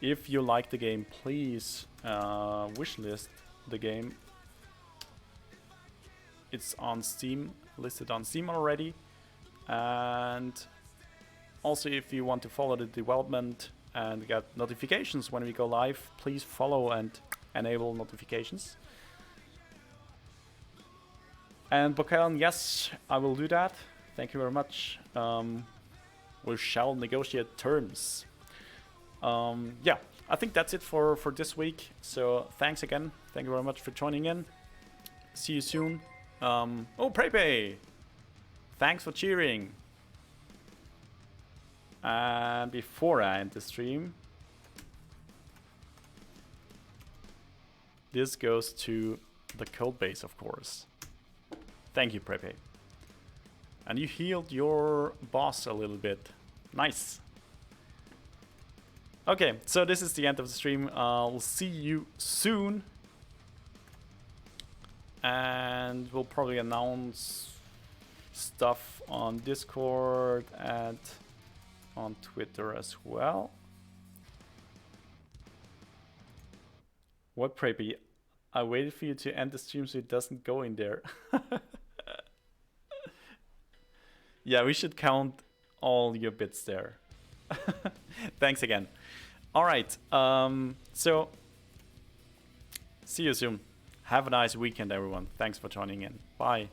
if you like the game, please wishlist the game. It's on Steam, listed on Steam already. And also, if you want to follow the development and get notifications when we go live, please follow and enable notifications. And Bokalan, yes, I will do that. Thank you very much. We shall negotiate terms. Yeah, I think that's it for this week. So thanks again. Thank you very much for joining in. See you soon. Oh, Prepe! Thanks for cheering. And before I end the stream, this goes to the code base, of course. Thank you, Prepe. And you healed your boss a little bit. Nice. Okay, so this is the end of the stream. We'll see you soon. And we'll probably announce stuff on Discord and on Twitter as well. What, Preppy? I waited for you to end the stream so it doesn't go in there. Yeah, we should count all your bits there. Thanks again. All right, so see you soon. Have a nice weekend, everyone. Thanks for joining in. Bye.